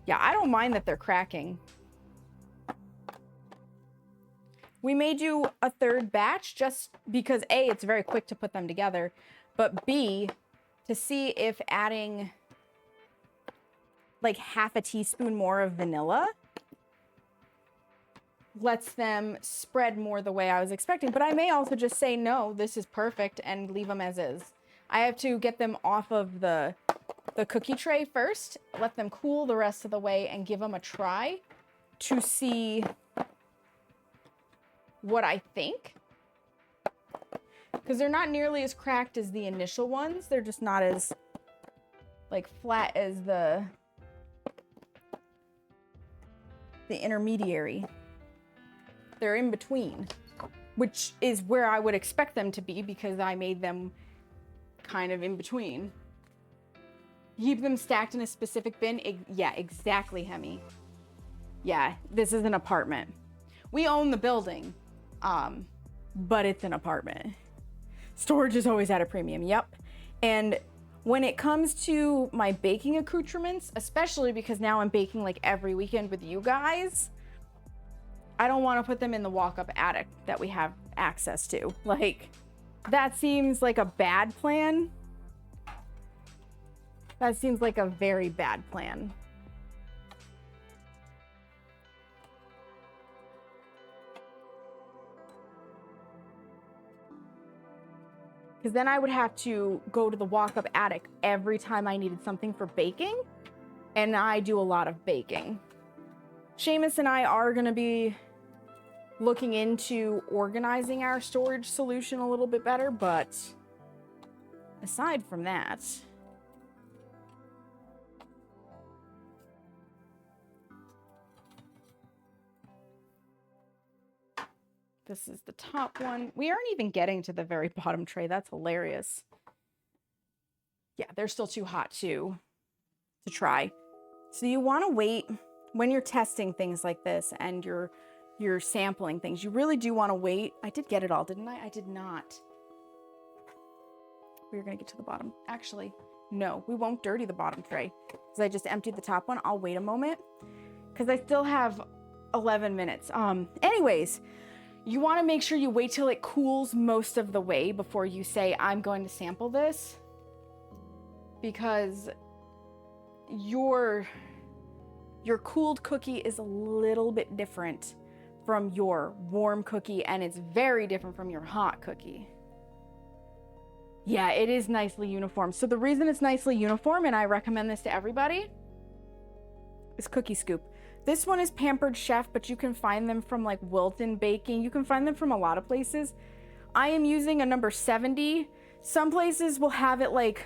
Yeah, I don't mind that they're cracking. We may do a third batch just because A, it's very quick to put them together, but B, to see if adding like half a teaspoon more of vanilla lets them spread more the way I was expecting. But I may also just say, no, this is perfect and leave them as is. I have to get them off of the cookie tray first, let them cool the rest of the way and give them a try to see what I think. Because they're not nearly as cracked as the initial ones. They're just not as like flat as the intermediary. They're in between, which is where I would expect them to be because I made them kind of in between. Keep them stacked in a specific bin. Yeah, exactly, Hemi. Yeah, this is an apartment. We own the building, but it's an apartment. Storage is always at a premium, yep. And when it comes to my baking accoutrements, especially because now I'm baking like every weekend with you guys, I don't want to put them in the walk-up attic that we have access to. Like, that seems like a bad plan. That seems like a very bad plan. Because then I would have to go to the walk-up attic every time I needed something for baking. And I do a lot of baking. Seamus and I are going to be looking into organizing our storage solution a little bit better. But aside from that, this is the top one. We aren't even getting to the very bottom tray. That's hilarious. Yeah, they're still too hot to try. So you want to wait when you're testing things like this and you're sampling things. You really do want to wait. I did get it all, didn't I? I did not. We're going to get to the bottom. Actually, no, we won't dirty the bottom tray because I just emptied the top one. I'll wait a moment because I still have 11 minutes. Anyways, you want to make sure you wait till it cools most of the way before you say, I'm going to sample this. Because your cooled cookie is a little bit different from your warm cookie, and it's very different from your hot cookie. Yeah, it is nicely uniform. So the reason it's nicely uniform, and I recommend this to everybody, is Cookie Scoop. This one is Pampered Chef, but you can find them from like Wilton Baking. You can find them from a lot of places. I am using a number 70. Some places will have it like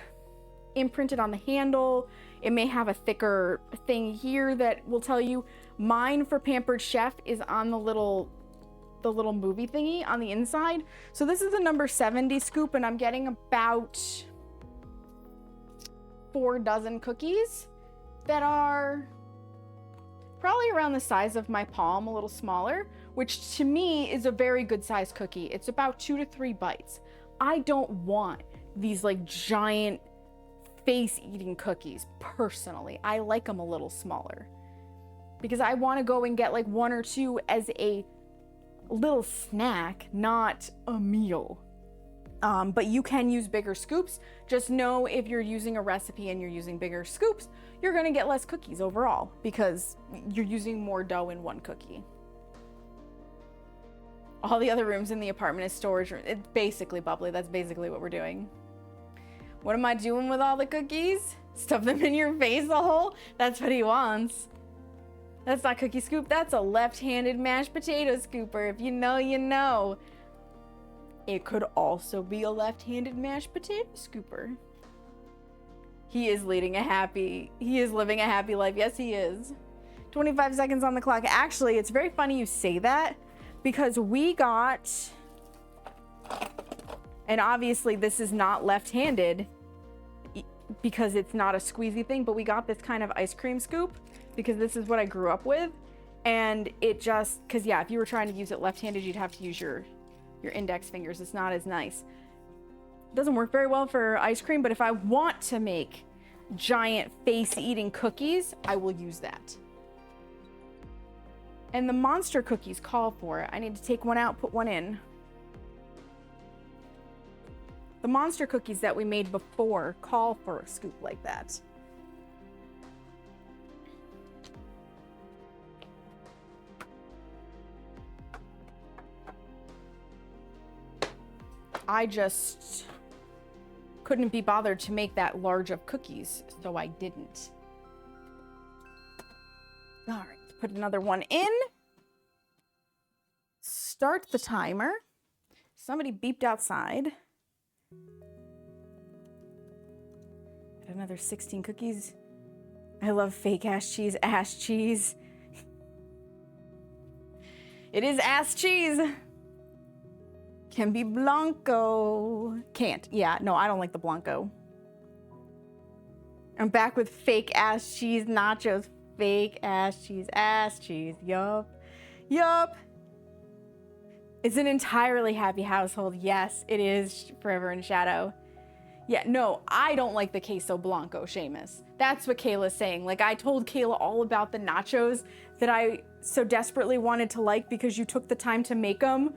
imprinted on the handle. It may have a thicker thing here that will tell you. Mine for Pampered Chef is on the little movie thingy on the inside. So this is a number 70 scoop, and I'm getting about 4 dozen cookies that are probably around the size of my palm, a little smaller, which to me is a very good size cookie. It's about 2 to 3 bites. I don't want these like giant face-eating cookies personally. I like them a little smaller. because I want to go and get like 1 or 2 as a little snack, not a meal. But you can use bigger scoops. Just know if you're using a recipe and you're using bigger scoops, you're gonna get less cookies overall because you're using more dough in 1 cookie. All the other rooms in the apartment is storage room. It's basically bubbly. That's basically what we're doing. What am I doing with all the cookies? Stuff them in your face a hole? That's what he wants. That's not cookie scoop. That's a left-handed mashed potato scooper. If you know, you know. It could also be a left-handed mashed potato scooper. He is living a happy life. Yes, he is. 25 seconds on the clock. Actually, it's very funny you say that because we got, and obviously this is not left-handed because it's not a squeezy thing, but we got this kind of ice cream scoop because this is what I grew up with. And it just, because yeah, if you were trying to use it left-handed, you'd have to use your index fingers. It's not as nice. It doesn't work very well for ice cream, but if I want to make giant face-eating cookies, I will use that. And the monster cookies call for it. I need to take one out, put one in. The monster cookies that we made before call for a scoop like that. I just couldn't be bothered to make that large of cookies, so I didn't. All right, put another one in. Start the timer. Somebody beeped outside. Add another 16 cookies. I love fake ass cheese, ass cheese. It is ass cheese. Can be Blanco. Can't. Yeah, no, I don't like the Blanco. I'm back with fake ass cheese nachos. Fake ass cheese. Yup. Yup. It's an entirely happy household. Yes, it is. Forever in Shadow. Yeah, no, I don't like the queso blanco, Seamus. That's what Kayla's saying. Like, I told Kayla all about the nachos that I so desperately wanted to like because you took the time to make them,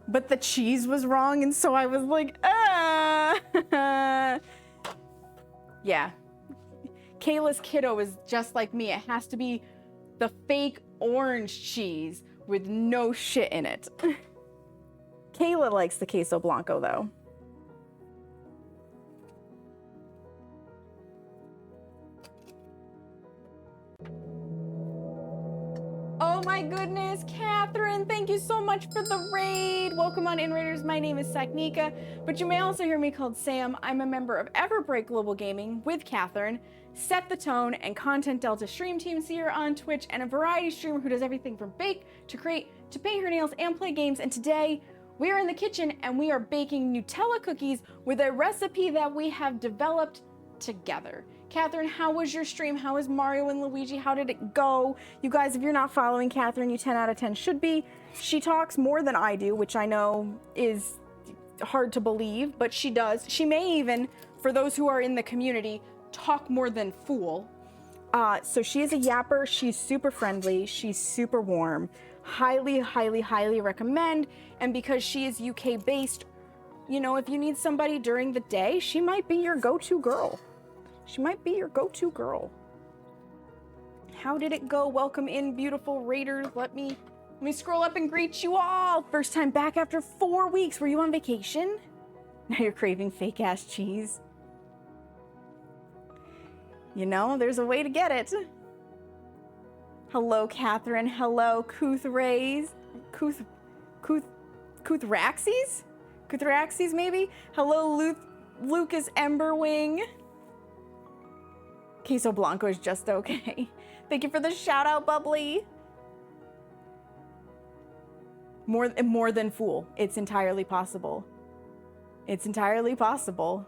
but the cheese was wrong, and so I was like, ah. Yeah. Kayla's kiddo is just like me. It has to be the fake orange cheese with no shit in it. Kayla likes the queso blanco, though. Oh my goodness, Catherine, thank you so much for the raid. Welcome on in, Raiders. My name is Saknika, but you may also hear me called Sam. I'm a member of Everbreak Global Gaming with Catherine, Set the Tone, and Content Delta stream teams here on Twitch, and a variety streamer who does everything from bake to create to paint her nails and play games. And today we are in the kitchen and we are baking Nutella cookies with a recipe that we have developed together. Catherine, how was your stream? How was Mario and Luigi? How did it go? You guys, if you're not following Catherine, you 10 out of 10 should be. She talks more than I do, which I know is hard to believe, but she does. She may even, for those who are in the community, talk more than fool. So she is a yapper. She's super friendly. She's super warm. Highly, highly, highly recommend. And because she is UK based, you know, if you need somebody during the day, she might be your go-to girl. She might be your go-to girl. How did it go? Welcome in, beautiful raiders. Let me scroll up and greet you all. First time back after 4 weeks. Were you on vacation? Now you're craving fake ass cheese. You know, there's a way to get it. Hello, Catherine. Hello, Kuthrays. Kuthraxes? Kuthraxes, maybe? Hello, Lucas Emberwing. Queso Blanco is just okay. Thank you for the shout out, Bubbly. More than fool. It's entirely possible. It's entirely possible.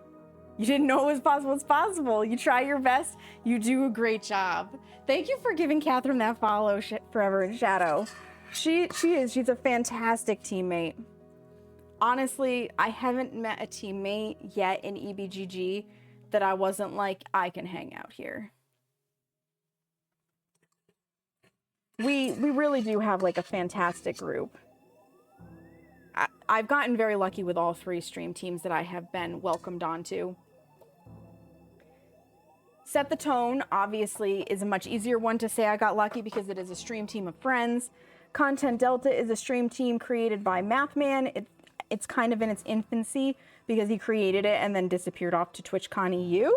You didn't know it was possible. It's possible. You try your best. You do a great job. Thank you for giving Catherine that follow, Forever in Shadow. She's a fantastic teammate. Honestly, I haven't met a teammate yet in EBGG that I wasn't like, I can hang out here. We really do have like a fantastic group. I've gotten very lucky with all 3 stream teams that I have been welcomed onto. Set the Tone, obviously, is a much easier one to say I got lucky because it is a stream team of friends. Content Delta is a stream team created by Mathman. It's kind of in its infancy because he created it and then disappeared off to TwitchCon EU.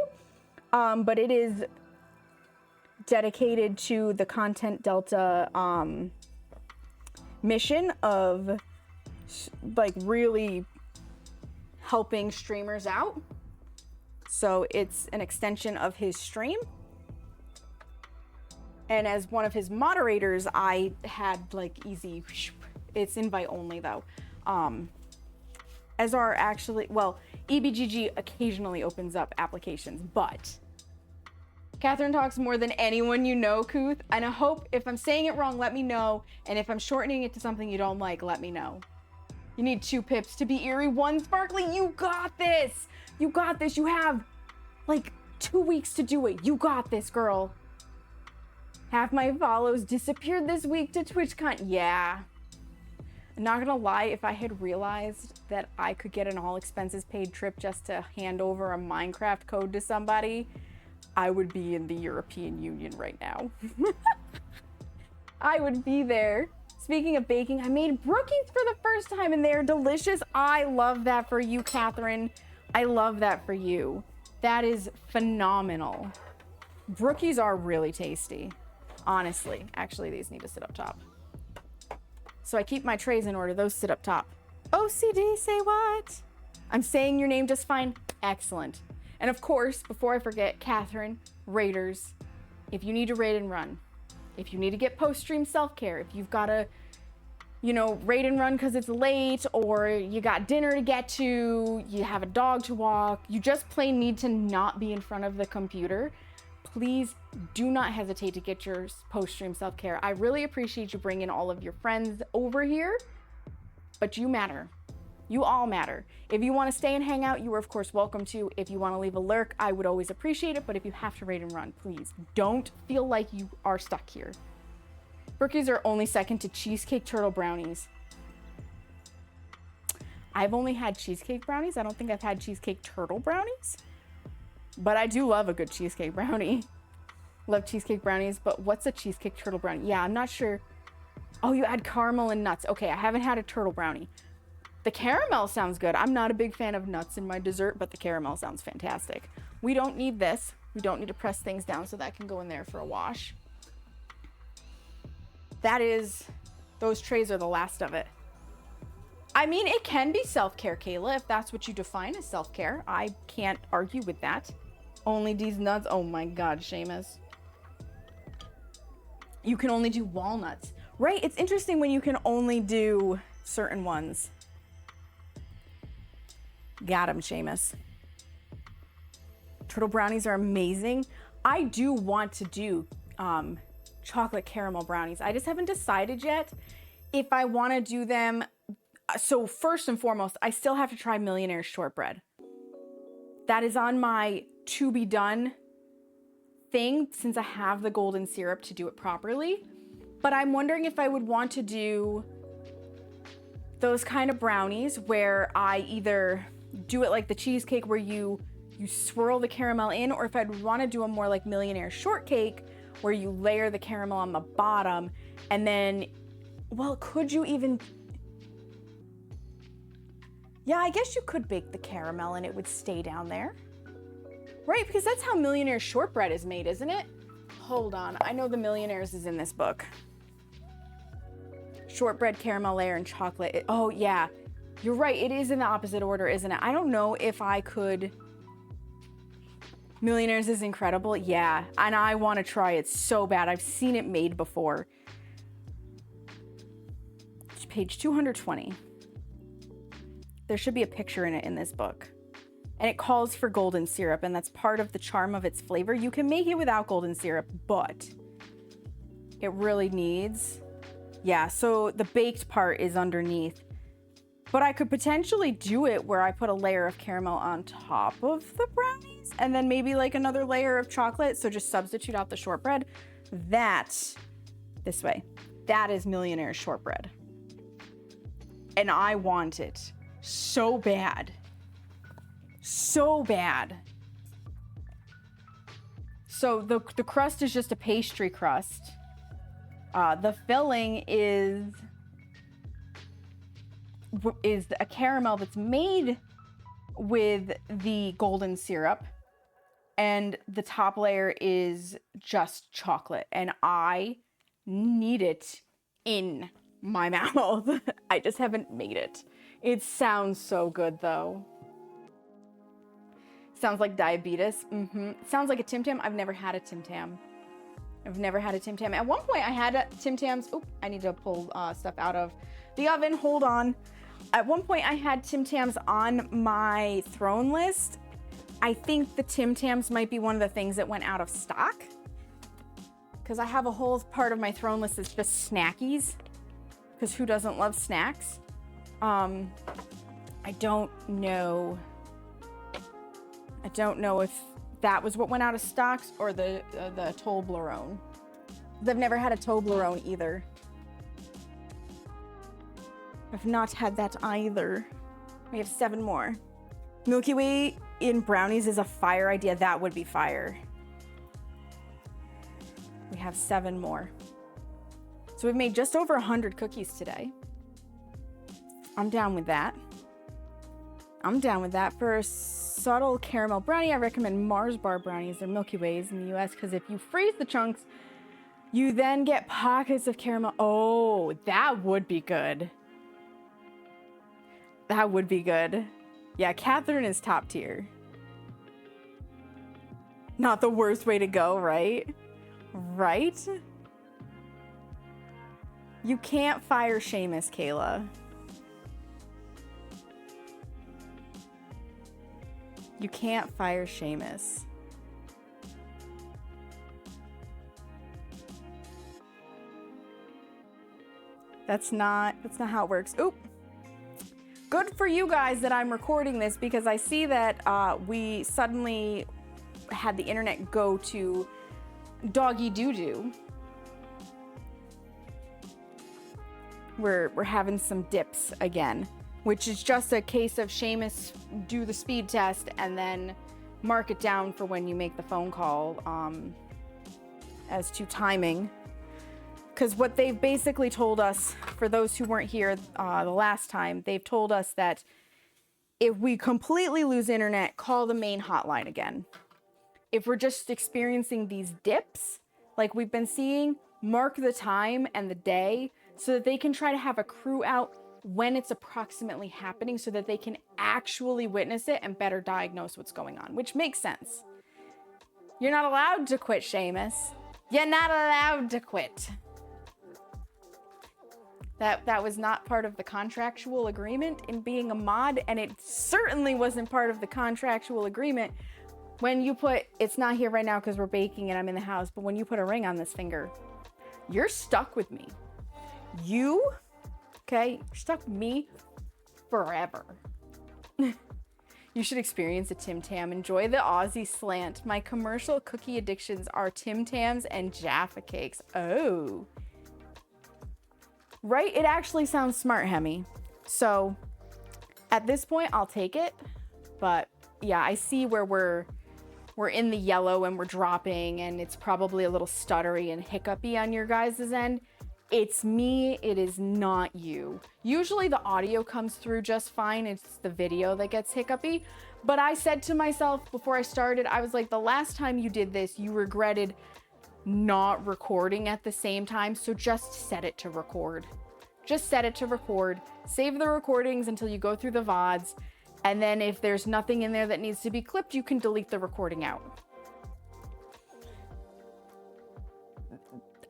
But it is dedicated to the Content Delta mission of like really helping streamers out. So it's an extension of his stream. And as one of his moderators, I had like easy, it's invite only though. As are actually, well, EBGG occasionally opens up applications, but Catherine talks more than anyone you know, Kuth. And I hope if I'm saying it wrong, let me know. And if I'm shortening it to something you don't like, let me know. You need 2 pips to be eerie, 1 sparkly. You got this. You got this. You have like 2 weeks to do it. You got this, girl. Half my follows disappeared this week to TwitchCon. Yeah. I'm not gonna lie, if I had realized that I could get an all expenses paid trip just to hand over a Minecraft code to somebody, I would be in the European Union right now. I would be there. Speaking of baking, I made brookies for the first time and they're delicious. I love that for you, Catherine. I love that for you. That is phenomenal. Brookies are really tasty, honestly. Actually, these need to sit up top. So I keep my trays in order. Those sit up top. OCD, say what? I'm saying your name just fine. Excellent. And of course, before I forget, Catherine, raiders, if you need to raid and run, if you need to get post-stream self-care, if you've got to, you know, raid and run because it's late, or you got dinner to get to, you have a dog to walk, you just plain need to not be in front of the computer, please do not hesitate to get your post-stream self-care. I really appreciate you bringing all of your friends over here, but you matter. You all matter. If you want to stay and hang out, you are of course welcome to. If you want to leave a lurk, I would always appreciate it, but if you have to raid and run, please don't feel like you are stuck here. Brookies are only second to cheesecake turtle brownies. I've only had cheesecake brownies. I don't think I've had cheesecake turtle brownies, but I do love a good cheesecake brownie. Love cheesecake brownies, but what's a cheesecake turtle brownie? Yeah, I'm not sure. Oh, you add caramel and nuts. Okay, I haven't had a turtle brownie. The caramel sounds good. I'm not a big fan of nuts in my dessert, but the caramel sounds fantastic. We don't need this. We don't need to press things down, so that can go in there for a wash. That is, those trays are the last of it. I mean, it can be self-care, Kayla, if that's what you define as self-care. I can't argue with that. Only these nuts. Oh my God, Seamus. You can only do walnuts. Right, it's interesting when you can only do certain ones. Got him, Seamus. Turtle brownies are amazing. I do want to do chocolate caramel brownies. I just haven't decided yet if I want to do them. So first and foremost, I still have to try Millionaire's shortbread. That is on my to be done thing since I have the golden syrup to do it properly. But I'm wondering if I would want to do those kind of brownies where I either do it like the cheesecake where you swirl the caramel in, or if I'd want to do a more like Millionaire shortcake where you layer the caramel on the bottom and then, well, could you even, yeah, I guess you could bake the caramel and it would stay down there, right? Because that's how Millionaire shortbread is made, isn't it? Hold on, I know the Millionaires is in this book. Shortbread, caramel layer, and chocolate. Oh yeah, you're right, it is in the opposite order, isn't it? I don't know if I could. Millionaires is incredible, yeah, and I want to try it so bad. I've seen it made before. Page 220. There should be a picture in it in this book. And it calls for golden syrup, and that's part of the charm of its flavor. You can make it without golden syrup, but it really needs, yeah, so the baked part is underneath. But I could potentially do it where I put a layer of caramel on top of the brownies and then maybe like another layer of chocolate. So just substitute out the shortbread. That This way. That is Millionaire Shortbread. And I want it so bad. So bad. So the crust is just a pastry crust. The filling is a caramel that's made with the golden syrup, and the top layer is just chocolate, and I need it in my mouth. I just haven't made it. It sounds so good though. Sounds like diabetes. Sounds like a Tim Tam. I've never had a Tim Tam. I've never had a Tim Tam. At one point I had Tim Tams. Oh, I need to pull stuff out of the oven. Hold on. At one point I had Tim Tams on my throne list. I think the Tim Tams might be one of the things that went out of stock, because I have a whole part of my throne list that's just snackies, because who doesn't love snacks? I don't know if that was what went out of stocks or the Toblerone. I've never had a Toblerone either. I've not had that either. We have 7 more. Milky Way in brownies is a fire idea. That would be fire. We have 7 more. So we've made just over 100 cookies today. I'm down with that. I'm down with that. For a subtle caramel brownie, I recommend Mars bar brownies. They're Milky Ways in the US, because if you freeze the chunks, you then get pockets of caramel. Oh, that would be good. That would be good. Yeah, Catherine is top tier. Not the worst way to go, right? Right? You can't fire Seamus, Kayla. You can't fire Seamus. That's not how it works. Oop. Good for you guys that I'm recording this, because I see that we suddenly had the internet go to doggy doo-doo. We're having some dips again, which is just a case of Seamus do the speed test and then mark it down for when you make the phone call as to timing. Because what they've basically told us, for those who weren't here the last time, they've told us that if we completely lose internet, call the main hotline again. If we're just experiencing these dips, like we've been seeing, mark the time and the day so that they can try to have a crew out when it's approximately happening so that they can actually witness it and better diagnose what's going on, which makes sense. You're not allowed to quit, Seamus. You're not allowed to quit. That was not part of the contractual agreement in being a mod, and it certainly wasn't part of the contractual agreement when you put, it's not here right now because we're baking and I'm in the house, but when you put a ring on this finger, you're stuck with me. Okay, you're stuck with me forever. You should experience a Tim Tam. Enjoy the Aussie slant. My commercial cookie addictions are Tim Tams and Jaffa cakes. Oh. Right? It actually sounds smart, Hemi. So at this point, I'll take it. But yeah, I see where we're in the yellow and we're dropping, and it's probably a little stuttery and hiccupy on your guys' end. It's me, it is not you. Usually the audio comes through just fine. It's the video that gets hiccupy. But I said to myself before I started, I was like, the last time you did this, you regretted not recording at the same time, so just set it to record. Just set it to record. Save the recordings until you go through the VODs, and then if there's nothing in there that needs to be clipped, you can delete the recording out.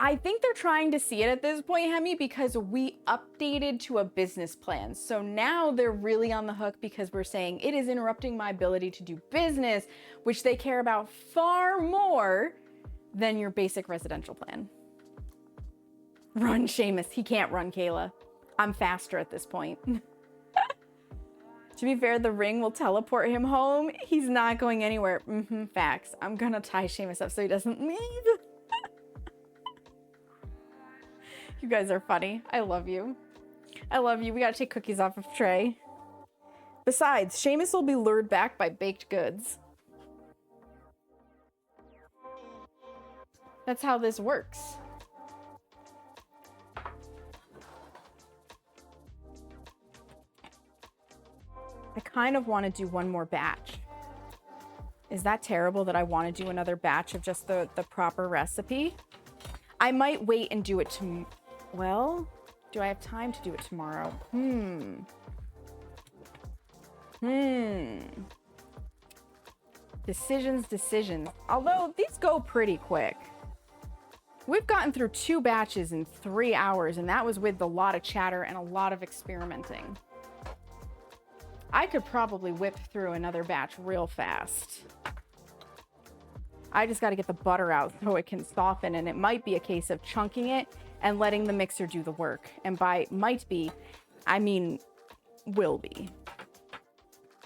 I think they're trying to see it at this point, Hemi, because we updated to a business plan. So now they're really on the hook because we're saying it is interrupting my ability to do business, which they care about far more than your basic residential plan. Run, Seamus. He can't run, Kayla. I'm faster at this point. To be fair, the ring will teleport him home. He's not going anywhere. Facts. I'm gonna tie Seamus up so he doesn't leave. You guys are funny. I love you. I love you. We gotta take cookies off of tray. Besides, Seamus will be lured back by baked goods. That's how this works. I kind of want to do one more batch. Is that terrible that I want to do another batch of just the proper recipe? I might wait and do it well, do I have time to do it tomorrow? Decisions. Although these go pretty quick. We've gotten through 2 batches in 3 hours, and that was with a lot of chatter and a lot of experimenting. I could probably whip through another batch real fast. I just got to get the butter out so it can soften, and it might be a case of chunking it and letting the mixer do the work. And by might be, I mean will be.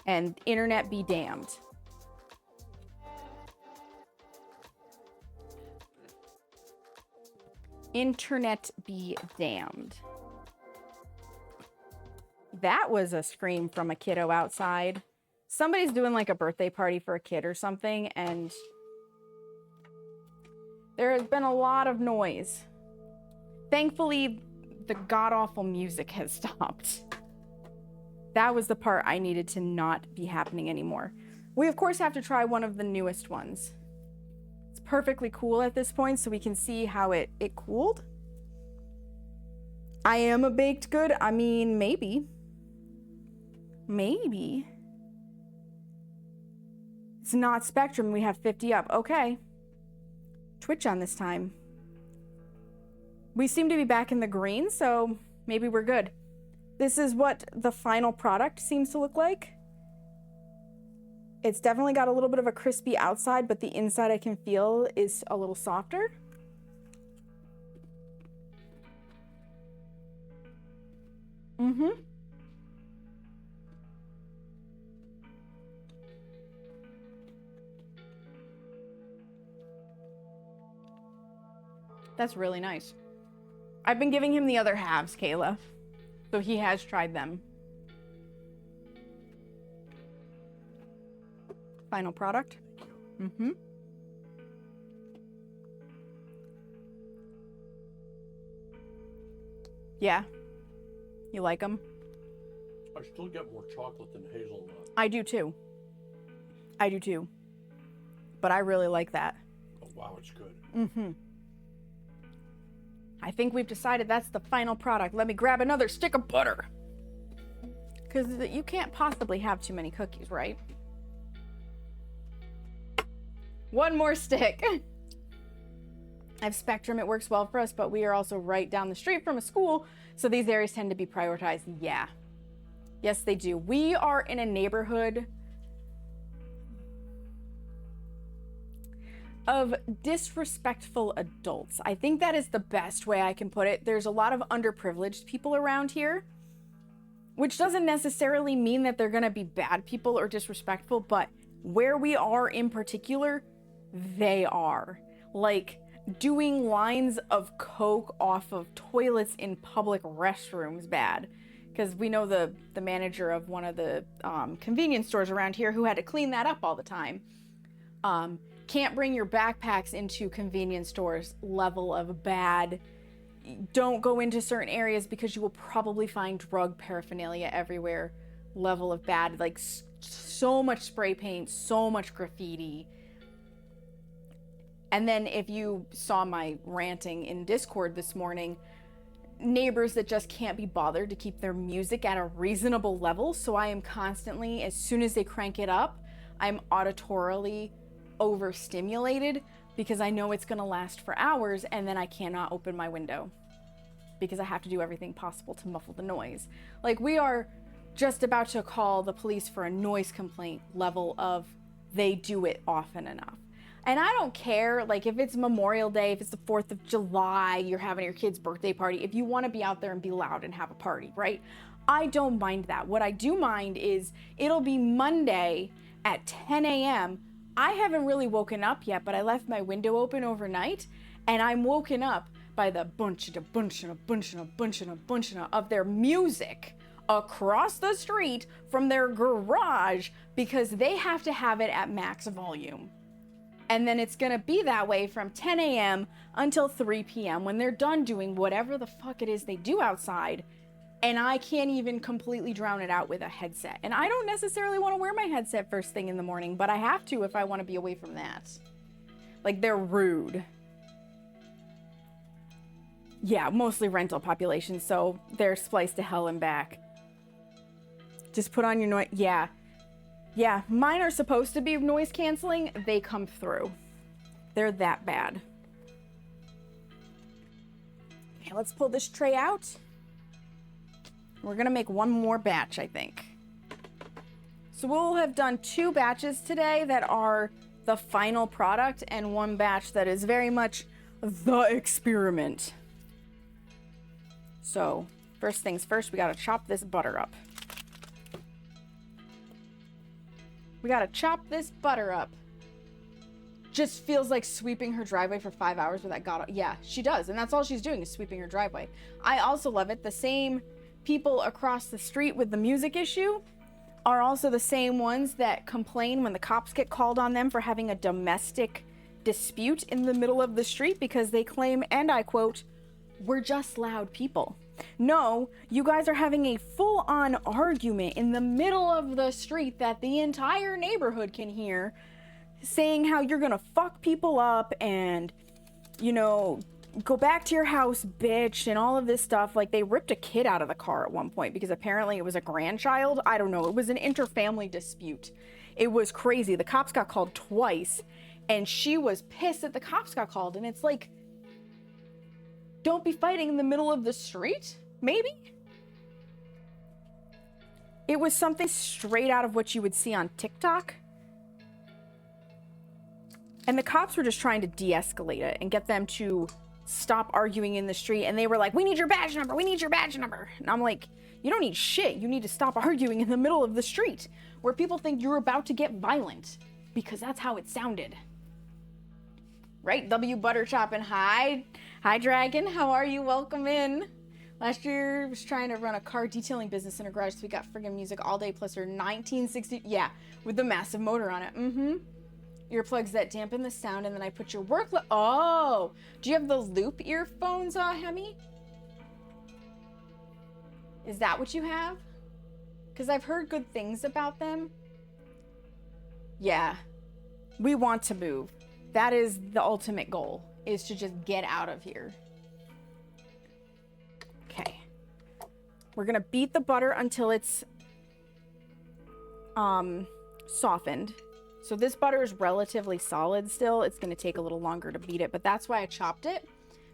And internet be damned. Internet be damned. That was a scream from a kiddo outside. Somebody's doing like a birthday party for a kid or something, and there has been a lot of noise. Thankfully, the god-awful music has stopped. That was the part I needed to not be happening anymore. We, of course, have to try one of the newest ones. It's perfectly cool at this point, so we can see how it cooled. I am a baked good. I mean, maybe. Maybe. It's not Spectrum. We have 50 up. Okay. Twitch on this time. We seem to be back in the green, so maybe we're good. This is what the final product seems to look like. It's definitely got a little bit of a crispy outside, but the inside I can feel is a little softer. That's really nice. I've been giving him the other halves, Kayla. So he has tried them. Final product. Yeah. You like them? I still get more chocolate than hazelnut. I do too. I do too. But I really like that. Oh, wow, it's good. I think we've decided that's the final product. Let me grab another stick of butter. Because you can't possibly have too many cookies, right? One more stick. I have Spectrum. It works well for us, but we are also right down the street from a school, so these areas tend to be prioritized. Yeah. Yes, they do. We are in a neighborhood of disrespectful adults. I think that is the best way I can put it. There's a lot of underprivileged people around here, which doesn't necessarily mean that they're going to be bad people or disrespectful, but where we are in particular, they are. Like, doing lines of Coke off of toilets in public restrooms bad. Because we know the manager of one of the convenience stores around here who had to clean that up all the time. Can't bring your backpacks into convenience stores level of bad. Don't go into certain areas because you will probably find drug paraphernalia everywhere level of bad. Like so much spray paint, so much graffiti. And then if you saw my ranting in Discord this morning, neighbors that just can't be bothered to keep their music at a reasonable level. So I am constantly, as soon as they crank it up, I'm auditorily overstimulated because I know it's going to last for hours, and then I cannot open my window because I have to do everything possible to muffle the noise. Like, we are just about to call the police for a noise complaint level of they do it often enough. And I don't care, like, if it's Memorial Day, if it's the 4th of July, you're having your kid's birthday party, if you want to be out there and be loud and have a party, right? I don't mind that. What I do mind is it'll be Monday at 10 a.m. I haven't really woken up yet, but I left my window open overnight, and I'm woken up by the bunch of their music across the street from their garage because they have to have it at max volume. And then it's gonna be that way from 10 a.m. until 3 p.m. when they're done doing whatever the fuck it is they do outside. And I can't even completely drown it out with a headset. And I don't necessarily want to wear my headset first thing in the morning, but I have to if I want to be away from that. Like, they're rude. Yeah, mostly rental population, so they're spliced to hell and back. Just put on your noise. Yeah. Yeah, mine are supposed to be noise canceling. They come through. They're that bad. Okay, let's pull this tray out. We're gonna make one more batch, I think. So we'll have done 2 batches today that are the final product and 1 batch that is very much the experiment. So first things first, we gotta chop this butter up. We gotta chop this butter up. Just feels like sweeping her driveway for 5 hours with that god. Yeah, she does. And that's all she's doing is sweeping her driveway. I also love it. The same people across the street with the music issue are also the same ones that complain when the cops get called on them for having a domestic dispute in the middle of the street because they claim, and I quote, "We're just loud people." No, you guys are having a full-on argument in the middle of the street that the entire neighborhood can hear, saying how you're gonna fuck people up and, you know, go back to your house, bitch, and all of this stuff. Like, they ripped a kid out of the car at one point because apparently it was a grandchild. I don't know. It was an interfamily dispute. It was crazy. The cops got called twice, and she was pissed that the cops got called. And it's like, don't be fighting in the middle of the street, maybe? It was something straight out of what you would see on TikTok. And the cops were just trying to de-escalate it and get them to stop arguing in the street. And they were like, "We need your badge number. We need your badge number." And I'm like, you don't need shit. You need to stop arguing in the middle of the street where people think you're about to get violent, because that's how it sounded. Right? W Butterchop and hi Dragon. How are you? Welcome in. Last year was trying to run a car detailing business in her garage, so we got friggin' music all day plus her 1960. Yeah, with the massive motor on it. Earplugs that dampen the sound, and then I put your work. Oh, do you have the loop earphones, Hemi? Is that what you have? Because I've heard good things about them. Yeah, we want to move. That is the ultimate goal, is to just get out of here. Okay. We're gonna beat the butter until it's softened. So this butter is relatively solid still. It's gonna take a little longer to beat it, but that's why I chopped it,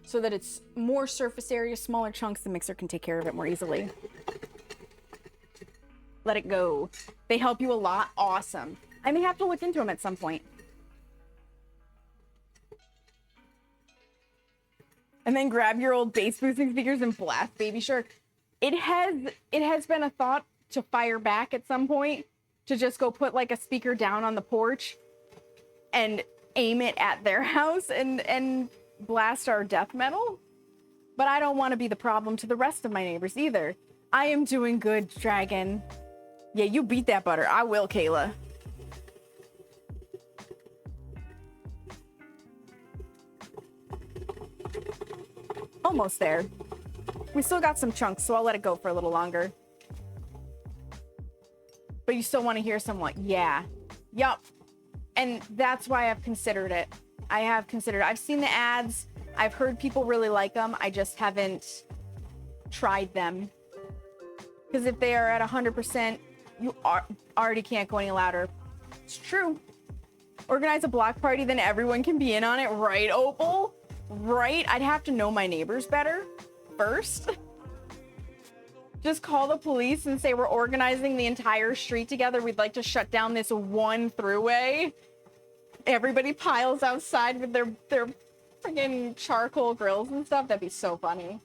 so that it's more surface area, smaller chunks. The mixer can take care of it more easily. Let it go. They help you a lot. Awesome. I may have to look into them at some point. And then grab your old bass boosting speakers and blast Baby Shark. It has been a thought to fire back at some point, to just go put like a speaker down on the porch and aim it at their house and blast our death metal. But I don't want to be the problem to the rest of my neighbors either. I am doing good, Dragon. Yeah, you beat that butter. I will, Kayla. Almost there. We still got some chunks, so I'll let it go for a little longer. But you still want to hear some, like, yeah. Yup. And that's why I've considered it. I've seen the ads. I've heard people really like them. I just haven't tried them. Because if they are at 100%, you already can't go any louder. It's true. Organize a block party, then everyone can be in on it. Right, Opal? Right? I'd have to know my neighbors better first. Just call the police and say we're organizing the entire street together. We'd like to shut down this one throughway. Everybody piles outside with their friggin' charcoal grills and stuff. That'd be so funny.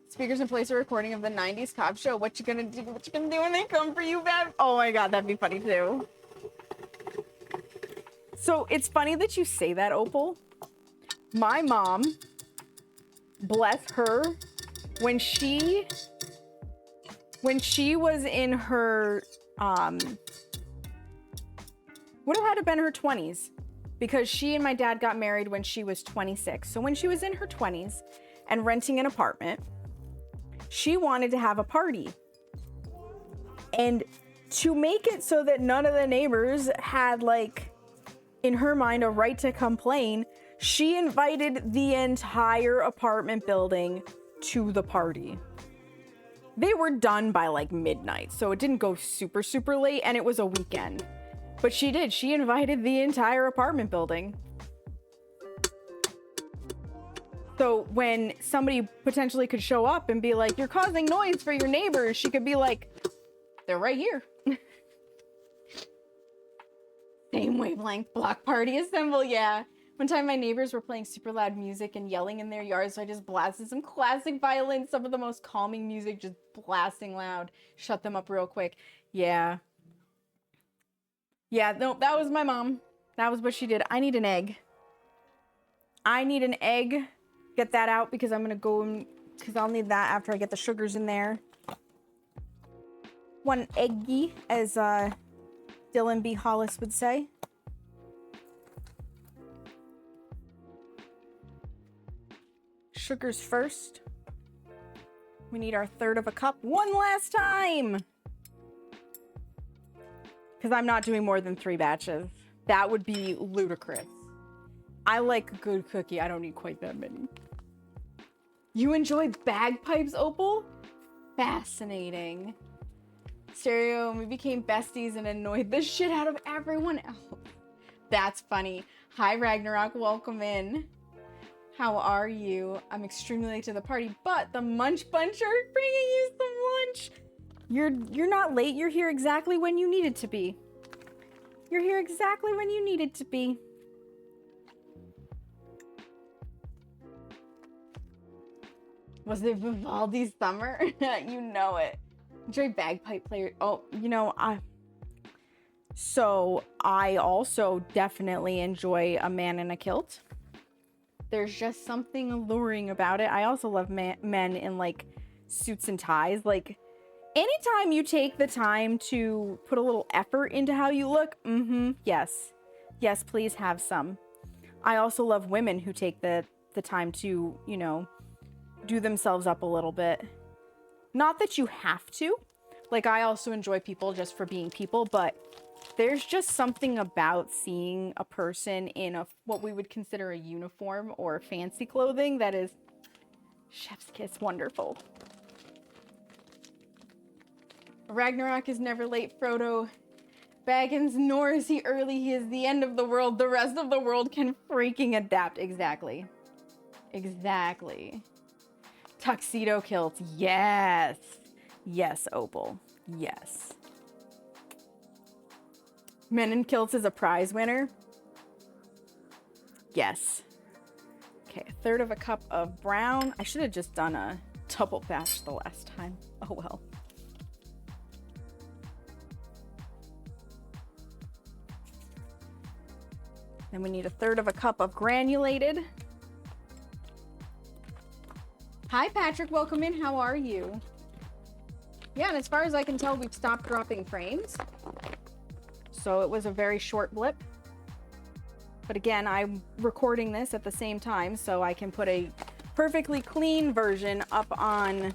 Speakers in place, a recording of the 90s cop show. What you gonna do? What you gonna do when they come for you, Bev? Oh my god, that'd be funny too. So it's funny that you say that, Opal. My mom bless her, when she was in her would have had to been her 20s, because she and my dad got married when she was 26. So when she was in her 20s and renting an apartment, she wanted to have a party. And to make it so that none of the neighbors had, like, in her mind, a right to complain, she invited the entire apartment building to the party. They were done by like midnight, so it didn't go super, super late, and it was a weekend. But she did. She invited the entire apartment building. So when somebody potentially could show up and be like, you're causing noise for your neighbors, she could be like, they're right here. Same wavelength, block party assemble, yeah. One time my neighbors were playing super loud music and yelling in their yard, so I just blasted some classic violin, some of the most calming music, just blasting loud. Shut them up real quick. Yeah. Yeah, no, that was my mom. That was what she did. I need an egg. I need an egg. Get that out because I'm gonna go, because I'll need that after I get the sugars in there. One eggy, as Dylan B. Hollis would say. Sugars first. We need our third of a cup one last time. Because I'm not doing more than 3 batches. That would be ludicrous. I like a good cookie. I don't need quite that many. You enjoy bagpipes, Opal? Fascinating. Stereo, we became besties and annoyed the shit out of everyone else. That's funny. Hi, Ragnarok. Welcome in. How are you? I'm extremely late to the party, but the Munch Bunch are bringing you some lunch. You're not late. You're here exactly when you needed to be. You're here exactly when you needed to be. Was it Vivaldi's summer? You know it. Enjoy bagpipe player. Oh, you know, so I also definitely enjoy A Man in a Kilt. There's just something alluring about it. I also love men in like suits and ties. Like anytime you take the time to put a little effort into how you look, yes. Yes, please have some. I also love women who take the time to, you know, do themselves up a little bit. Not that you have to. Like, I also enjoy people just for being people, but there's just something about seeing a person in what we would consider a uniform or fancy clothing that is chef's kiss wonderful. Ragnarok is never late, Frodo Baggins, nor is he early. He is the end of the world. The rest of the world can freaking adapt. Exactly. Exactly. Tuxedo kilts. Yes. Yes, Opal. Yes. Men in Kilts is a prize winner. Yes. Okay, a third of a cup of brown. I should have just done a double batch the last time. Oh well. Then we need a third of a cup of granulated. Hi, Patrick. Welcome in. How are you? Yeah, and as far as I can tell, we've stopped dropping frames. So it was a very short blip. But again, I'm recording this at the same time, so I can put a perfectly clean version up on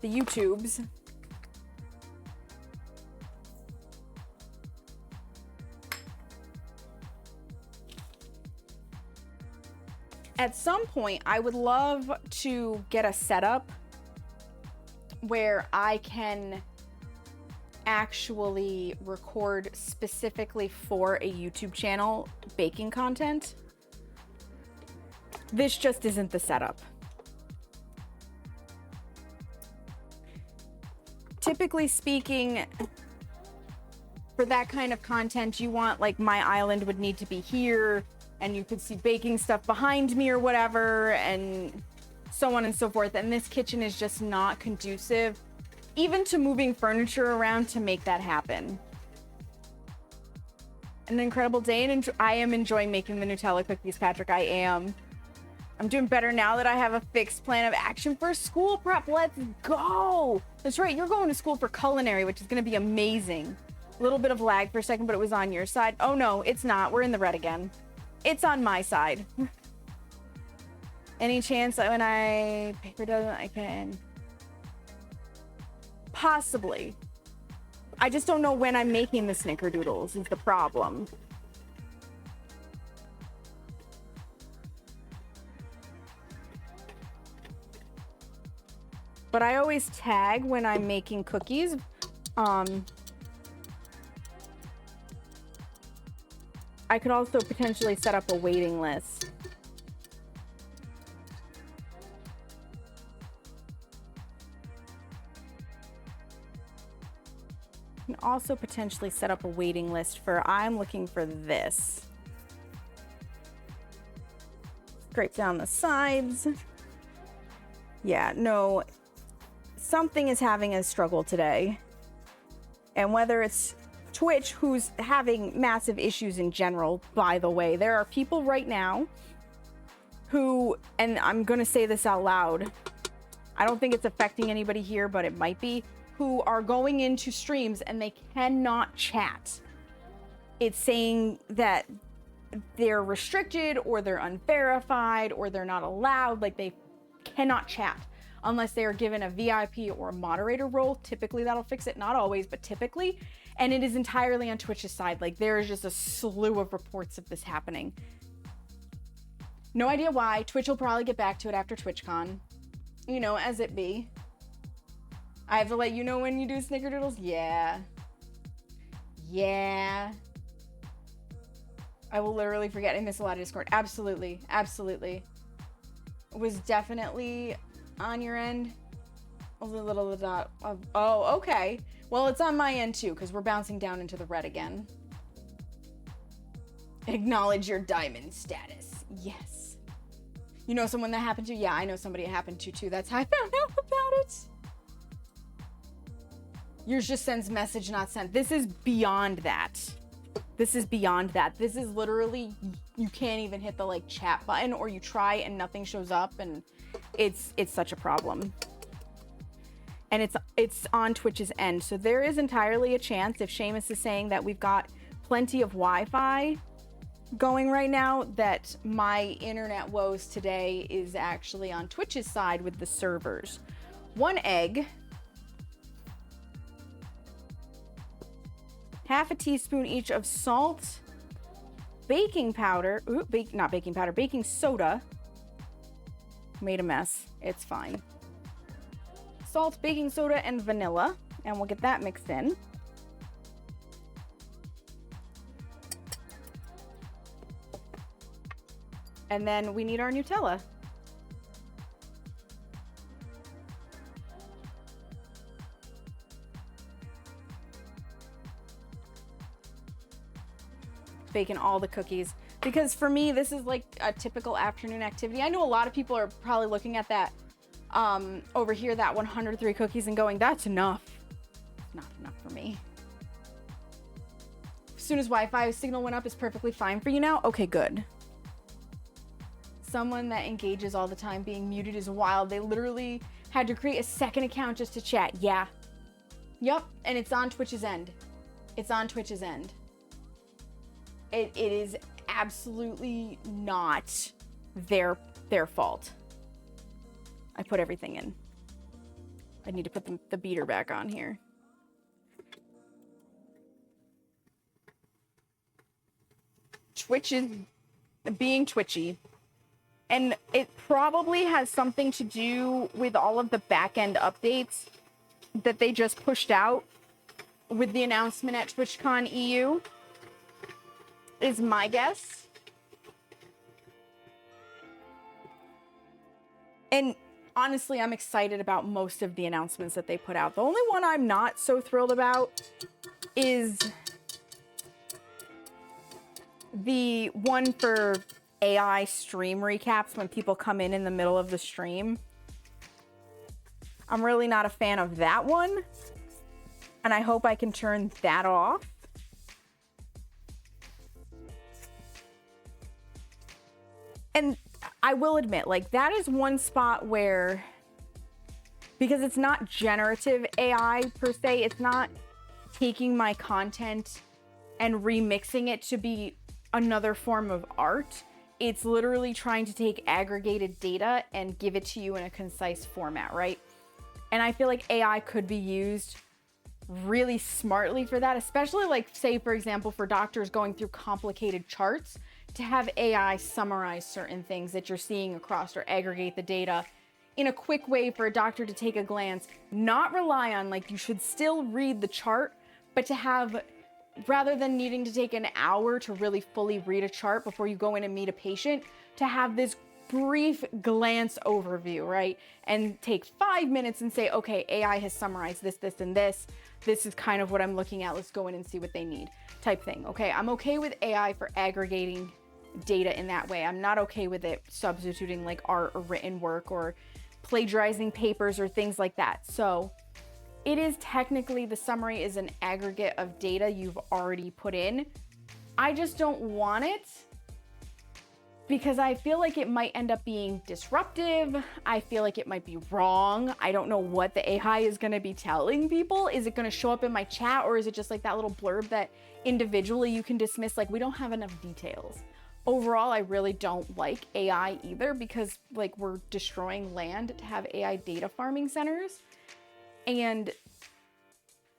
the YouTubes. At some point, I would love to get a setup where I can actually record specifically for a YouTube channel baking content. This just isn't the setup. Typically speaking, for that kind of content, you want, like, my island would need to be here, and you could see baking stuff behind me or whatever, and so on and so forth. And this kitchen is just not conducive even to moving furniture around to make that happen. An incredible day, and I am enjoying making the Nutella cookies, Patrick. I am. I'm doing better now that I have a fixed plan of action for school prep. Let's go. That's right. You're going to school for culinary, which is going to be amazing. A little bit of lag for a second, but it was on your side. Oh, no, it's not. We're in the red again. It's on my side. Any chance that when I paper doesn't, I can possibly. I just don't know when I'm making the snickerdoodles is the problem. But I always tag when I'm making cookies. I could also potentially set up a waiting list. Can also potentially set up a waiting list for I'm looking for this. Scrape down the sides. Yeah, no, something is having a struggle today. And whether it's Twitch, who's having massive issues in general, by the way, there are people right now who, and I'm going to say this out loud, I don't think it's affecting anybody here, but it might be, who are going into streams and they cannot chat. It's saying that they're restricted or they're unverified or they're not allowed, like they cannot chat unless they are given a VIP or a moderator role. Typically that'll fix it, not always, but typically. And it is entirely on Twitch's side. Like there is just a slew of reports of this happening. No idea why. Twitch will probably get back to it after TwitchCon, you know, as it be. I have to let you know when you do snickerdoodles. Yeah. I will literally forget. I miss a lot of Discord. Absolutely. It was definitely on your end. A little dot of, oh, okay. Well, it's on my end too, because we're bouncing down into the red again. Acknowledge your diamond status. Yes. You know someone that happened to? Yeah, I know somebody it happened to too. That's how I found out about it. Yours just sends message not sent. This is beyond that. This is literally, you can't even hit the like chat button, or you try and nothing shows up, and it's such a problem. And it's on Twitch's end. So there is entirely a chance, if Seamus is saying that we've got plenty of Wi-Fi going right now, that my internet woes today is actually on Twitch's side with the servers. 1 egg. Half a teaspoon each of salt, baking powder, baking soda. Made a mess. It's fine. Salt, baking soda, and vanilla. And we'll get that mixed in. And then we need our Nutella. Baking all the cookies, because for me this is like a typical afternoon activity. I know a lot of people are probably looking at that over here, that 103 cookies, and going, that's enough. Not enough for me. As soon as Wi-Fi signal went up, is perfectly fine for you now. Okay, good. Someone that engages all the time being muted is wild. They literally had to create a second account just to chat. Yeah. Yep. And it's on Twitch's end. It is absolutely not their fault. I put everything in. I need to put the beater back on here. Twitch is being twitchy. And it probably has something to do with all of the back-end updates that they just pushed out with the announcement at TwitchCon EU. Is my guess. And honestly, I'm excited about most of the announcements that they put out. The only one I'm not so thrilled about is the one for AI stream recaps when people come in the middle of the stream. I'm really not a fan of that one, and I hope I can turn that off. And I will admit, like, that is one spot where, because it's not generative AI per se, it's not taking my content and remixing it to be another form of art. It's literally trying to take aggregated data and give it to you in a concise format, right? And I feel like AI could be used really smartly for that, especially like, say, for example, for doctors going through complicated charts, to have AI summarize certain things that you're seeing across or aggregate the data in a quick way for a doctor to take a glance, not rely on, like, you should still read the chart, but to have, rather than needing to take an hour to really fully read a chart before you go in and meet a patient, to have this brief glance overview, right? And take 5 minutes and say, okay, AI has summarized this, this, and this. This is kind of what I'm looking at. Let's go in and see what they need, type thing. Okay, I'm okay with AI for aggregating data in that way. I'm not okay with it substituting like art or written work or plagiarizing papers or things like that. So it is technically, the summary is an aggregate of data you've already put in. I just don't want it because I feel like it might end up being disruptive. I feel like it might be wrong. I don't know what the AI is going to be telling people. Is it going to show up in my chat, or is it just like that little blurb that individually you can dismiss? Like, we don't have enough details. Overall, I really don't like AI either, because like, we're destroying land to have AI data farming centers and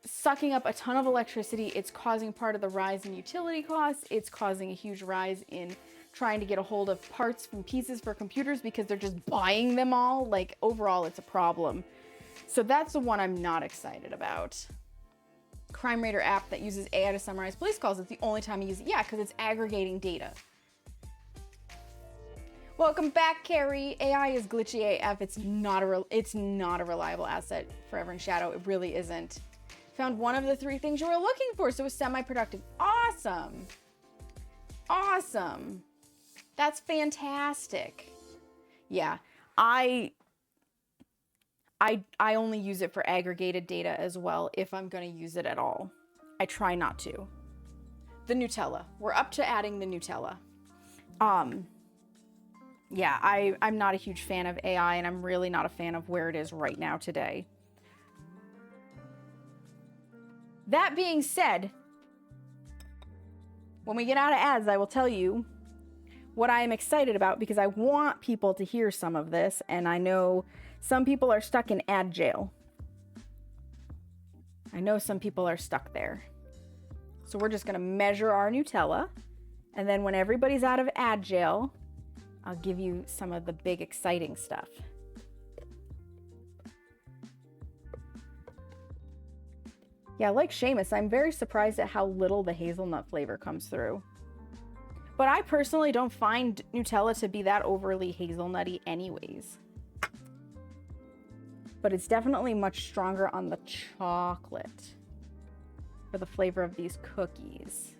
sucking up a ton of electricity. It's causing part of the rise in utility costs. It's causing a huge rise in trying to get a hold of parts and pieces for computers because they're just buying them all. Like, overall, it's a problem. So that's the one I'm not excited about. Crime Raider app that uses AI to summarize police calls. It's the only time I use it. Yeah, because it's aggregating data. Welcome back, Carrie. AI is glitchy AF. It's not a reliable asset. Forever in Shadow. It really isn't. Found one of the 3 things you were looking for, so it was semi-productive. Awesome. Awesome. That's fantastic. Yeah, I only use it for aggregated data as well, if I'm going to use it at all. I try not to. The Nutella. We're up to adding the Nutella. Yeah, I'm not a huge fan of AI, and I'm really not a fan of where it is right now today. That being said, when we get out of ads, I will tell you what I am excited about, because I want people to hear some of this, and I know some people are stuck in ad jail. I know some people are stuck there. So we're just going to measure our Nutella, and then when everybody's out of ad jail, I'll give you some of the big exciting stuff. Yeah, like Seamus, I'm very surprised at how little the hazelnut flavor comes through. But I personally don't find Nutella to be that overly hazelnutty anyways. But it's definitely much stronger on the chocolate for the flavor of these cookies.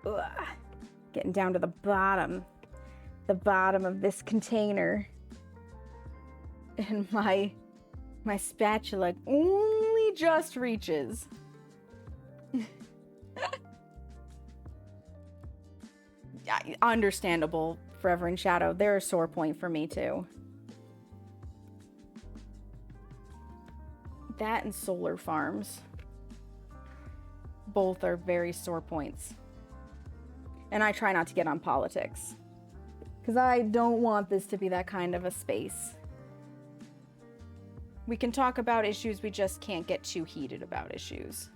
Ugh. Getting down to the bottom of this container. And my spatula only just reaches. Understandable, Forever in Shadow. They're a sore point for me too. That and solar farms. Both are very sore points. And I try not to get on politics, because I don't want this to be that kind of a space. We can talk about issues, we just can't get too heated about issues.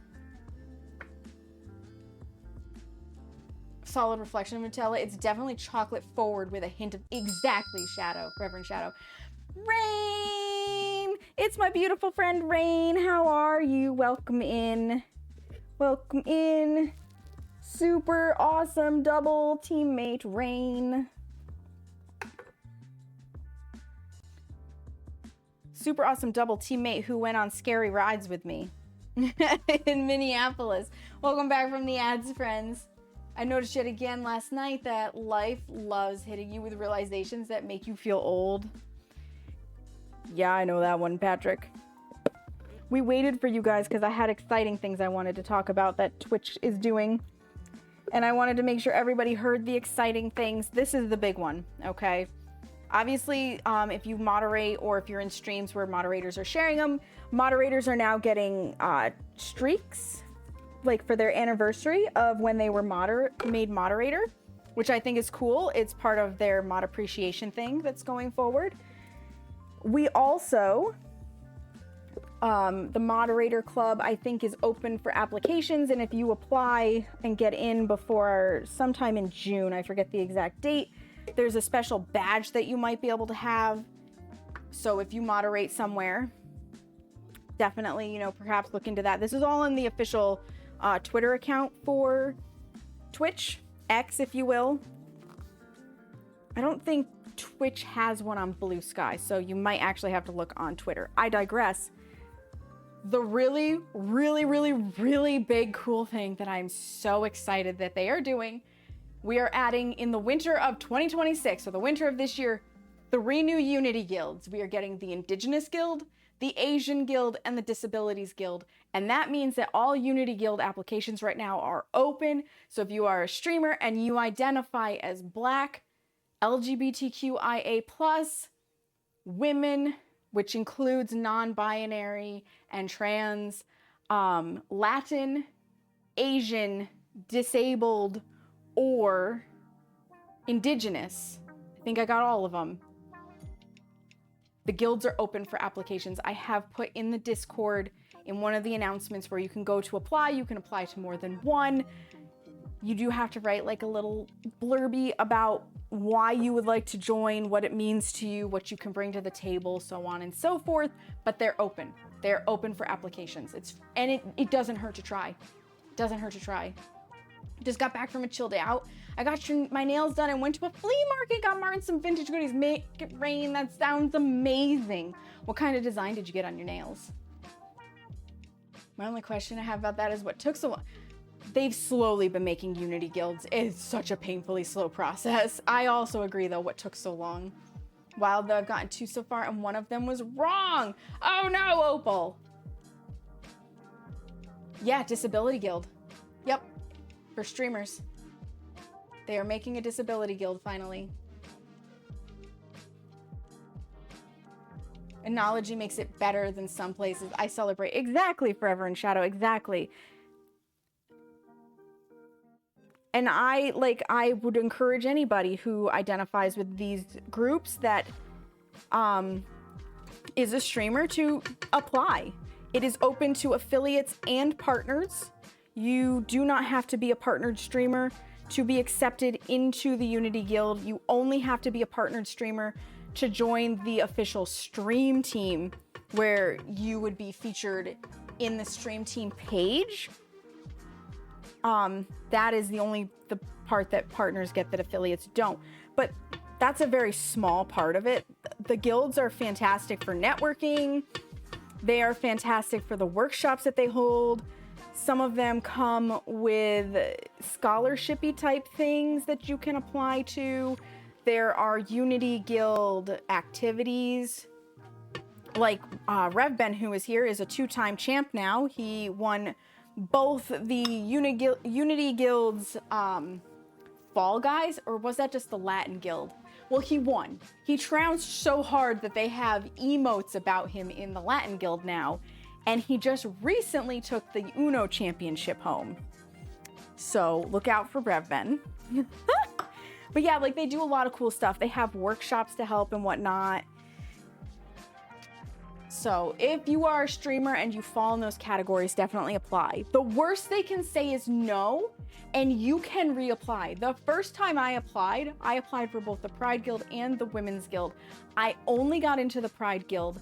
Solid reflection of Nutella. It's definitely chocolate forward with a hint of exactly Shadow, Reverend Shadow. Rain! It's my beautiful friend Rain. How are you? Welcome in. Welcome in. Super awesome double teammate Rain. Super awesome double teammate who went on scary rides with me in Minneapolis. Welcome back from the ads, friends. I noticed yet again last night that life loves hitting you with realizations that make you feel old. Yeah, I know that one, Patrick. we waited for you guys because I had exciting things I wanted to talk about that Twitch is doing. And I wanted to make sure everybody heard the exciting things. This is the big one, okay? Obviously, if you moderate or if you're in streams where moderators are sharing them, moderators are now getting streaks, like for their anniversary of when they were made moderator, which I think is cool. It's part of their mod appreciation thing that's going forward. We also, the moderator club, I think, is open for applications. And if you apply and get in before sometime in June, I forget the exact date, there's a special badge that you might be able to have. So if you moderate somewhere, definitely, you know, perhaps look into that. This is all in the official Twitter account for Twitch, X, if you will. I don't think Twitch has one on Blue Sky, so you might actually have to look on Twitter. I digress. The really, really, really, really big cool thing that I'm so excited that they are doing, we are adding in the winter of 2026, or the winter of this year, 3 new Unity guilds. We are getting the Indigenous Guild, the Asian Guild, and the Disabilities Guild. And that means that all Unity Guild applications right now are open. So if you are a streamer and you identify as Black, LGBTQIA+, women, which includes non-binary and trans, Latin, Asian, disabled, or Indigenous, I think I got all of them, the guilds are open for applications. I have put in the Discord in one of the announcements where you can go to apply. You can apply to more than one. You do have to write like a little blurby about why you would like to join, what it means to you, what you can bring to the table, so on and so forth. But they're open. They're open for applications. It doesn't hurt to try. It doesn't hurt to try. Just got back from a chill day out. I got my nails done and went to a flea market, got Martin some vintage goodies. Make it rain. That sounds amazing. What kind of design did you get on your nails? My only question I have about that is what took so long. They've slowly been making Unity guilds. It's such a painfully slow process. I also agree though, what took so long. Wild though, I've gotten 2 so far and one of them was wrong. Oh no, Opal. Yeah, Disability Guild. Yep, for streamers. They are making a Disability Guild finally. Analogy makes it better than some places. I celebrate. Exactly, Forever in Shadow, exactly. And I would encourage anybody who identifies with these groups that is a streamer to apply. It is open to affiliates and partners. You do not have to be a partnered streamer to be accepted into the Unity Guild. You only have to be a partnered streamer to join the official stream team, where you would be featured in the stream team page. That is the part that partners get that affiliates don't. But that's a very small part of it. The guilds are fantastic for networking. They are fantastic for the workshops that they hold. Some of them come with scholarship-y type things that you can apply to. There are Unity Guild activities. Like RevBen, who is here, is a 2-time champ now. He won both the Unity Guild's Fall Guys, or was that just the Latin Guild? Well, he won. He trounced so hard that they have emotes about him in the Latin Guild now, and he just recently took the Uno Championship home. So look out for RevBen. But yeah, like, they do a lot of cool stuff. They have workshops to help and whatnot. So if you are a streamer and you fall in those categories, definitely apply. The worst they can say is no, and you can reapply. The first time I applied for both the Pride Guild and the Women's Guild. I only got into the Pride Guild.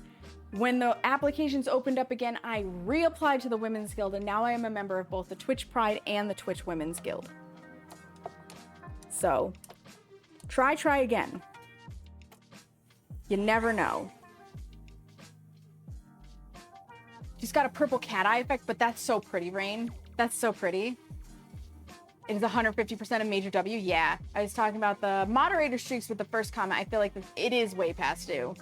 When the applications opened up again, I reapplied to the Women's Guild, and now I am a member of both the Twitch Pride and the Twitch Women's Guild. So try again. You never know. She's got a purple cat eye effect, but that's so pretty, Rain. That's so pretty. It is 150% a major W. Yeah, I was talking about the moderator streaks with the first comment. I feel like it is way past due.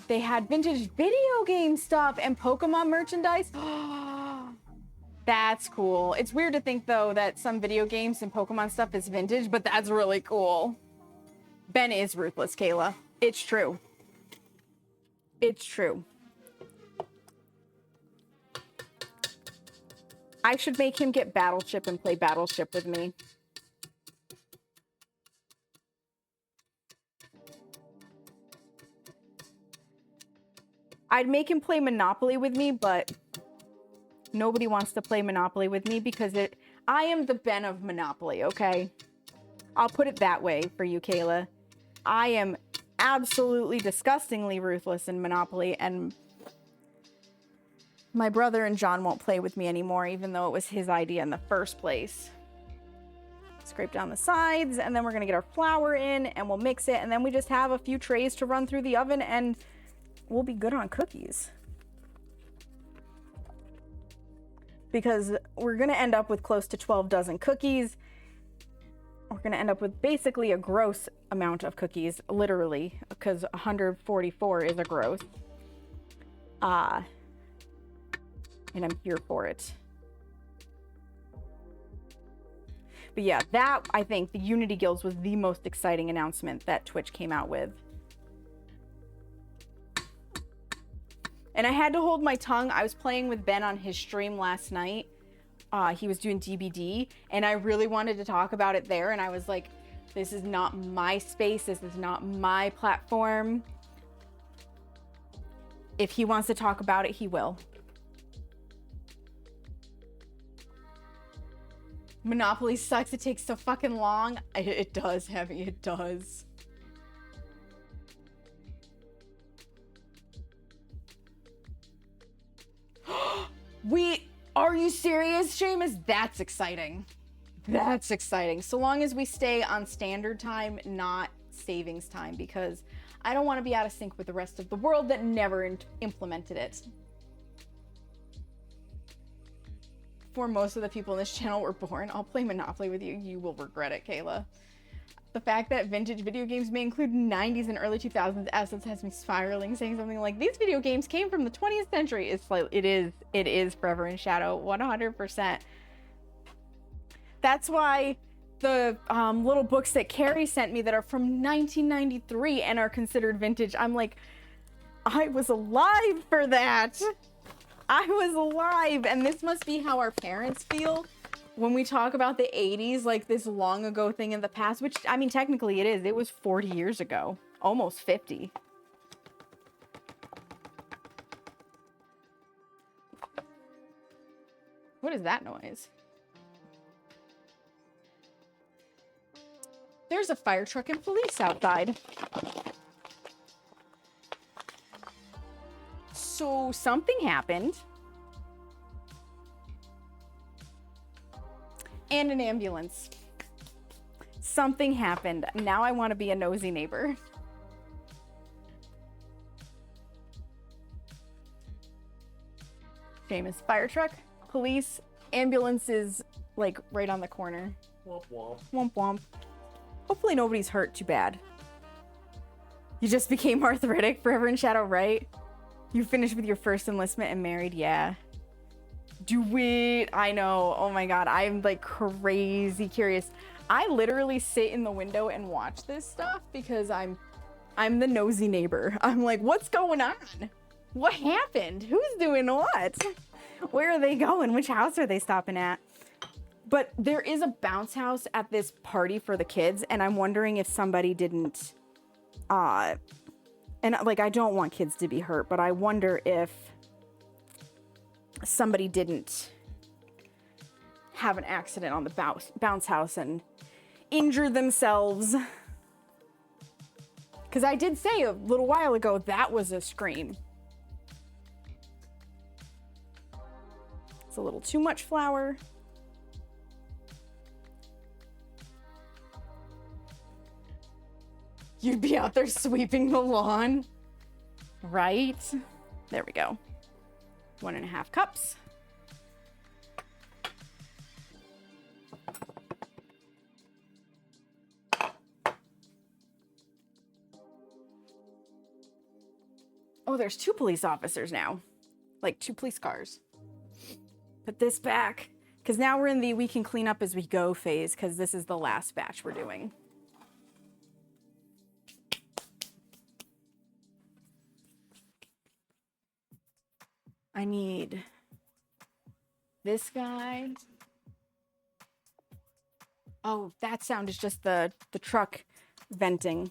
They had vintage video game stuff and Pokemon merchandise. That's cool. It's weird to think, though, that some video games and Pokemon stuff is vintage, but that's really cool. Ben is ruthless, Kayla. It's true. It's true. I should make him get Battleship and play Battleship with me. I'd make him play Monopoly with me, but nobody wants to play Monopoly with me because I am the Ben of Monopoly, okay? I'll put it that way for you, Kayla. I am absolutely disgustingly ruthless in Monopoly, and my brother and John won't play with me anymore, even though it was his idea in the first place. Scrape down the sides, and then we're gonna get our flour in, and we'll mix it, and then we just have a few trays to run through the oven, and we'll be good on cookies. Because we're gonna end up with close to 12 dozen cookies. We're gonna end up with basically a gross amount of cookies, literally, because 144 is a gross. And I'm here for it. But yeah, that, I think, the Unity Guilds was the most exciting announcement that Twitch came out with. And I had to hold my tongue. I was playing with Ben on his stream last night. He was doing DBD, and I really wanted to talk about it there. And I was like, this is not my space. This is not my platform. If he wants to talk about it, he will. Monopoly sucks. It takes so fucking long. It does, Heavy. It does. Are you serious, Seamus? That's exciting. That's exciting. So long as we stay on standard time, not savings time, because I don't want to be out of sync with the rest of the world that never implemented it. Before most of the people in this channel were born, I'll play Monopoly with you. You will regret it, Kayla. The fact that vintage video games may include 90s and early 2000s assets has me spiraling, saying something like, these video games came from the 20th century. It's like, it is Forever in Shadow, 100%. That's why the little books that Carrie sent me that are from 1993 and are considered vintage, I'm like, I was alive for that. I was alive, and this must be how our parents feel when we talk about the 80s, like this long ago thing in the past, which, I mean, technically it is. It was 40 years ago, almost 50. What is that noise? There's a fire truck and police outside. So something happened. And an ambulance. Something happened. Now I want to be a nosy neighbor. Famous fire truck, police, ambulance is like right on the corner. Womp womp. Womp womp. Hopefully nobody's hurt too bad. You just became arthritic, Forever in Shadow, right? You finished with your first enlistment and married, yeah. Do it. I know. Oh my god, I'm like crazy curious. I literally sit in the window and watch this stuff because I'm the nosy neighbor. I'm like, what's going on? What happened? Who's doing what? Where are they going? Which house are they stopping at? But there is a bounce house at this party for the kids, and I'm wondering if somebody didn't and like, I don't want kids to be hurt, but I wonder if somebody didn't have an accident on the bounce house and injure themselves. Because I did say a little while ago that was a scream. It's a little too much flour. You'd be out there sweeping the lawn. Right? There we go. 1.5 cups. Oh, there's 2 police officers now. Like 2 police cars. Put this back. Because now we're in the we can clean up as we go phase, because this is the last batch we're doing. I need this guy. Oh, that sound is just the truck venting.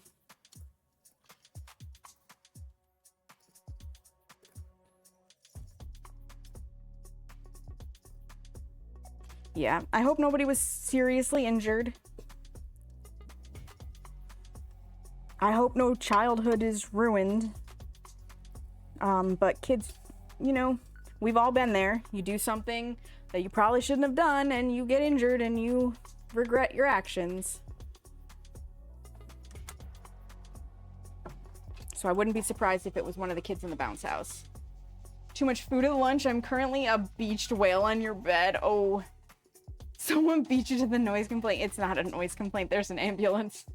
Yeah, I hope nobody was seriously injured. I hope no childhood is ruined. But kids, you know, we've all been there. You do something that you probably shouldn't have done and you get injured and you regret your actions. So I wouldn't be surprised if it was one of the kids in the bounce house. Too much food at lunch. I'm currently a beached whale on your bed. Oh, someone beat you to the noise complaint. It's not a noise complaint. There's an ambulance.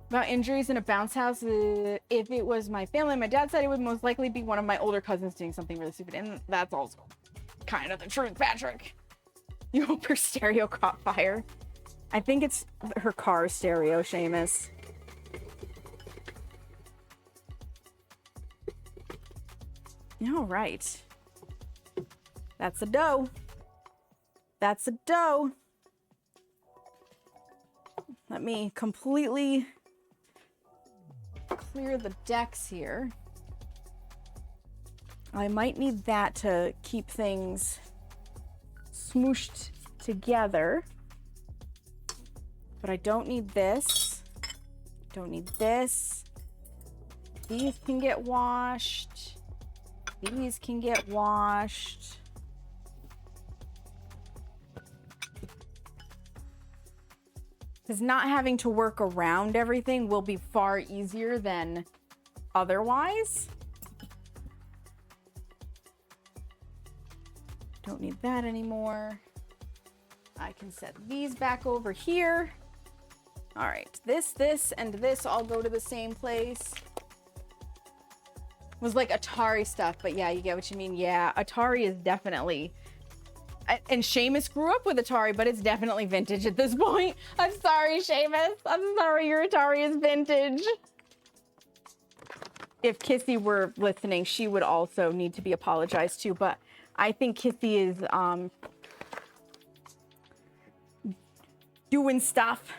About injuries in a bounce house, if it was my family, my dad said it would most likely be one of my older cousins doing something really stupid, and that's also kind of the truth, Patrick. You hope her stereo caught fire. I think it's her car stereo, Seamus. All right. That's a dough. That's a dough. Let me completely clear the decks here. I might need that to keep things smooshed together. But I don't need this. Don't need this. These can get washed. These can get washed. Because not having to work around everything will be far easier than otherwise. Don't need that anymore. I can set these back over here. All right, this, and this all go to the same place. Was like Atari stuff, but yeah, you get what you mean. Yeah, Atari is definitely... And Seamus grew up with Atari, but it's definitely vintage at this point. I'm sorry, Seamus. I'm sorry your Atari is vintage. If Kissy were listening, she would also need to be apologized to, but I think Kissy is doing stuff.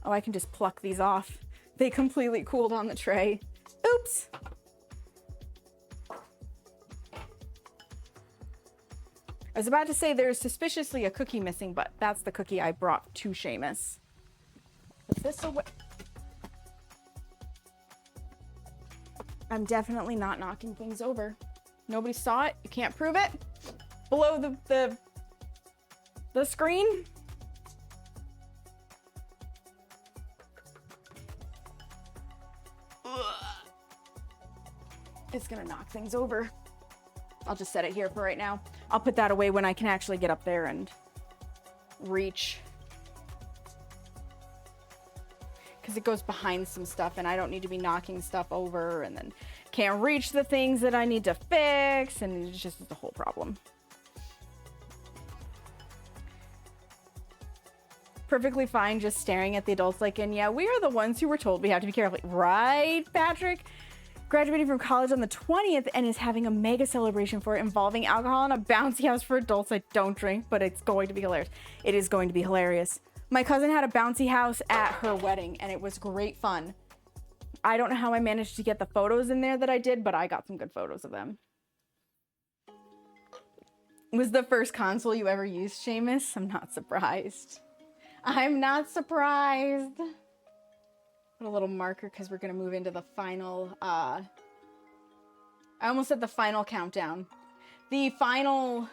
Oh, I can just pluck these off. They completely cooled on the tray. Oops. I was about to say there's suspiciously a cookie missing, but that's the cookie I brought to Seamus. Put this away. I'm definitely not knocking things over. Nobody saw it. You can't prove it. Below the screen. Ugh. It's gonna knock things over. I'll just set it here for right now. I'll put that away when I can actually get up there and reach. Because it goes behind some stuff and I don't need to be knocking stuff over and then can't reach the things that I need to fix, and it's just the whole problem. Perfectly fine just staring at the adults like, and yeah, we are the ones who were told we have to be careful. Right, Patrick? Graduating from college on the 20th and is having a mega celebration for it involving alcohol and a bouncy house for adults. I don't drink, but it's going to be hilarious. It is going to be hilarious. My cousin had a bouncy house at her wedding and it was great fun. I don't know how I managed to get the photos in there that I did, but I got some good photos of them. Was the first console you ever used, Seamus? I'm not surprised. I'm not surprised. Put a little marker because we're going to move into the final, I almost said the final countdown. The final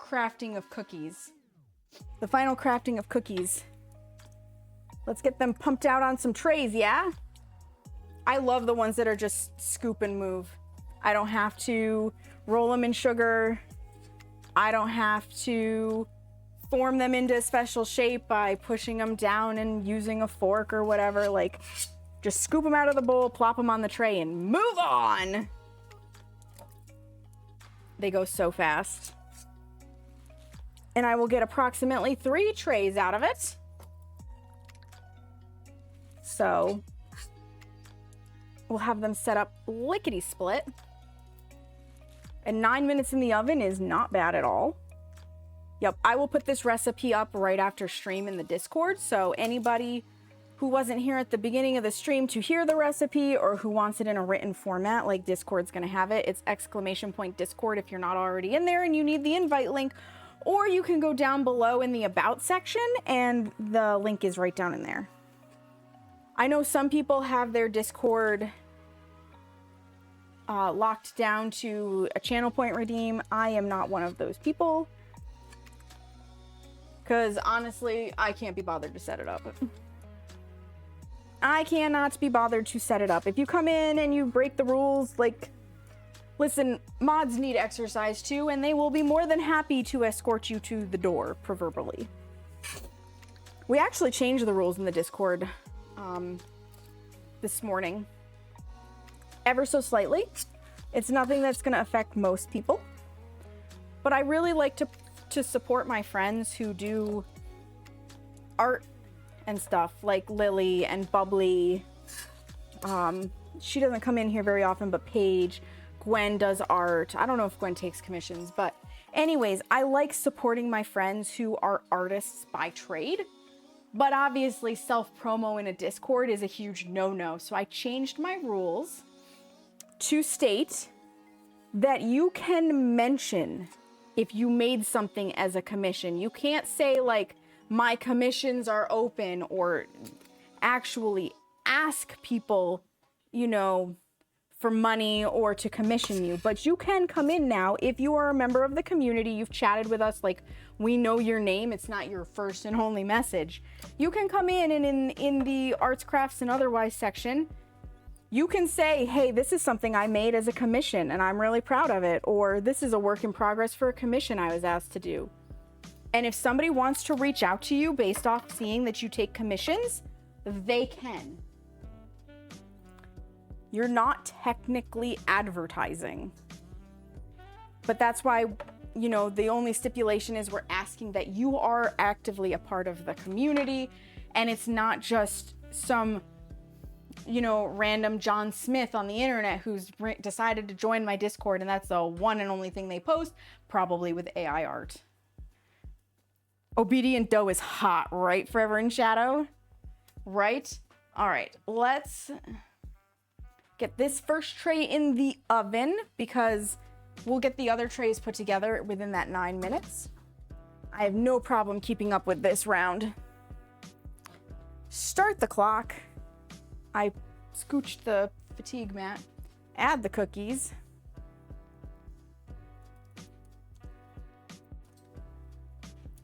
crafting of cookies. The final crafting of cookies. Let's get them pumped out on some trays, yeah? I love the ones that are just scoop and move. I don't have to roll them in sugar. I don't have to form them into a special shape by pushing them down and using a fork or whatever. Like, just scoop them out of the bowl, plop them on the tray, and move on. They go so fast. And I will get approximately 3 trays out of it. So we'll have them set up lickety split. And 9 minutes in the oven is not bad at all. Yep, I will put this recipe up right after stream in the Discord. So anybody who wasn't here at the beginning of the stream to hear the recipe, or who wants it in a written format, like Discord's gonna have it, it's !Discord if you're not already in there and you need the invite link. Or you can go down below in the About section and the link is right down in there. I know some people have their Discord locked down to a channel point redeem. I am not one of those people. Because honestly, I can't be bothered to set it up. I cannot be bothered to set it up. If you come in and you break the rules, like, listen, mods need exercise too, and they will be more than happy to escort you to the door, proverbially. We actually changed the rules in the Discord this morning. Ever so slightly. It's nothing that's going to affect most people. But I really like to support my friends who do art and stuff, like Lily and Bubbly. She doesn't come in here very often, but Paige. Gwen does art. I don't know if Gwen takes commissions, but anyways, I like supporting my friends who are artists by trade. But obviously, self-promo in a Discord is a huge no-no. So I changed my rules to state that you can mention if you made something as a commission. You can't say, like, my commissions are open, or actually ask people, you know, for money or to commission you. But you can come in now if you are a member of the community, you've chatted with us, like, we know your name, it's not your first and only message. You can come in and in the arts, crafts, and otherwise section, you can say, hey, this is something I made as a commission and I'm really proud of it. Or this is a work in progress for a commission I was asked to do. And if somebody wants to reach out to you based off seeing that you take commissions, they can. You're not technically advertising. But that's why, you know, the only stipulation is we're asking that you are actively a part of the community, and it's not just some, you know, random John Smith on the internet who's decided to join my Discord and that's the one and only thing they post, probably with AI art. Obedient Doe is hot, right? Forever in Shadow, right? All right, let's get this first tray in the oven because we'll get the other trays put together within that 9 minutes. I have no problem keeping up with this round. Start the clock. I scooched the fatigue mat. Add the cookies.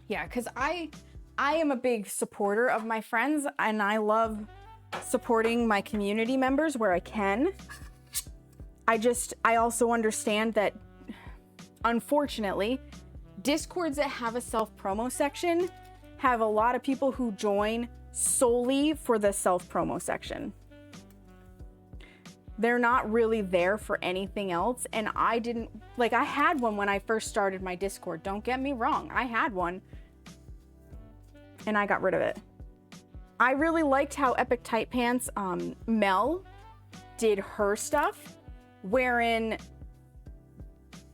Yeah, because I am a big supporter of my friends, and I love supporting my community members where I can. I also understand that, unfortunately, Discords that have a self-promo section have a lot of people who join solely for the self-promo section. They're not really there for anything else, and I had one when I first started my Discord. Don't get me wrong, I had one, and I got rid of it. I really liked how Epic Tight Pants, Mel, did her stuff, wherein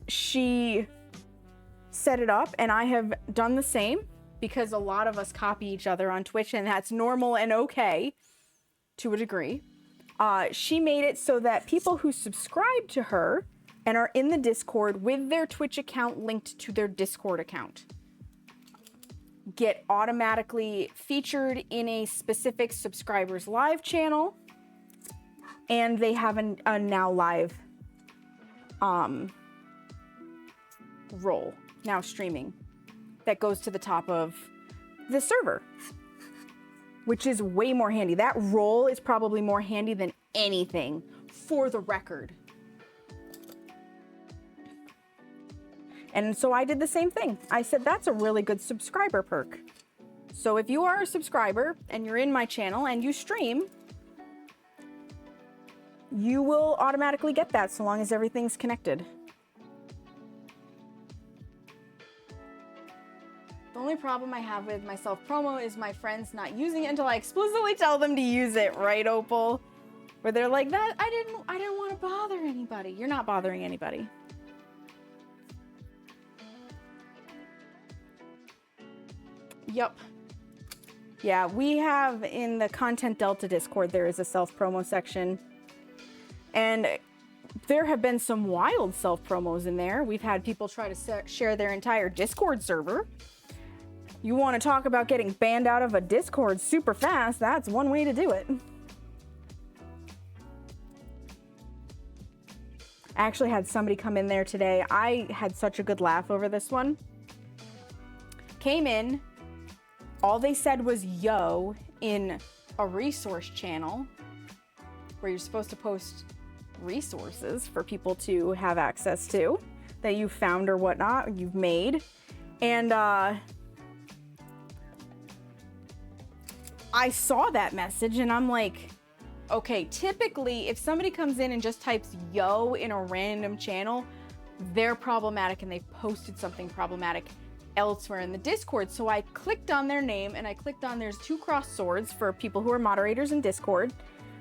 she set it up, and I have done the same, because a lot of us copy each other on Twitch, and that's normal and okay, to a degree. She made it so that people who subscribe to her and are in the Discord with their Twitch account linked to their Discord account get automatically featured in a specific subscribers live channel, and they have a now live role, now streaming, that goes to the top of the server, which is way more handy. That role is probably more handy than anything, for the record. And so I did the same thing. I said, that's a really good subscriber perk. So if you are a subscriber and you're in my channel and you stream, you will automatically get that so long as everything's connected. The only problem I have with my self-promo is my friends not using it until I explicitly tell them to use it, right, Opal? Where they're like, that I didn't want to bother anybody. You're not bothering anybody. Yup. Yeah, we have in the Content Delta Discord, there is a self-promo section. And there have been some wild self-promos in there. We've had people try to share their entire Discord server. You want to talk about getting banned out of a Discord super fast, that's one way to do it. I actually had somebody come in there today. I had such a good laugh over this one. Came in, all they said was yo in a resource channel where you're supposed to post resources for people to have access to that you found or whatnot, you've made. And I saw that message and I'm like, okay, typically if somebody comes in and just types yo in a random channel, they're problematic and they've posted something problematic elsewhere in the Discord. So I clicked on their name and I clicked on there's 2 crossed swords for people who are moderators in Discord.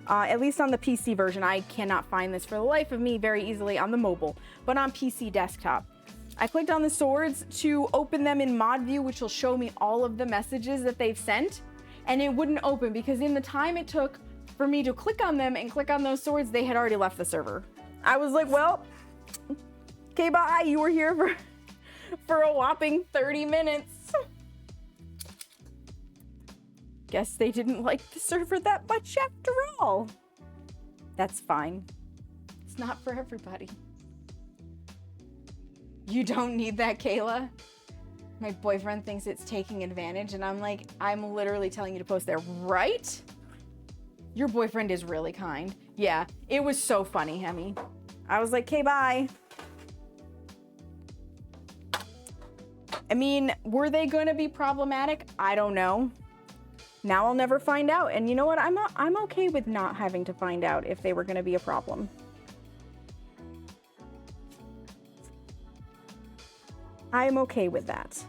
At least on the PC version. I cannot find this for the life of me very easily on the mobile, but on PC desktop. I clicked on the swords to open them in mod view, which will show me all of the messages that they've sent. And it wouldn't open because in the time it took for me to click on them and click on those swords, they had already left the server. I was like, well, okay, bye. You were here for a whopping 30 minutes. Guess they didn't like the server that much after all. That's fine. It's not for everybody. You don't need that, Kayla. My boyfriend thinks it's taking advantage, and I'm like, I'm literally telling you to post there, right? Your boyfriend is really kind. Yeah, it was so funny, Hemi. I was like, okay, bye. I mean, were they gonna be problematic? I don't know. Now I'll never find out. And you know what? I'm okay with not having to find out if they were gonna be a problem. I'm okay with that.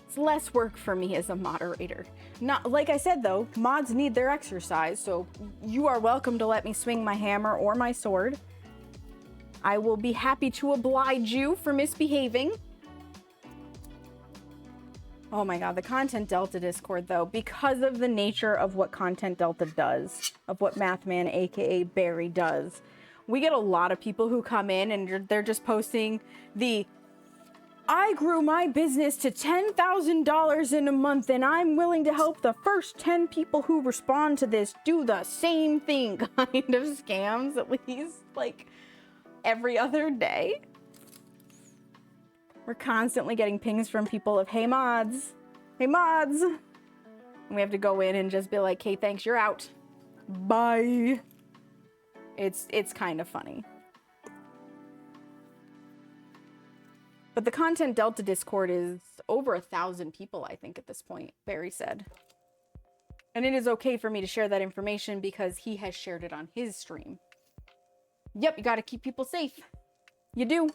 It's less work for me as a moderator. Not like I said though, mods need their exercise, so you are welcome to let me swing my hammer or my sword. I will be happy to oblige you for misbehaving. Oh my god, the Content Delta Discord though, because of the nature of what Content Delta does, of what Mathman aka Barry does, we get a lot of people who come in and they're just posting the I grew my business to $10,000 in a month and I'm willing to help the first 10 people who respond to this do the same thing kind of scams, at least like every other day. We're constantly getting pings from people of, hey mods, and we have to go in and just be like, hey, thanks, you're out. Bye. It's kind of funny. But the Content Delta Discord is over 1,000 people, I think, at this point, Barry said. And it is okay for me to share that information because he has shared it on his stream. Yep, you gotta keep people safe. You do.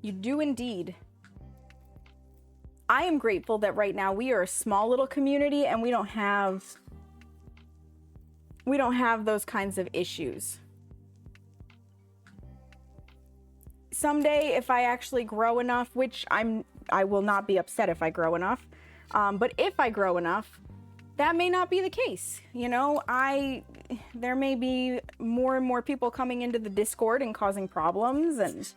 You do indeed. I am grateful that right now we are a small little community and we don't have those kinds of issues. Someday, if I actually grow enough, which I will not be upset if I grow enough, but if I grow enough, that may not be the case. You know, there may be more and more people coming into the Discord and causing problems, and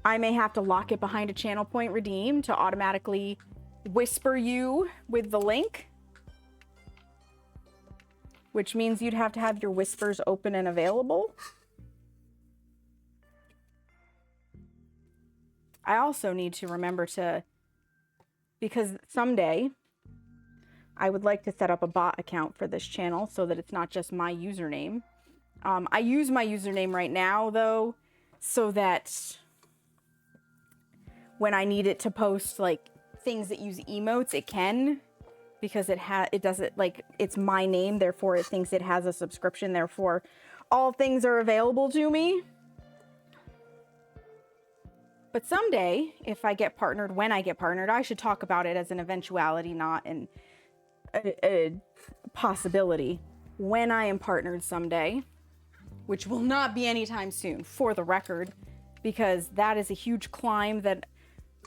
I may have to lock it behind a channel point redeem to automatically whisper you with the link. which means you'd have to have your whispers open and available. I also need to remember to, because someday I would like to set up a bot account for this channel so that it's not just my username. I use my username right now though, so that when I need it to post like things that use emotes, it can, because it does it like it's my name, therefore it thinks it has a subscription, therefore all things are available to me. But someday, if I get partnered, when I get partnered, I should talk about it as an eventuality, not a possibility. When I am partnered someday, which will not be anytime soon, for the record, because that is a huge climb that,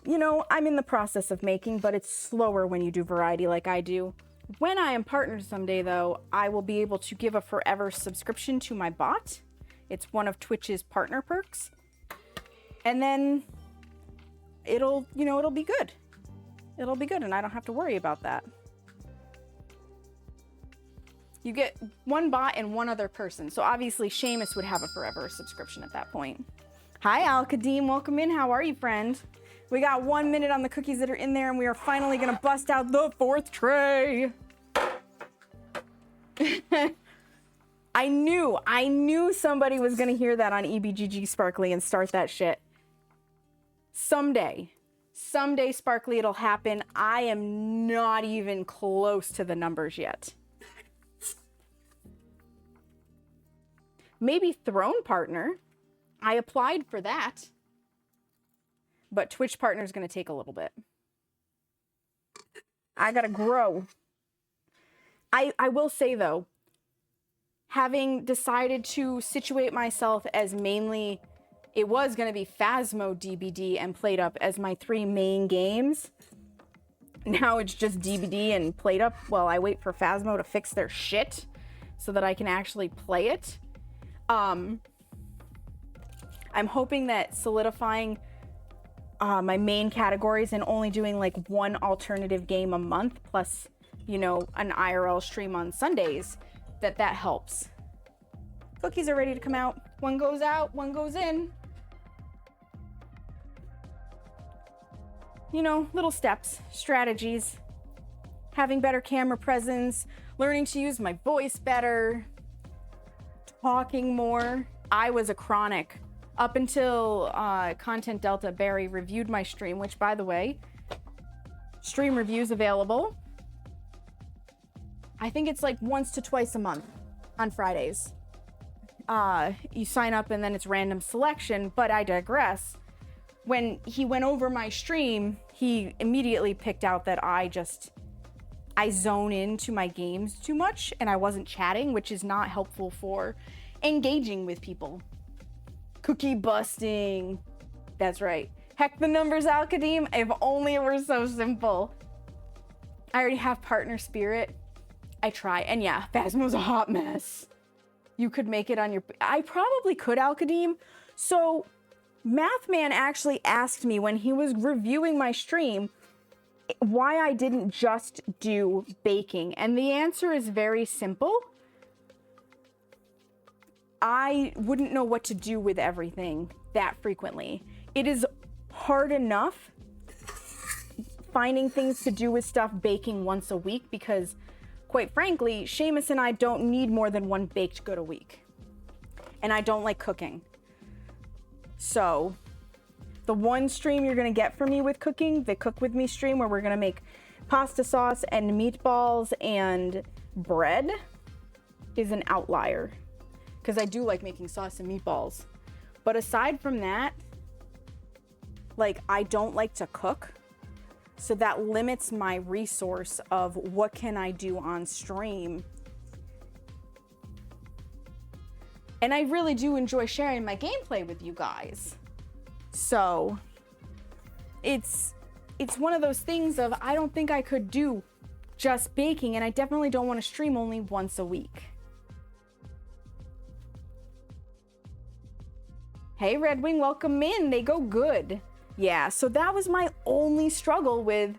you know, I'm in the process of making, but it's slower when you do variety like I do. When I am partnered someday, though, I will be able to give a forever subscription to my bot. It's one of Twitch's partner perks. And then it'll be good. It'll be good, and I don't have to worry about that. You get one bot and one other person. So obviously Seamus would have a forever subscription at that point. Hi, Al-Kadim. Welcome in. How are you, friend? We got 1 minute on the cookies that are in there, and we are finally going to bust out the 4th tray. I knew somebody was going to hear that on EBGG Sparkly and start that shit. Someday, Sparkly, it'll happen. I am not even close to the numbers yet. Maybe Throne Partner. I applied for that. But Twitch Partner is going to take a little bit. I got to grow. I will say, though, having decided to situate myself as mainly, it was going to be Phasmo, DBD, and Plate Up as my 3 main games. Now it's just DBD and Plate Up while I wait for Phasmo to fix their shit so that I can actually play it. I'm hoping that solidifying my main categories and only doing like 1 alternative game a month plus, you know, an IRL stream on Sundays, that helps. Cookies are ready to come out. One goes out, one goes in. You know, little steps, strategies, having better camera presence, learning to use my voice better, talking more. I was a chronic up until Content Delta Barry reviewed my stream, which, by the way, stream reviews available. I think it's like once to twice a month on Fridays. You sign up and then it's random selection, but I digress. When he went over my stream, he immediately picked out that I zone into my games too much and I wasn't chatting, which is not helpful for engaging with people. Cookie busting. That's right. Heck the numbers, Al-Kadim. If only it were so simple. I already have partner spirit. I try. And yeah, Phasmo's a hot mess. You could make it on your... I probably could, Al-Kadim. So Mathman actually asked me when he was reviewing my stream why I didn't just do baking. And the answer is very simple. I wouldn't know what to do with everything that frequently. It is hard enough finding things to do with stuff baking once a week because, quite frankly, Seamus and I don't need more than 1 baked good a week. And I don't like cooking. So, the 1 stream you're going to get from me with cooking, the Cook With Me stream where we're going to make pasta sauce and meatballs and bread, is an outlier. Because I do like making sauce and meatballs. But aside from that, like, I don't like to cook. So that limits my resource of what can I do on stream. And I really do enjoy sharing my gameplay with you guys. So it's one of those things of I don't think I could do just baking, and I definitely don't want to stream only once a week. Hey, Red Wing, welcome in. They go good. Yeah, so that was my only struggle with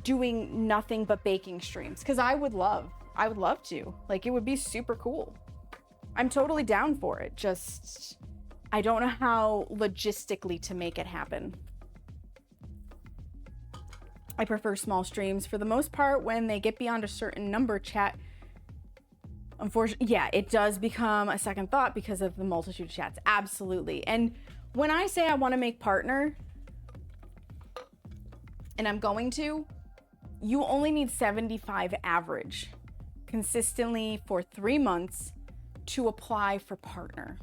doing nothing but baking streams, because I would love to. Like, it would be super cool. I'm totally down for it. Just, I don't know how logistically to make it happen. I prefer small streams for the most part. When they get beyond a certain number, chat, unfortunately, yeah, it does become a second thought because of the multitude of chats. Absolutely. And when I say I want to make partner, and I'm going to, you only need 75 average consistently for 3 months to apply for partner.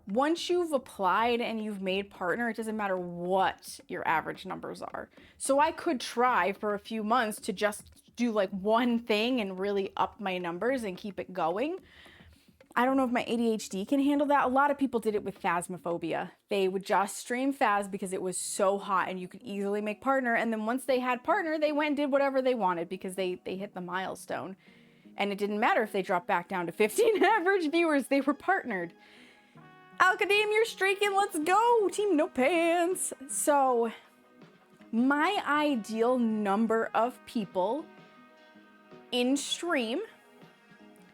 Once you've applied and you've made partner, it doesn't matter what your average numbers are. So I could try for a few months to just do like one thing and really up my numbers and keep it going. I don't know if my ADHD can handle that. A lot of people did it with Phasmophobia. They would just stream Phas because it was so hot and you could easily make partner. And then once they had partner, they went and did whatever they wanted because they hit the milestone. And it didn't matter if they dropped back down to 15 average viewers, they were partnered. Alcademe, you're streaking, let's go, Team No Pants. So, my ideal number of people in stream,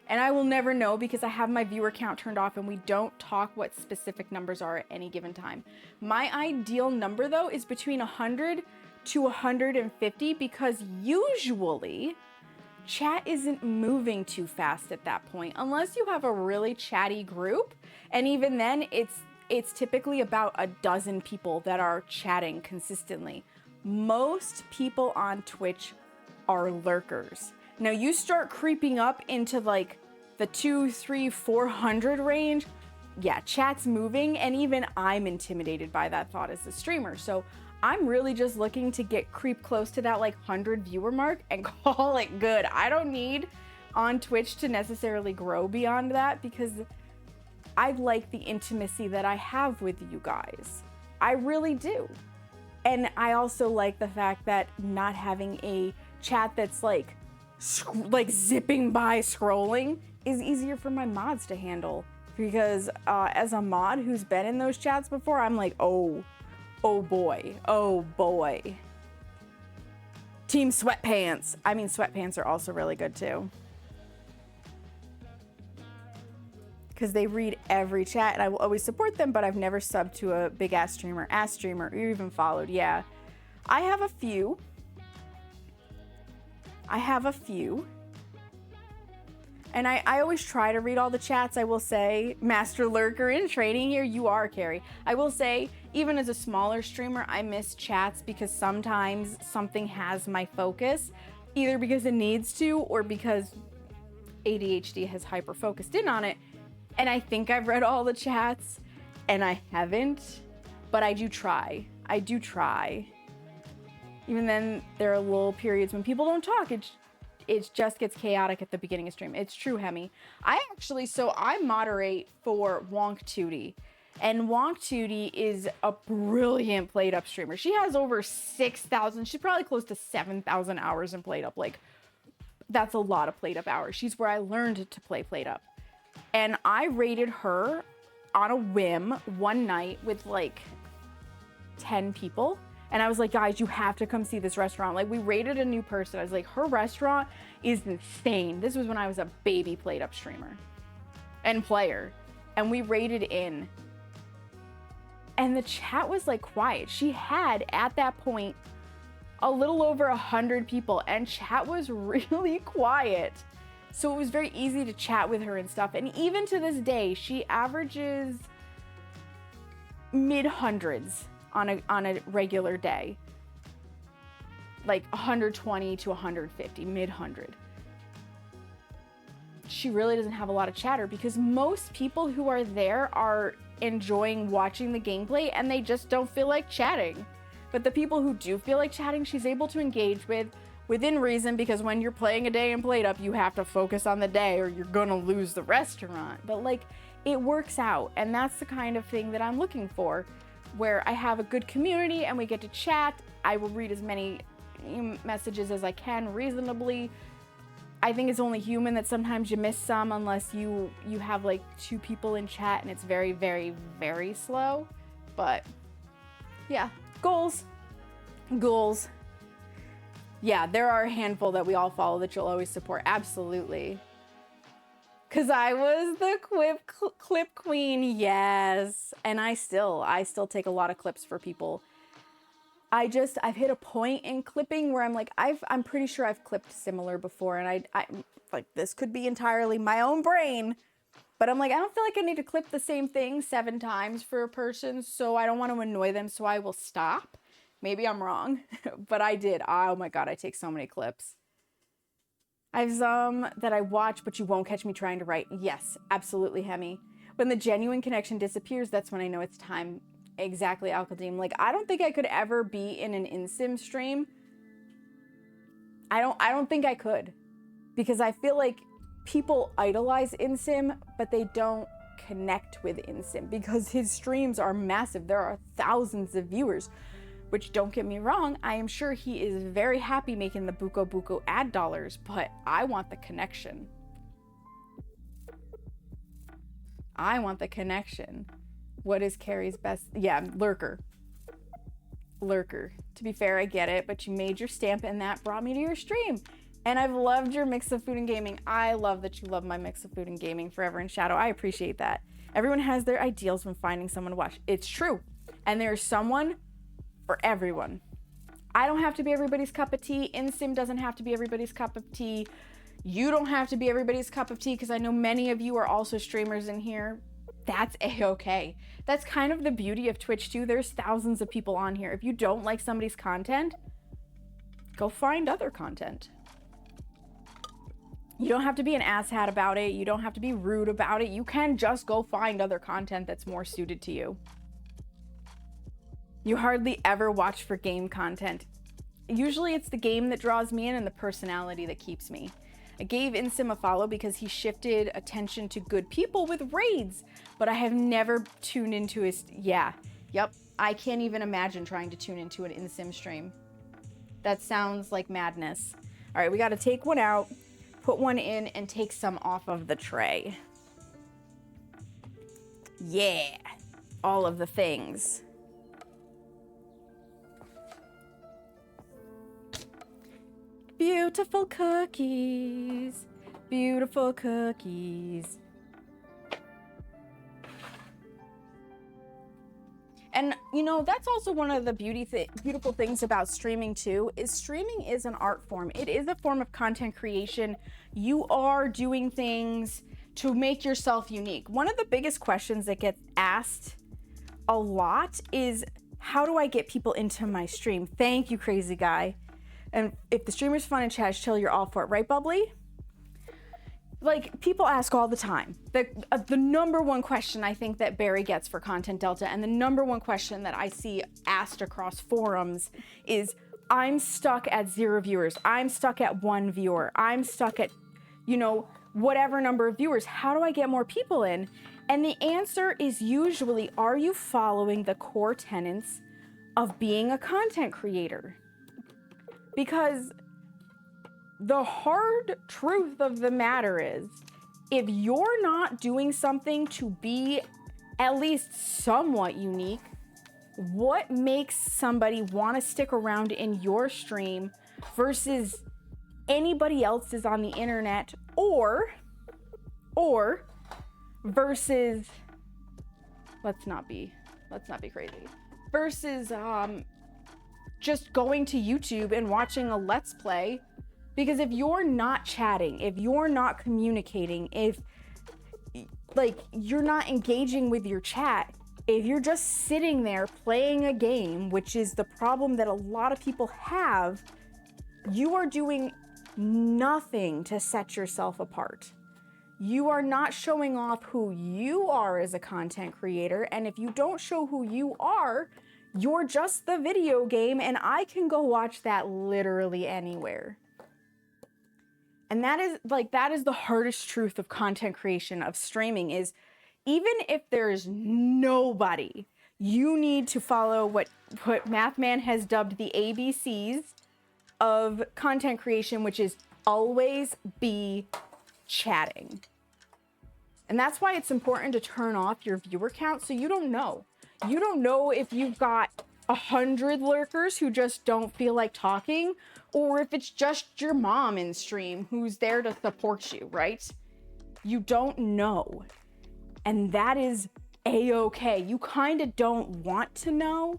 and I will never know because I have my viewer count turned off and we don't talk what specific numbers are at any given time. My ideal number though is between 100 to 150 because usually chat isn't moving too fast at that point unless you have a really chatty group, and even then it's typically about a dozen people that are chatting consistently. Most people on Twitch are lurkers. Now you start creeping up into like the 200, 300, 400 range, yeah, chat's moving, and even I'm intimidated by that thought as a streamer. So I'm really just looking to creep close to that like 100 viewer mark and call it good. I don't need on Twitch to necessarily grow beyond that because I like the intimacy that I have with you guys. I really do. And I also like the fact that not having a chat that's like zipping by scrolling is easier for my mods to handle. Because as a mod who's been in those chats before, I'm like, oh boy, oh boy. Team Sweatpants. I mean, Sweatpants are also really good too. Because they read every chat and I will always support them, but I've never subbed to a big ass streamer, or even followed. Yeah, I have a few. And I always try to read all the chats. I will say, Master Lurker in training here, you are, Carrie. I will say, even as a smaller streamer, I miss chats because sometimes something has my focus, either because it needs to or because ADHD has hyper focused in on it. And I think I've read all the chats and I haven't, but I do try. Even then, there are little periods when people don't talk. It just gets chaotic at the beginning of stream. It's true, Hemi. I moderate for Wonk Tootie. And Wonk Tootie is a brilliant played up streamer. She has over 6,000, she's probably close to 7,000 hours in played up. Like, that's a lot of played up hours. She's where I learned to play played up. And I rated her on a whim one night with like 10 people. And I was like, guys, you have to come see this restaurant. Like, we rated a new person. I was like, her restaurant is insane. This was when I was a baby played up streamer and player. And we rated in. And the chat was like quiet. She had at that point a little over 100 people and chat was really quiet. So it was very easy to chat with her and stuff. And even to this day, she averages mid-hundreds on a regular day. Like 120 to 150, mid-100. She really doesn't have a lot of chatter because most people who are there are enjoying watching the gameplay and they just don't feel like chatting. But the people who do feel like chatting, she's able to engage with within reason, because when you're playing a day and played up, you have to focus on the day or you're gonna lose the restaurant. But like, it works out, and that's the kind of thing that I'm looking for, where I have a good community and we get to chat. I will read as many messages as I can reasonably. I think it's only human that sometimes you miss some unless you have like 2 people in chat and it's very, very, very slow. But yeah, goals. Yeah, there are a handful that we all follow that you'll always support. Absolutely. Cause I was the clip queen, yes. And I still take a lot of clips for people. I've hit a point in clipping where I'm like, I'm pretty sure I've clipped similar before, and I like, this could be entirely my own brain, but I'm like, I don't feel like I need to clip the same thing 7 times for a person, so I don't want to annoy them, so I will stop. Maybe I'm wrong, but I did. Oh my God, I take so many clips. I've some that I watch, but you won't catch me trying to write. Yes, absolutely, Hemi. When the genuine connection disappears, that's when I know it's time. Exactly, Alkadim. Like, I don't think I could ever be in an InSim stream. I don't think I could. Because I feel like people idolize InSim, but they don't connect with InSim because his streams are massive. There are thousands of viewers, which, don't get me wrong, I am sure he is very happy making the buko buko ad dollars, but I want the connection. I want the connection. What is Carrie's best? Yeah, lurker. Lurker. To be fair, I get it, but you made your stamp and that brought me to your stream. And I've loved your mix of food and gaming. I love that you love my mix of food and gaming, Forever in Shadow. I appreciate that. Everyone has their ideals when finding someone to watch. It's true. And there's someone for everyone. I don't have to be everybody's cup of tea. InSim doesn't have to be everybody's cup of tea. You don't have to be everybody's cup of tea, because I know many of you are also streamers in here. That's a-okay. That's kind of the beauty of Twitch too. There's thousands of people on here. If you don't like somebody's content, go find other content. You don't have to be an asshat about it. You don't have to be rude about it. You can just go find other content that's more suited to you. You hardly ever watch for game content. Usually it's the game that draws me in and the personality that keeps me. I gave InSim a follow because he shifted attention to good people with raids, but I have never tuned into his, yep. I can't even imagine trying to tune into an InSim stream. That sounds like madness. All right, we got to take one out, put one in, and take some off of the tray. Yeah, all of the things. Beautiful cookies, beautiful cookies. And you know, that's also one of the beautiful things about streaming too, is streaming is an art form. It is a form of content creation. You are doing things to make yourself unique. One of the biggest questions that gets asked a lot is, how do I get people into my stream? Thank you, crazy guy. And if the streamer's fun and chat is chill, you're all for it, right, Bubbly? Like, people ask all the time. The number one question I think that Barry gets for Content Delta, and the number one question that I see asked across forums is, I'm stuck at 0 viewers. I'm stuck at 1 viewer. I'm stuck at, you know, whatever number of viewers. How do I get more people in? And the answer is usually, are you following the core tenets of being a content creator? Because the hard truth of the matter is, if you're not doing something to be at least somewhat unique, what makes somebody want to stick around in your stream versus anybody else's on the internet, or versus, let's not be crazy, versus just going to YouTube and watching a Let's Play? Because if you're not chatting, if you're not communicating, if like you're not engaging with your chat, if you're just sitting there playing a game, which is the problem that a lot of people have, you are doing nothing to set yourself apart. You are not showing off who you are as a content creator, and if you don't show who you are, you're just the video game, and I can go watch that literally anywhere. And that is the hardest truth of content creation, of streaming, is even if there's nobody, you need to follow what Mathman has dubbed the ABCs of content creation, which is always be chatting. And that's why it's important to turn off your viewer count, so you don't know. You don't know if you've got 100 lurkers who just don't feel like talking, or if it's just your mom in stream who's there to support you, right? You don't know. And that is a-okay. You kind of don't want to know,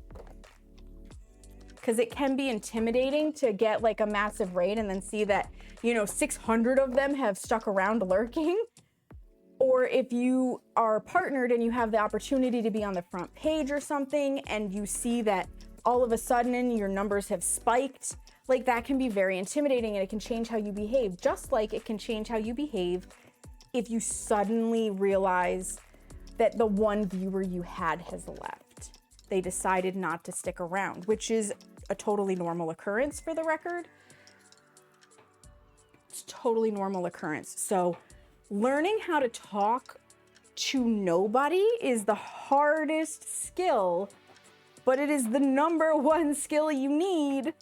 because it can be intimidating to get like a massive raid and then see that, you know, 600 of them have stuck around lurking. Or if you are partnered and you have the opportunity to be on the front page or something, and you see that all of a sudden your numbers have spiked, like that can be very intimidating, and it can change how you behave, just like it can change how you behave if you suddenly realize that the one viewer you had has left. They decided not to stick around, which is a totally normal occurrence, for the record. It's totally normal occurrence. So learning how to talk to nobody is the hardest skill, but it is the #1 skill you need,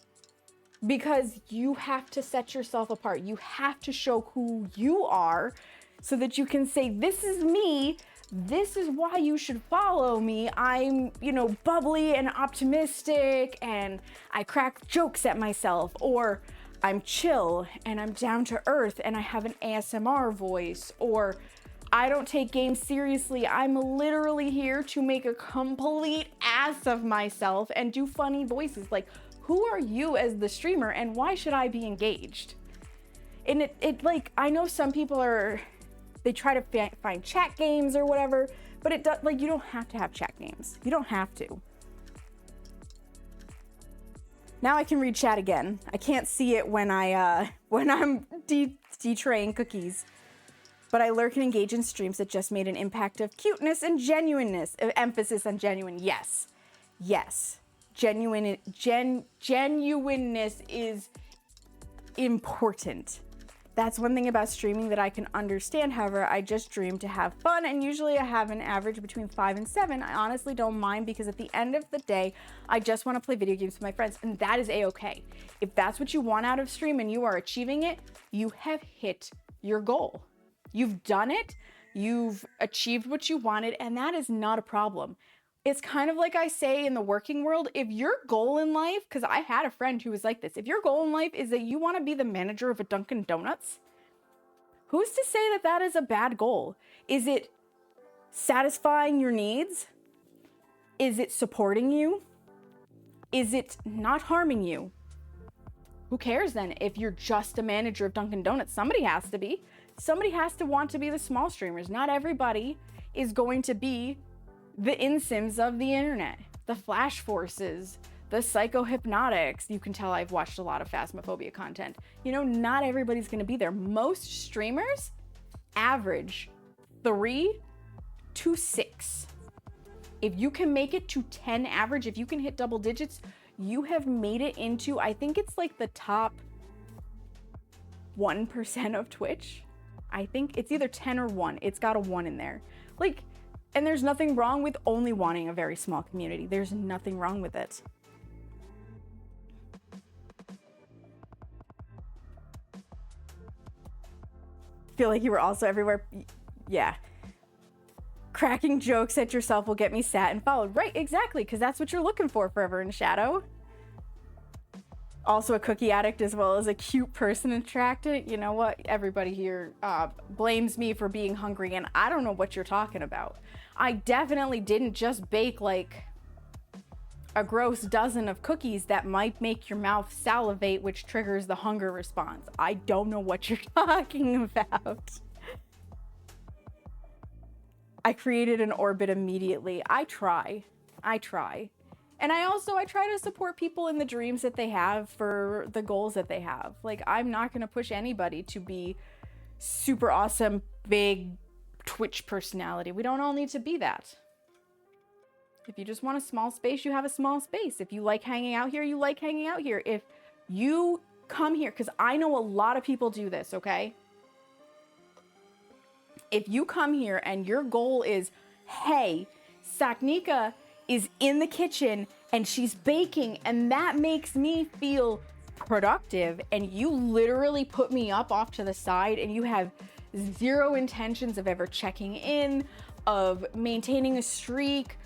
because you have to set yourself apart. You have to show who you are so that you can say, this is me. This is why you should follow me. I'm, you know, bubbly and optimistic, and I crack jokes at myself, or I'm chill and I'm down to earth and I have an ASMR voice, or I don't take games seriously. I'm literally here to make a complete ass of myself and do funny voices. Like, who are you as the streamer, and why should I be engaged? And it like, I know some people they try to find chat games or whatever, but it does, like, you don't have to have chat games. You don't have to. Now I can read chat again. I can't see it when I'm detraying cookies, but I lurk and engage in streams that just made an impact of cuteness and genuineness. Emphasis on genuine. Yes. Genuineness is important. That's one thing about streaming that I can understand. However, I just stream to have fun, and usually I have an average between 5 and 7. I honestly don't mind, because at the end of the day, I just want to play video games with my friends, and that is a-okay. If that's what you want out of stream and you are achieving it, you have hit your goal. You've done it, you've achieved what you wanted, and that is not a problem. It's kind of like I say in the working world, if your goal in life, because I had a friend who was like this, if your goal in life is that you want to be the manager of a Dunkin' Donuts, who's to say that that is a bad goal? Is it satisfying your needs? Is it supporting you? Is it not harming you? Who cares then if you're just a manager of Dunkin' Donuts? Somebody has to be. Somebody has to want to be the small streamers. Not everybody is going to be the insims of the internet, the Flash Forces, the Psychohypnotics. You can tell I've watched a lot of Phasmophobia content. You know, not everybody's going to be there. Most streamers average 3 to 6. If you can make it to 10 average, if you can hit double digits, you have made it into, I think it's like the top 1% of Twitch. I think it's either 10 or 1. It's got a 1 in there. Like, and there's nothing wrong with only wanting a very small community. There's nothing wrong with it. Feel like you were also everywhere. Yeah. Cracking jokes at yourself will get me sat and followed. Right, exactly, because that's what you're looking for, Forever in Shadow. Also a cookie addict as well as a cute person attracted. You know what? Everybody here blames me for being hungry, and I don't know what you're talking about. I definitely didn't just bake like a gross dozen of cookies that might make your mouth salivate, which triggers the hunger response. I don't know what you're talking about. I created an orbit immediately. I try. And I try to support people in the dreams that they have for the goals that they have. Like, I'm not going to push anybody to be super awesome, big Twitch personality. We don't all need to be that. If you just want a small space, you have a small space. If you like hanging out here, you like hanging out here. If you come here, because I know a lot of people do this, okay? If you come here and your goal is, hey, Saknika is in the kitchen and she's baking and that makes me feel productive, and you literally put me up off to the side and you have zero intentions of ever checking in, of maintaining a streak,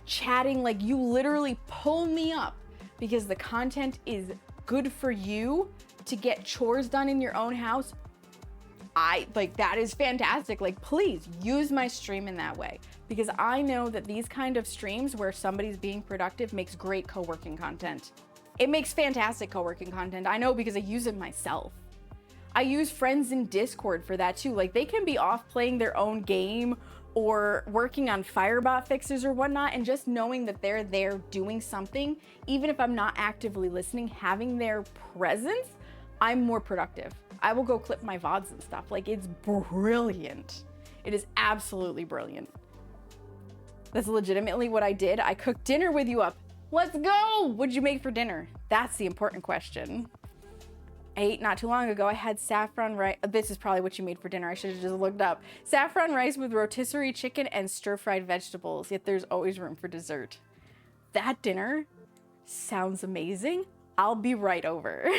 chatting, like you literally pull me up because the content is good for you to get chores done in your own house. That is fantastic. Like, please use my stream in that way, because I know that these kind of streams where somebody's being productive makes great co-working content. It makes fantastic co-working content. I know because I use it myself. I use friends in Discord for that too. Like, they can be off playing their own game or working on Firebot fixes or whatnot, and just knowing that they're there doing something, even if I'm not actively listening, having their presence, I'm more productive. I will go clip my VODs and stuff. Like, it's brilliant. It is absolutely brilliant. That's legitimately what I did. I cooked dinner with you up. Let's go! What'd you make for dinner? That's the important question. I ate not too long ago. I had saffron rice. This is probably what you made for dinner. I should have just looked up. Saffron rice with rotisserie chicken and stir-fried vegetables. Yet there's always room for dessert. That dinner sounds amazing. I'll be right over.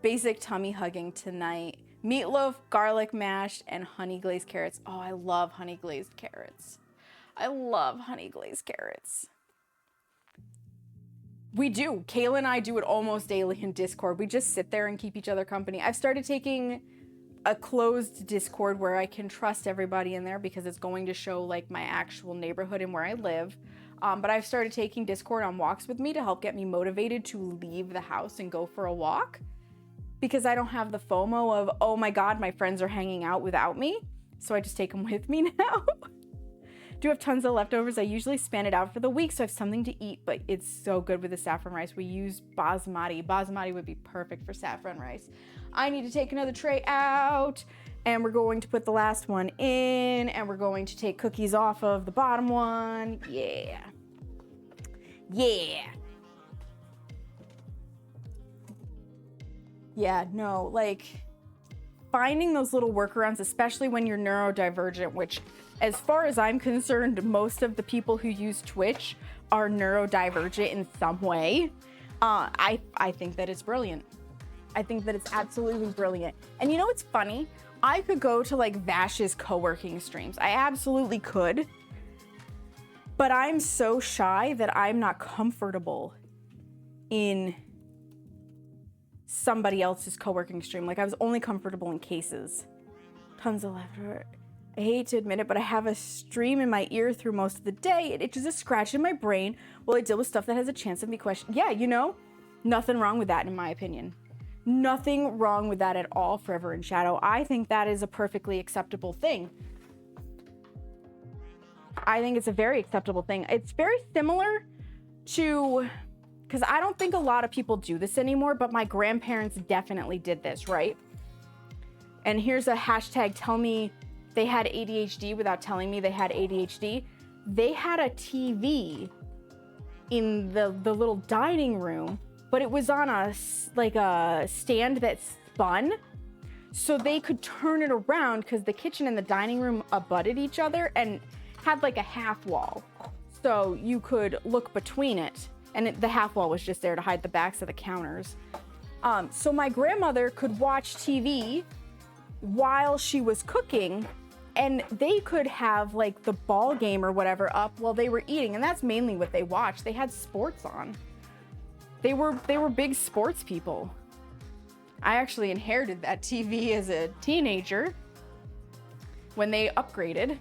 Basic tummy hugging tonight. Meatloaf, garlic mash, and honey glazed carrots. Oh, I love honey glazed carrots. I love honey glazed carrots. We do. Kayla and I do it almost daily in Discord. We just sit there and keep each other company. I've started taking a closed Discord where I can trust everybody in there because it's going to show like my actual neighborhood and where I live. But I've started taking Discord on walks with me to help get me motivated to leave the house and go for a walk, because I don't have the FOMO of, oh my God, my friends are hanging out without me. So I just take them with me now. Do have tons of leftovers. I usually span it out for the week so I have something to eat, but it's so good with the saffron rice. We use basmati. Basmati would be perfect for saffron rice. I need to take another tray out, and we're going to put the last one in, and we're going to take cookies off of the bottom one. Yeah. Yeah. Yeah, no, like finding those little workarounds, especially when you're neurodivergent, which as far as I'm concerned, most of the people who use Twitch are neurodivergent in some way. I think that it's brilliant. I think that it's absolutely brilliant. And you know what's funny? I could go to like Vash's co-working streams. I absolutely could. But I'm so shy that I'm not comfortable in somebody else's co-working stream. Like, I was only comfortable in cases. Tons of laughter. I hate to admit it, but I have a stream in my ear through most of the day. It itches a scratch in my brain while I deal with stuff that has a chance of me questioned. Yeah, you know, nothing wrong with that in my opinion. Nothing wrong with that at all, Forever in Shadow. I think that is a perfectly acceptable thing. I think it's a very acceptable thing. It's very similar to, because I don't think a lot of people do this anymore, but my grandparents definitely did this, right? And here's a hashtag, tell me they had ADHD without telling me they had ADHD. They had a TV in the little dining room, but it was on a stand that spun, so they could turn it around because the kitchen and the dining room abutted each other and had like a half wall, so you could look between it, and the half wall was just there to hide the backs of the counters. So my grandmother could watch TV while she was cooking, and they could have like the ball game or whatever up while they were eating, and that's mainly what they watched. They had sports on. They were big sports people. I actually inherited that TV as a teenager when they upgraded.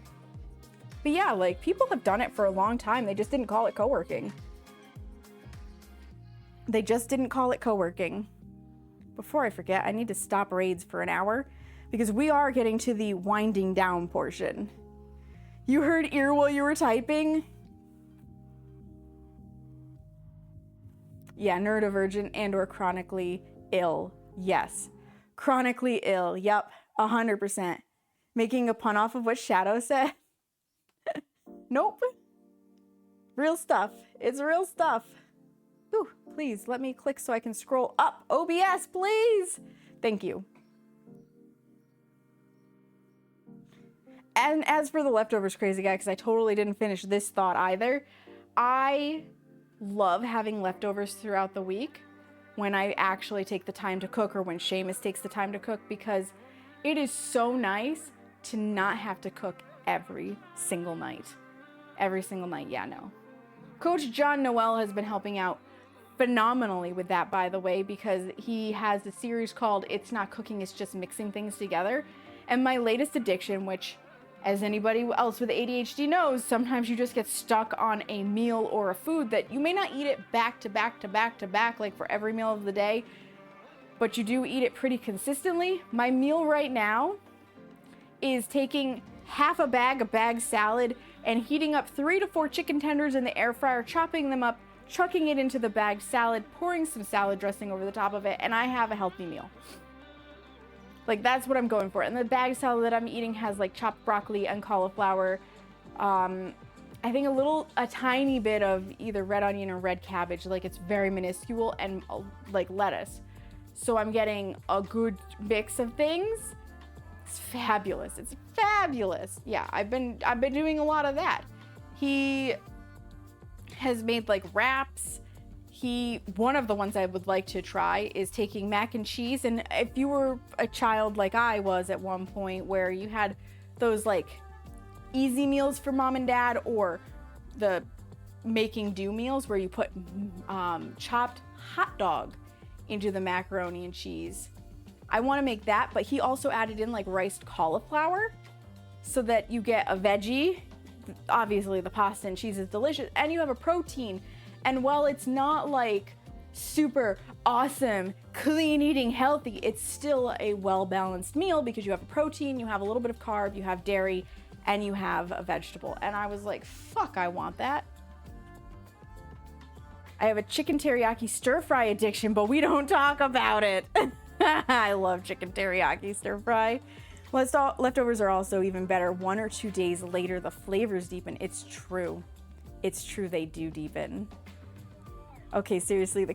But yeah, like, people have done it for a long time. They just didn't call it co-working. They just didn't call it co-working. Before I forget, I need to stop raids for an hour because we are getting to the winding down portion. You heard ear while you were typing? Yeah, neurodivergent and or chronically ill. Yes. Chronically ill. Yep. 100%. Making a pun off of what Shadow said. Nope. Real stuff. It's real stuff. Ooh, please let me click so I can scroll up. OBS, please. Thank you. And as for the leftovers, crazy guy, because I totally didn't finish this thought either. I love having leftovers throughout the week when I actually take the time to cook, or when Seamus takes the time to cook, because it is so nice to not have to cook every single night. Every single night. Yeah, no. Coach John Noel has been helping out phenomenally with that, by the way, because he has a series called It's Not Cooking, It's Just Mixing Things Together. And my latest addiction, which, as anybody else with ADHD knows, sometimes you just get stuck on a meal or a food that you may not eat it back to back to back to back, like for every meal of the day, but you do eat it pretty consistently. My meal right now is taking half a bag salad and heating up 3 to 4 chicken tenders in the air fryer, chopping them up, chucking it into the bagged salad, pouring some salad dressing over the top of it, and I have a healthy meal. Like, that's what I'm going for. And the bagged salad that I'm eating has like chopped broccoli and cauliflower. I think a tiny bit of either red onion or red cabbage. Like, it's very minuscule, and like lettuce. So I'm getting a good mix of things. It's fabulous. It's fabulous. Yeah, I've been doing a lot of that. He has made like wraps. One of the ones I would like to try is taking mac and cheese. And if you were a child like I was at one point, where you had those like easy meals for mom and dad, or the making do meals where you put chopped hot dog into the macaroni and cheese. I want to make that, but he also added in like riced cauliflower so that you get a veggie. Obviously the pasta and cheese is delicious, and you have a protein. And while it's not like super awesome, clean eating, healthy, it's still a well-balanced meal because you have a protein, you have a little bit of carb, you have dairy, and you have a vegetable. And I was like, fuck, I want that. I have a chicken teriyaki stir fry addiction, but we don't talk about it. I love chicken teriyaki stir fry. Leftovers are also even better. 1 or 2 days later, the flavors deepen. It's true. It's true, they do deepen. Okay, seriously, the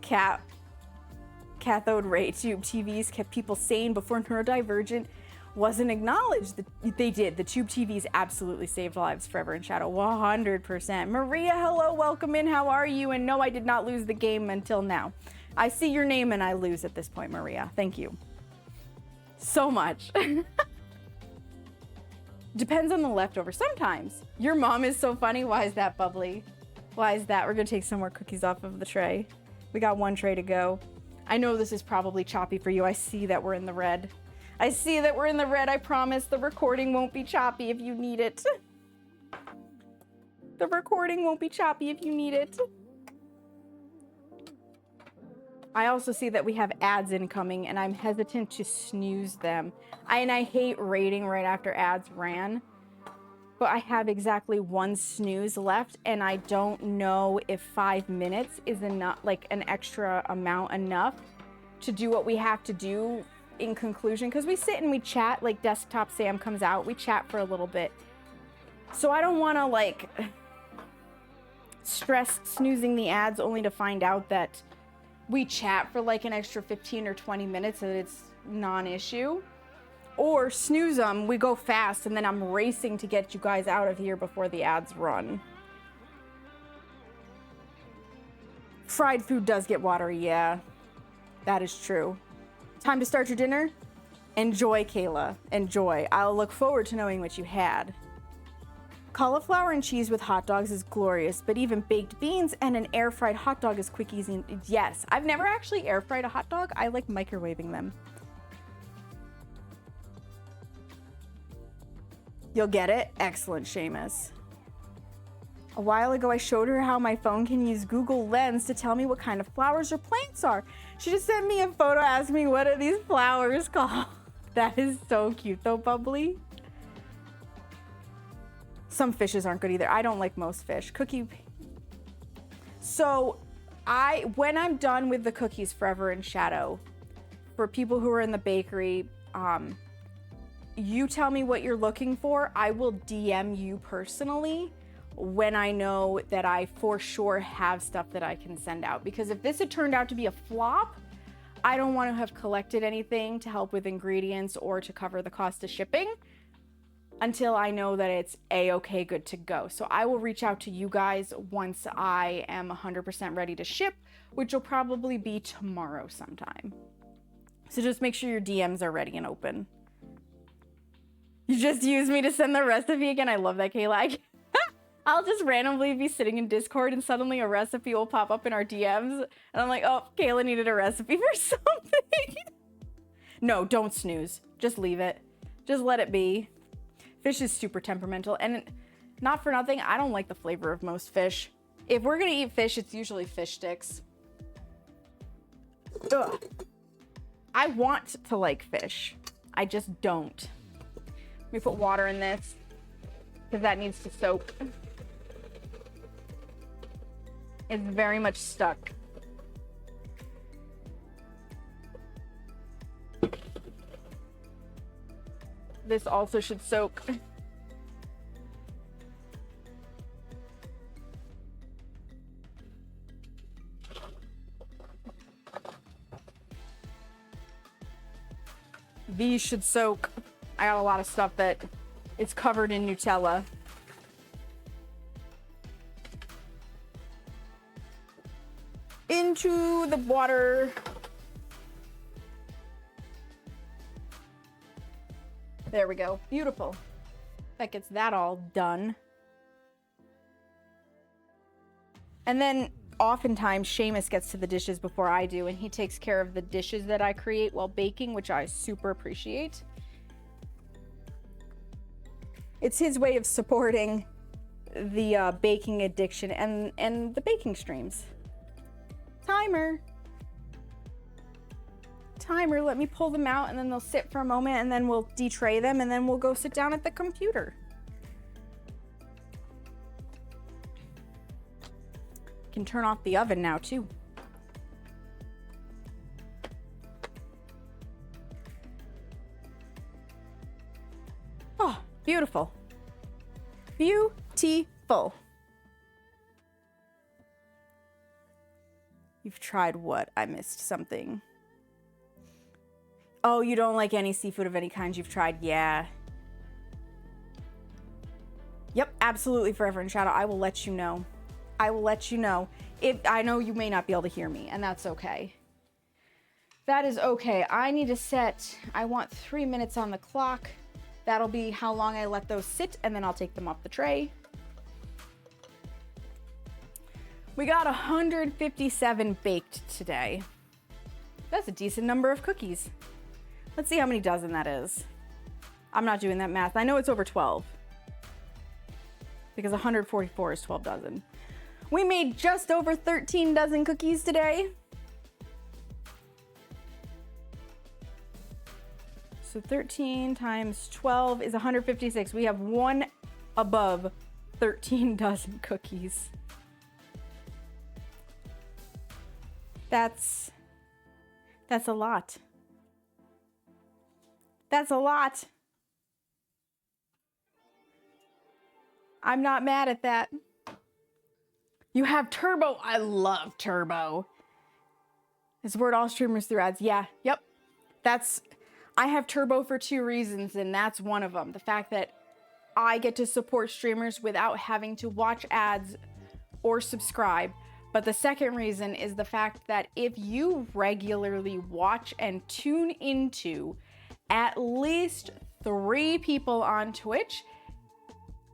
cathode ray tube TVs kept people sane before neurodivergent wasn't acknowledged. They did. The tube TVs absolutely saved lives forever in shadow. 100%. Maria, hello, welcome in. How are you? And no, I did not lose the game until now. I see your name and I lose at this point, Maria. Thank you so much. Depends on the leftover. Sometimes. Your mom is so funny. Why is that, Bubbly? Why is that? We're going to take some more cookies off of the tray. We got 1 tray to go. I know this is probably choppy for you. I see that we're in the red. I see that we're in the red. I promise the recording won't be choppy if you need it. The recording won't be choppy if you need it. I also see that we have ads incoming, and I'm hesitant to snooze them. I hate rating right after ads ran. But I have exactly 1 snooze left, and I don't know if 5 minutes is enough, like an extra amount enough to do what we have to do in conclusion. Because we sit and we chat, like Desktop Sam comes out, we chat for a little bit. So I don't want to like stress snoozing the ads only to find out that we chat for like an extra 15 or 20 minutes and it's non-issue. Or snooze them, we go fast, and then I'm racing to get you guys out of here before the ads run. Fried food does get watery, yeah. That is true. Time to start your dinner? Enjoy, Kayla. Enjoy. I'll look forward to knowing what you had. Cauliflower and cheese with hot dogs is glorious, but even baked beans and an air-fried hot dog is quick, easy. Yes, I've never actually air-fried a hot dog. I like microwaving them. You'll get it? Excellent, Seamus. A while ago, I showed her how my phone can use Google Lens to tell me what kind of flowers or plants are. She just sent me a photo, asked me, what are these flowers called? That is so cute, though, Bubbly. Some fishes aren't good either. I don't like most fish. So, when I'm done with the cookies Forever in Shadow, for people who are in the bakery, you tell me what you're looking for. I will DM you personally when I know that I for sure have stuff that I can send out. Because if this had turned out to be a flop, I don't want to have collected anything to help with ingredients or to cover the cost of shipping until I know that it's a-okay good to go. So I will reach out to you guys once I am 100% ready to ship, which will probably be tomorrow sometime. So just make sure your DMs are ready and open. You just used me to send the recipe again. I love that, Kayla. I'll just randomly be sitting in Discord and suddenly a recipe will pop up in our DMs. And I'm like, oh, Kayla needed a recipe for something. No, don't snooze. Just leave it. Just let it be. Fish is super temperamental. And not for nothing, I don't like the flavor of most fish. If we're gonna eat fish, it's usually fish sticks. Ugh. I want to like fish. I just don't. Let me put water in this because that needs to soak. It's very much stuck. This also should soak. These should soak. I got a lot of stuff that is covered in Nutella. Into the water. There we go. Beautiful. That gets that all done. And then oftentimes Seamus gets to the dishes before I do, and he takes care of the dishes that I create while baking, which I super appreciate. It's his way of supporting the baking addiction and the baking streams. Timer. Timer, let me pull them out and then they'll sit for a moment and then we'll detray them and then we'll go sit down at the computer. Can turn off the oven now too. Oh, beautiful. Beautiful. You've tried what? I missed something. Oh, you don't like any seafood of any kind you've tried? Yeah. Yep, absolutely, Forever in Shadow. I will let you know. I will let you know. If I know you may not be able to hear me, and that's okay. That is okay. I need to set, I want 3 minutes on the clock. That'll be how long I let those sit, and then I'll take them off the tray. We got 157 baked today. That's a decent number of cookies. Let's see how many dozen that is. I'm not doing that math. I know it's over 12. Because 144 is 12 dozen. We made just over 13 dozen cookies today. So 13 times 12 is 156. We have one above 13 dozen cookies. That's a lot. That's a lot. I'm not mad at that. You have turbo. I love turbo. It's a word all streamers through ads. Yeah, yep. I have turbo for 2 reasons, and that's one of them. The fact that I get to support streamers without having to watch ads or subscribe. But the second reason is the fact that if you regularly watch and tune into at least 3 people on Twitch,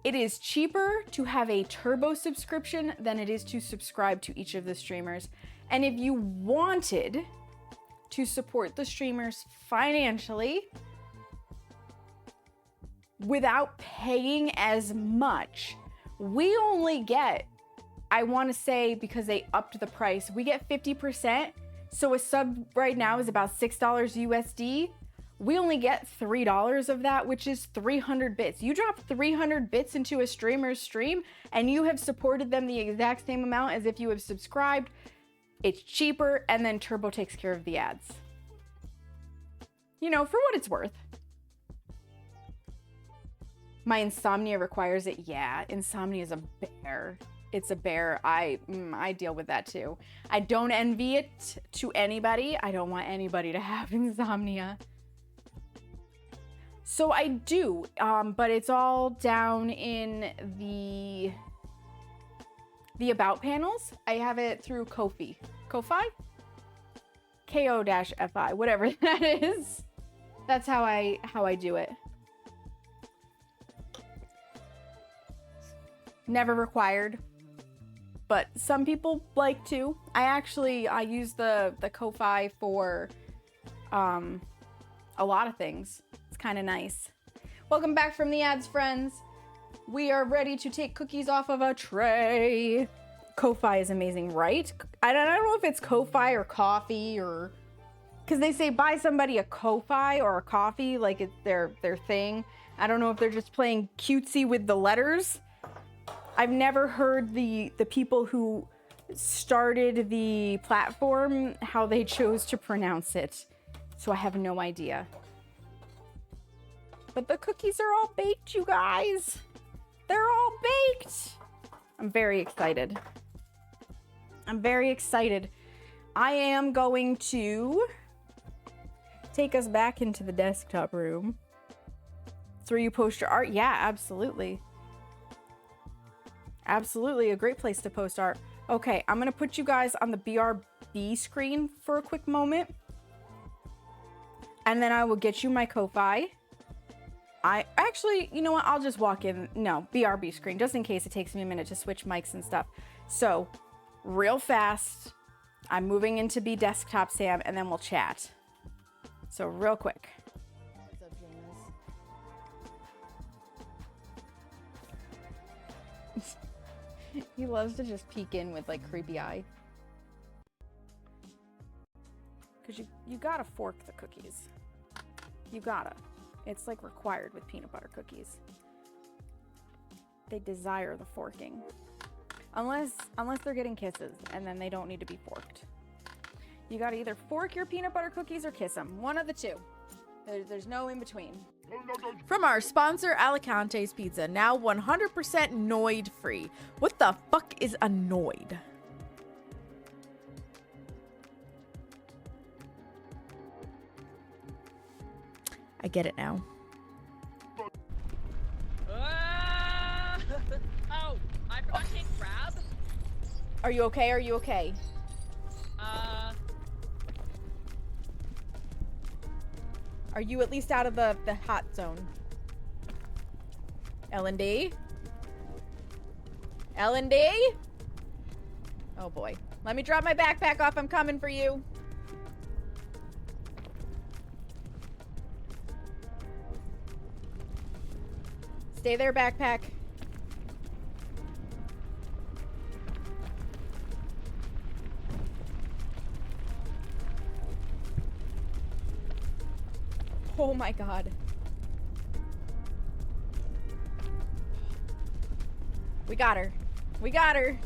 it is cheaper to have a turbo subscription than it is to subscribe to each of the streamers. And if you wanted to support the streamers financially without paying as much, we only get, I want to say, because they upped the price, we get 50%. So a sub right now is about $6 USD. We only get $3 of that, which is 300 bits. You drop 300 bits into a streamer's stream and you have supported them the exact same amount as if you have subscribed. It's cheaper, and then Turbo takes care of the ads. You know, for what it's worth. My insomnia requires it. Yeah, insomnia is a bear. It's a bear. I deal with that too. I don't envy it to anybody. I don't want anybody to have insomnia. So I do, but it's all down in the About panels. I have it through Ko-fi? Ko-fi, whatever that is. That's how I do it. Never required. But some people like to. I use the Ko-Fi for a lot of things. It's kind of nice. Welcome back from the ads, friends. We are ready to take cookies off of a tray. Ko-Fi is amazing, right? I don't know if it's Ko-Fi or coffee or... Because they say buy somebody a Ko-Fi or a coffee, like it's their thing. I don't know if they're just playing cutesy with the letters. I've never heard the people who started the platform, how they chose to pronounce it. So I have no idea. But the cookies are all baked, you guys. They're all baked. I'm very excited. I'm very excited. I am going to take us back into the desktop room. It's where you post your art. Yeah, absolutely. Absolutely, a great place to post art. Okay, I'm gonna put you guys on the BRB screen for a quick moment. And then I will get you my Ko-Fi. Actually, you know what? I'll just walk in. No, BRB screen, just in case it takes me a minute to switch mics and stuff. So, real fast, I'm moving into B Desktop Sam, and then we'll chat. So, real quick. What's up, James? He loves to just peek in with, like, creepy eye. Because you gotta fork the cookies. You gotta. It's, like, required with peanut butter cookies. They desire the forking. Unless they're getting kisses, and then they don't need to be forked. You gotta either fork your peanut butter cookies or kiss them. One of the two. There's no in between. From our sponsor, Alicante's Pizza, now 100% Noid free. What the fuck is a Noid? I get it now. Oh, I forgot to take crab. Are you okay? Are you okay? Are you at least out of the hot zone? L&D? L&D? Oh boy. Let me drop my backpack off. I'm coming for you. Stay there, backpack. Oh my god. We got her. We got her.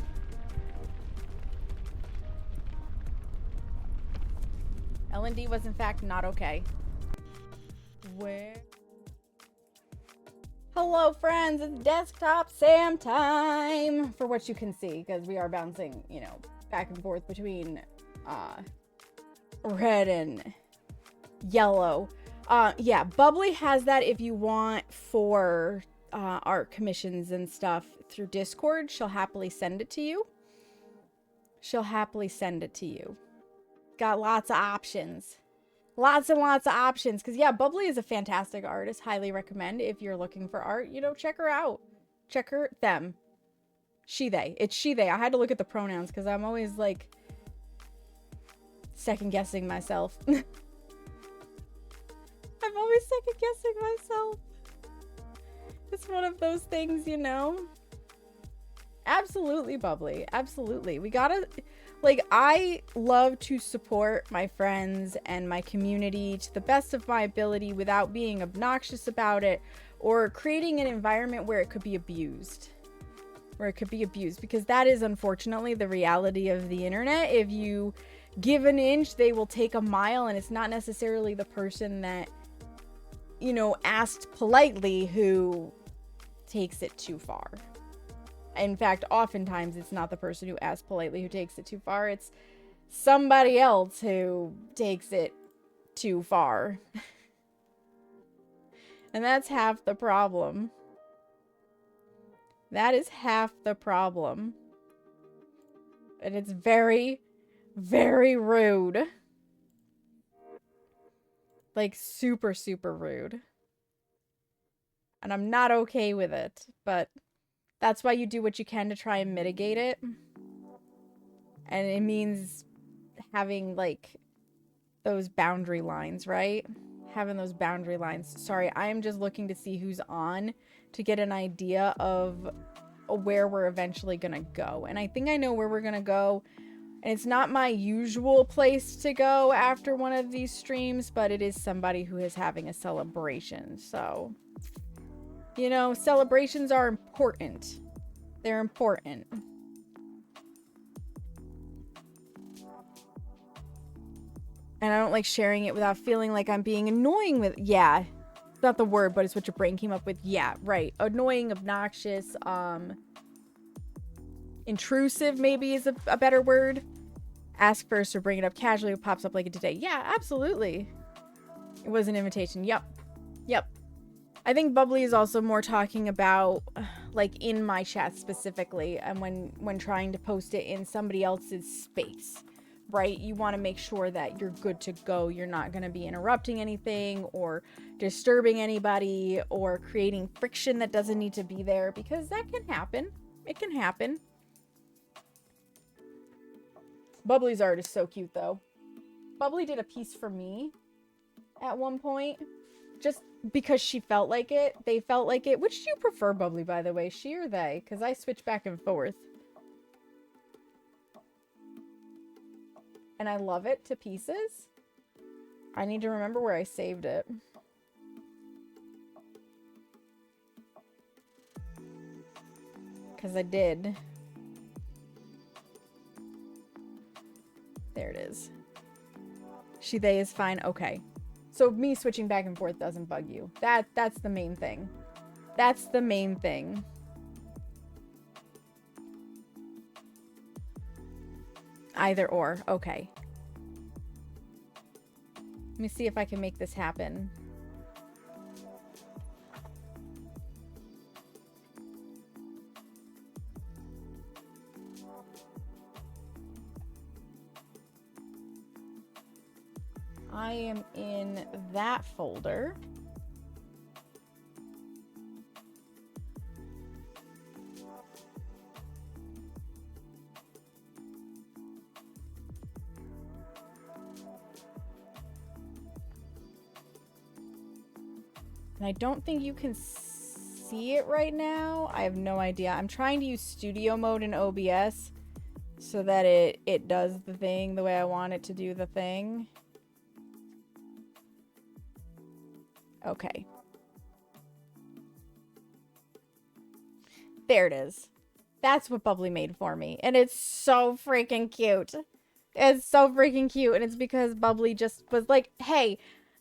L&D was in fact not okay. Where? Hello friends, it's Desktop Sam time! For what you can see, because we are bouncing, you know, back and forth between red and yellow. Yeah, Bubbly has that if you want for art commissions and stuff through Discord. She'll happily send it to you. She'll happily send it to you. Got lots of options. Lots and lots of options. Because, yeah, Bubbly is a fantastic artist. Highly recommend if you're looking for art. You know, check her out. Check her, them. She, they. It's she, they. I had to look at the pronouns because I'm always, like, second-guessing myself. I'm always second-guessing myself. It's one of those things, you know? Absolutely, Bubbly. Absolutely. We gotta... Like, I love to support my friends and my community to the best of my ability without being obnoxious about it or creating an environment where it could be abused. Because that is unfortunately the reality of the internet. If you give an inch, they will take a mile, and it's not necessarily the person that, you know, asked politely who takes it too far. In fact, oftentimes it's not the person who asked politely who takes it too far. It's somebody else who takes it too far. And that's half the problem. That is half the problem. And it's very, very rude. Like, super, super rude. And I'm not okay with it, but That's why you do what you can to try and mitigate it. And it means having, like, those boundary lines, right? Having those boundary lines. Sorry, I am just looking to see who's on to get an idea of where we're eventually gonna go. And I think I know where we're gonna go. And it's not my usual place to go after one of these streams, but it is somebody who is having a celebration. So, you know, celebrations are important. They're important. And I don't like sharing it without feeling like I'm being annoying with, yeah. It's not the word, but it's what your brain came up with. Yeah, right. Annoying, obnoxious, intrusive maybe is a better word. Ask first or bring it up casually. It pops up like it did today. Yeah, absolutely. It was an invitation. Yep. Yep. I think Bubbly is also more talking about, like, in my chat specifically, and when trying to post it in somebody else's space, right? You want to make sure that you're good to go. You're not going to be interrupting anything or disturbing anybody or creating friction that doesn't need to be there, because that can happen. It can happen. Bubbly's art is so cute, though. Bubbly did a piece for me at one point, just because she felt like it. They felt like it. Which do you prefer, Bubbly, by the way? She or they? Because I switch back and forth. And I love it to pieces. I need to remember where I saved it. Because I did. There it is. She, they is fine. Okay. So me switching back and forth doesn't bug you. That's the main thing. That's the main thing. Either or. Okay. Let me see if I can make this happen. I am in that folder. And I don't think you can see it right now. I have no idea. I'm trying to use studio mode in OBS so that it does the thing the way I want it to do the thing. Okay. There it is. That's what Bubbly made for me. And it's so freaking cute. It's so freaking cute. And it's because Bubbly just was like, hey,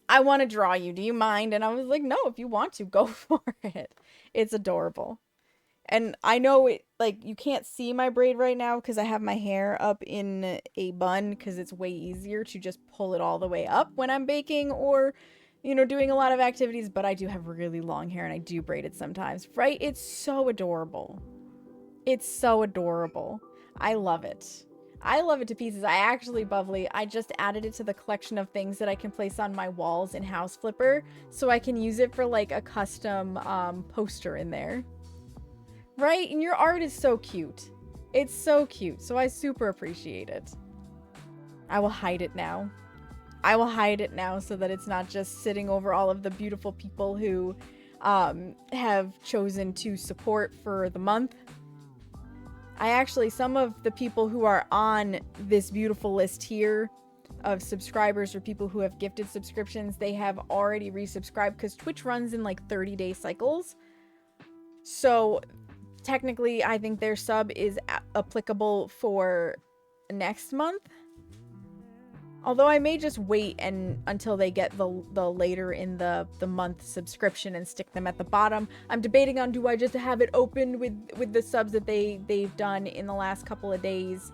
I want to draw you. Do you mind? And I was like, no, if you want to, go for it. It's adorable. And I know it, like, you can't see my braid right now because I have my hair up in a bun because it's way easier to just pull it all the way up when I'm baking or, you know, doing a lot of activities. But I do have really long hair and I do braid it sometimes, right? It's so adorable. It's so adorable. I love it. I love it to pieces. I actually, Bubbly, I just added it to the collection of things that I can place on my walls in House Flipper so I can use it for like a custom poster in there. Right? And your art is so cute. It's so cute. So I super appreciate it. I will hide it now. I will hide it now so that it's not just sitting over all of the beautiful people who have chosen to support for the month. Some of the people who are on this beautiful list here of subscribers or people who have gifted subscriptions, they have already resubscribed because Twitch runs in like 30-day cycles. So technically, I think their sub is applicable for next month. Although I may just wait until they get the later in the month subscription and stick them at the bottom. I'm debating on, do I just have it open with the subs that they've done in the last couple of days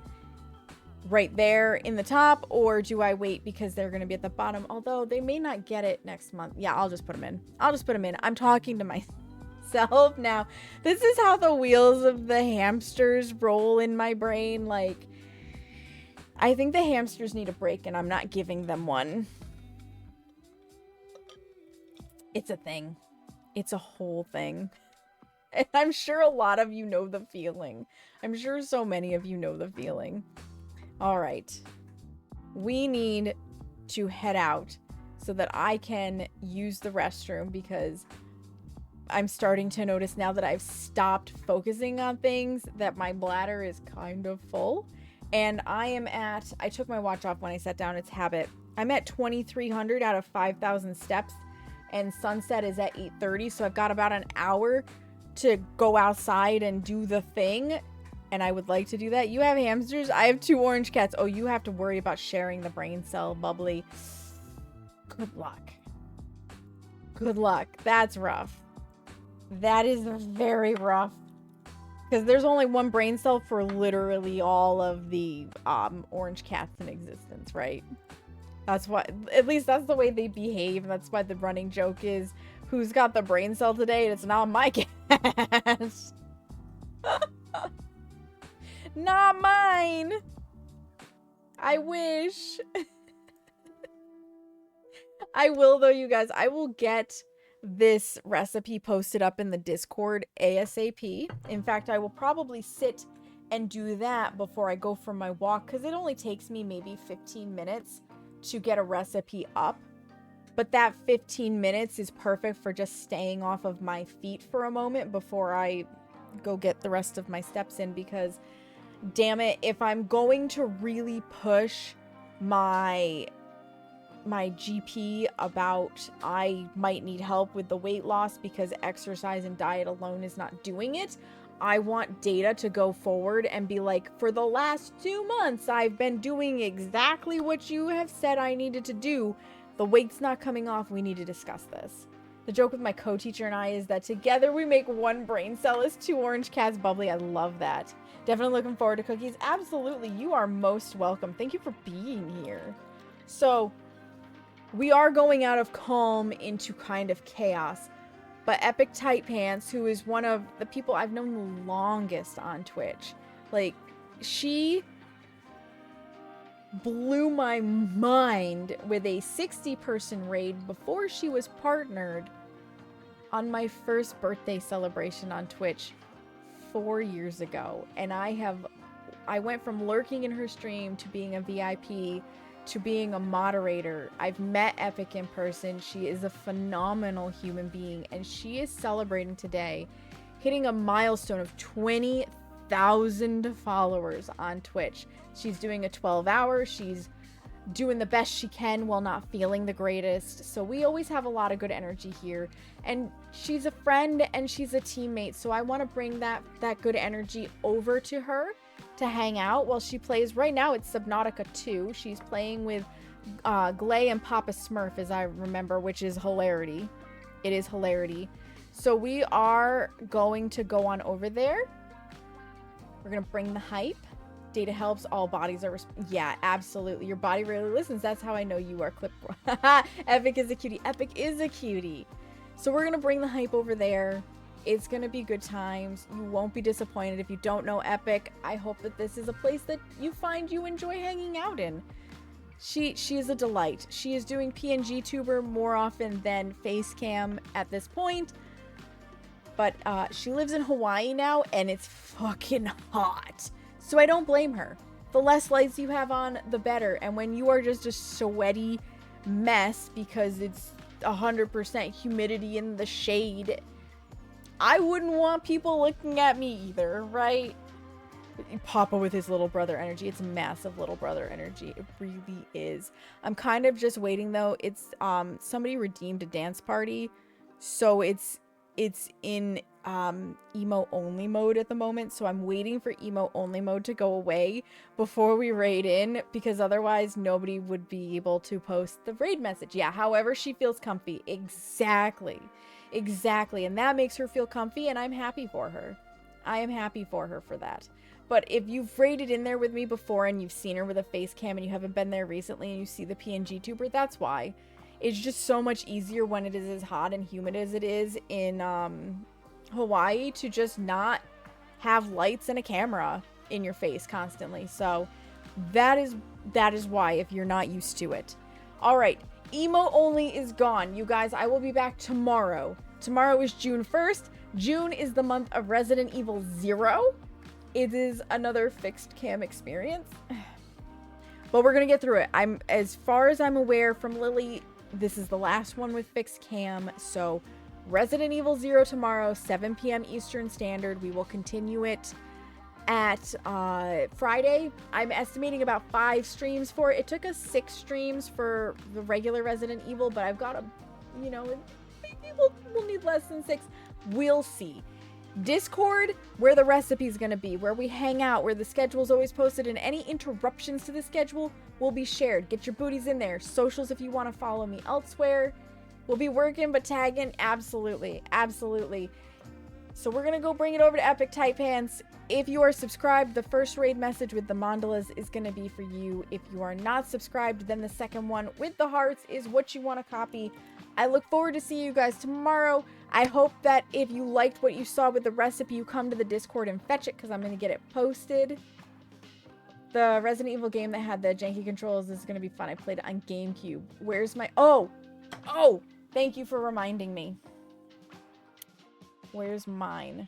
right there in the top, or do I wait because they're going to be at the bottom? Although they may not get it next month. Yeah, I'll just put them in. I'm talking to myself now. This is how the wheels of the hamsters roll in my brain. Like, I think the hamsters need a break, and I'm not giving them one. It's a thing. It's a whole thing. And I'm sure a lot of you know the feeling. I'm sure so many of you know the feeling. All right. We need to head out so that I can use the restroom because I'm starting to notice now that I've stopped focusing on things that my bladder is kind of full. And I took my watch off when I sat down, it's habit. I'm at 2,300 out of 5,000 steps and sunset is at 8:30. So I've got about an hour to go outside and do the thing. And I would like to do that. You have hamsters? I have 2 orange cats. Oh, you have to worry about sharing the brain cell, bubbly. Good luck. Good luck. That's rough. That is very rough. Because there's only 1 brain cell for literally all of the orange cats in existence, right? That's why, at least that's the way they behave. That's why the running joke is, who's got the brain cell today? And it's not my cat. Not mine. I wish. I will though, you guys. I will get this recipe posted up in the Discord ASAP. In fact, I will probably sit and do that before I go for my walk because it only takes me maybe 15 minutes to get a recipe up. But that 15 minutes is perfect for just staying off of my feet for a moment before I go get the rest of my steps in because damn it, if I'm going to really push my GP about I might need help with the weight loss because exercise and diet alone is not doing it, I want data to go forward and be like, for the last 2 months, I've been doing exactly what you have said I needed to do. The weight's not coming off. We need to discuss this. The joke with my co-teacher and I is that together we make 1 brain cell as 2 orange cats. Bubbly, I love that. Definitely looking forward to cookies. Absolutely, you are most welcome. Thank you for being here. So, we are going out of calm into kind of chaos. But Epic Tight Pants, who is one of the people I've known the longest on Twitch, like, she blew my mind with a 60-person raid before she was partnered on my first birthday celebration on Twitch 4 years ago. And I went from lurking in her stream to being a VIP to being a moderator. I've met Epic in person. She is a phenomenal human being, and she is celebrating today, hitting a milestone of 20,000 followers on Twitch. She's doing a 12-hour. She's doing the best she can while not feeling the greatest. So we always have a lot of good energy here. And she's a friend and she's a teammate. So I want to bring that good energy over to her to hang out while she plays. Right now it's Subnautica 2. She's playing with Glay and Papa Smurf, as I remember, which is hilarity. It is hilarity. So we are going to go on over there. We're going to bring the hype. Data helps, all bodies are yeah, absolutely. Your body rarely listens. That's how I know you are clip. Epic is a cutie. Epic is a cutie. So we're going to bring the hype over there. It's going to be good times. You won't be disappointed. If you don't know Epic, I hope that this is a place that you find you enjoy hanging out in. She is a delight. She is doing PNG tuber more often than Facecam at this point. But she lives in Hawaii now and it's fucking hot. So I don't blame her. The less lights you have on, the better. And when you are just a sweaty mess because it's 100% humidity in the shade, I wouldn't want people looking at me either, right? Papa with his little brother energy. It's massive little brother energy. It really is. I'm kind of just waiting though. It's somebody redeemed a dance party, so it's in emo only mode at the moment. So I'm waiting for emo only mode to go away before we raid in, because otherwise nobody would be able to post the raid message. Yeah, however she feels comfy. Exactly. And that makes her feel comfy, and I'm happy for her. I am happy for her for that. But if you've raided in there with me before and you've seen her with a face cam and you haven't been there recently and you see the PNG tuber, that's why. It's just so much easier when it is as hot and humid as it is in Hawaii to just not have lights and a camera in your face constantly. So that is why, if you're not used to it. All right, Emo only is gone. You guys, I will be back tomorrow. Tomorrow is June 1st. June is the month of Resident Evil 0. It is another fixed cam experience. But we're going to get through it. As far as I'm aware from Lily, this is the last one with fixed cam. So Resident Evil 0 tomorrow, 7 p.m. Eastern Standard. We will continue it at Friday. I'm estimating about 5 streams for it. It took us 6 streams for the regular Resident Evil, but I've got maybe we'll need less than 6. We'll see. Discord, where the recipe is going to be, where we hang out, where the schedule is always posted, and any interruptions to the schedule will be shared. Get your booties in there. Socials if you want to follow me elsewhere. We'll be working, but tagging, absolutely. So we're going to go bring it over to Epic Tight Pants. If you are subscribed, the first raid message with the mandalas is going to be for you. If you are not subscribed, then the second one with the hearts is what you want to copy. I look forward to seeing you guys tomorrow. I hope that if you liked what you saw with the recipe, you come to the Discord and fetch it, because I'm going to get it posted. The Resident Evil game that had the janky controls is going to be fun. I played it on GameCube. Where's my... Oh! Thank you for reminding me. Where's mine?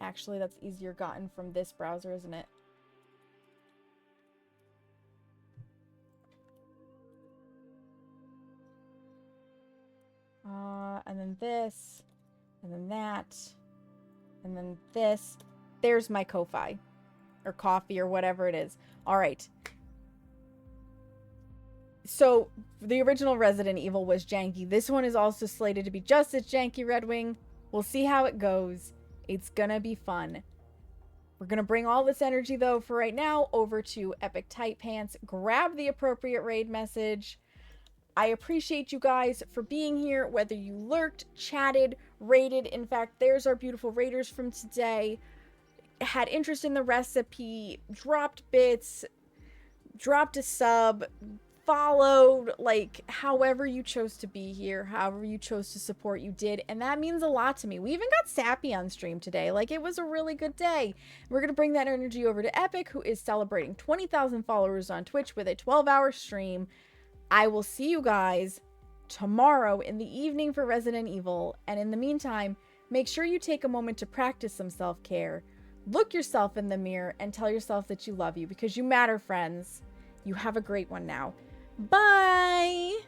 Actually, that's easier gotten from this browser, isn't it? And then this, and then that, and then this. There's my Ko-Fi, or coffee, or whatever it is. All right. So, the original Resident Evil was janky. This one is also slated to be just as janky, Red Wing. We'll see how it goes. It's gonna be fun. We're gonna bring all this energy, though, for right now, over to Epic Tight Pants. Grab the appropriate raid message. I appreciate you guys for being here, whether you lurked, chatted, raided. In fact, there's our beautiful raiders from today. Had interest in the recipe, dropped bits, dropped a sub, followed, like, however you chose to be here, however you chose to support, you did, and that means a lot to me. We even got Sappy on stream today. Like, it was a really good day. We're gonna bring that energy over to Epic, who is celebrating 20,000 followers on Twitch with a 12-hour stream. I will see you guys tomorrow in the evening for Resident Evil, and in the meantime, make sure you take a moment to practice some self-care. Look yourself in the mirror and tell yourself that you love you, because you matter, friends. You have a great one now. Bye!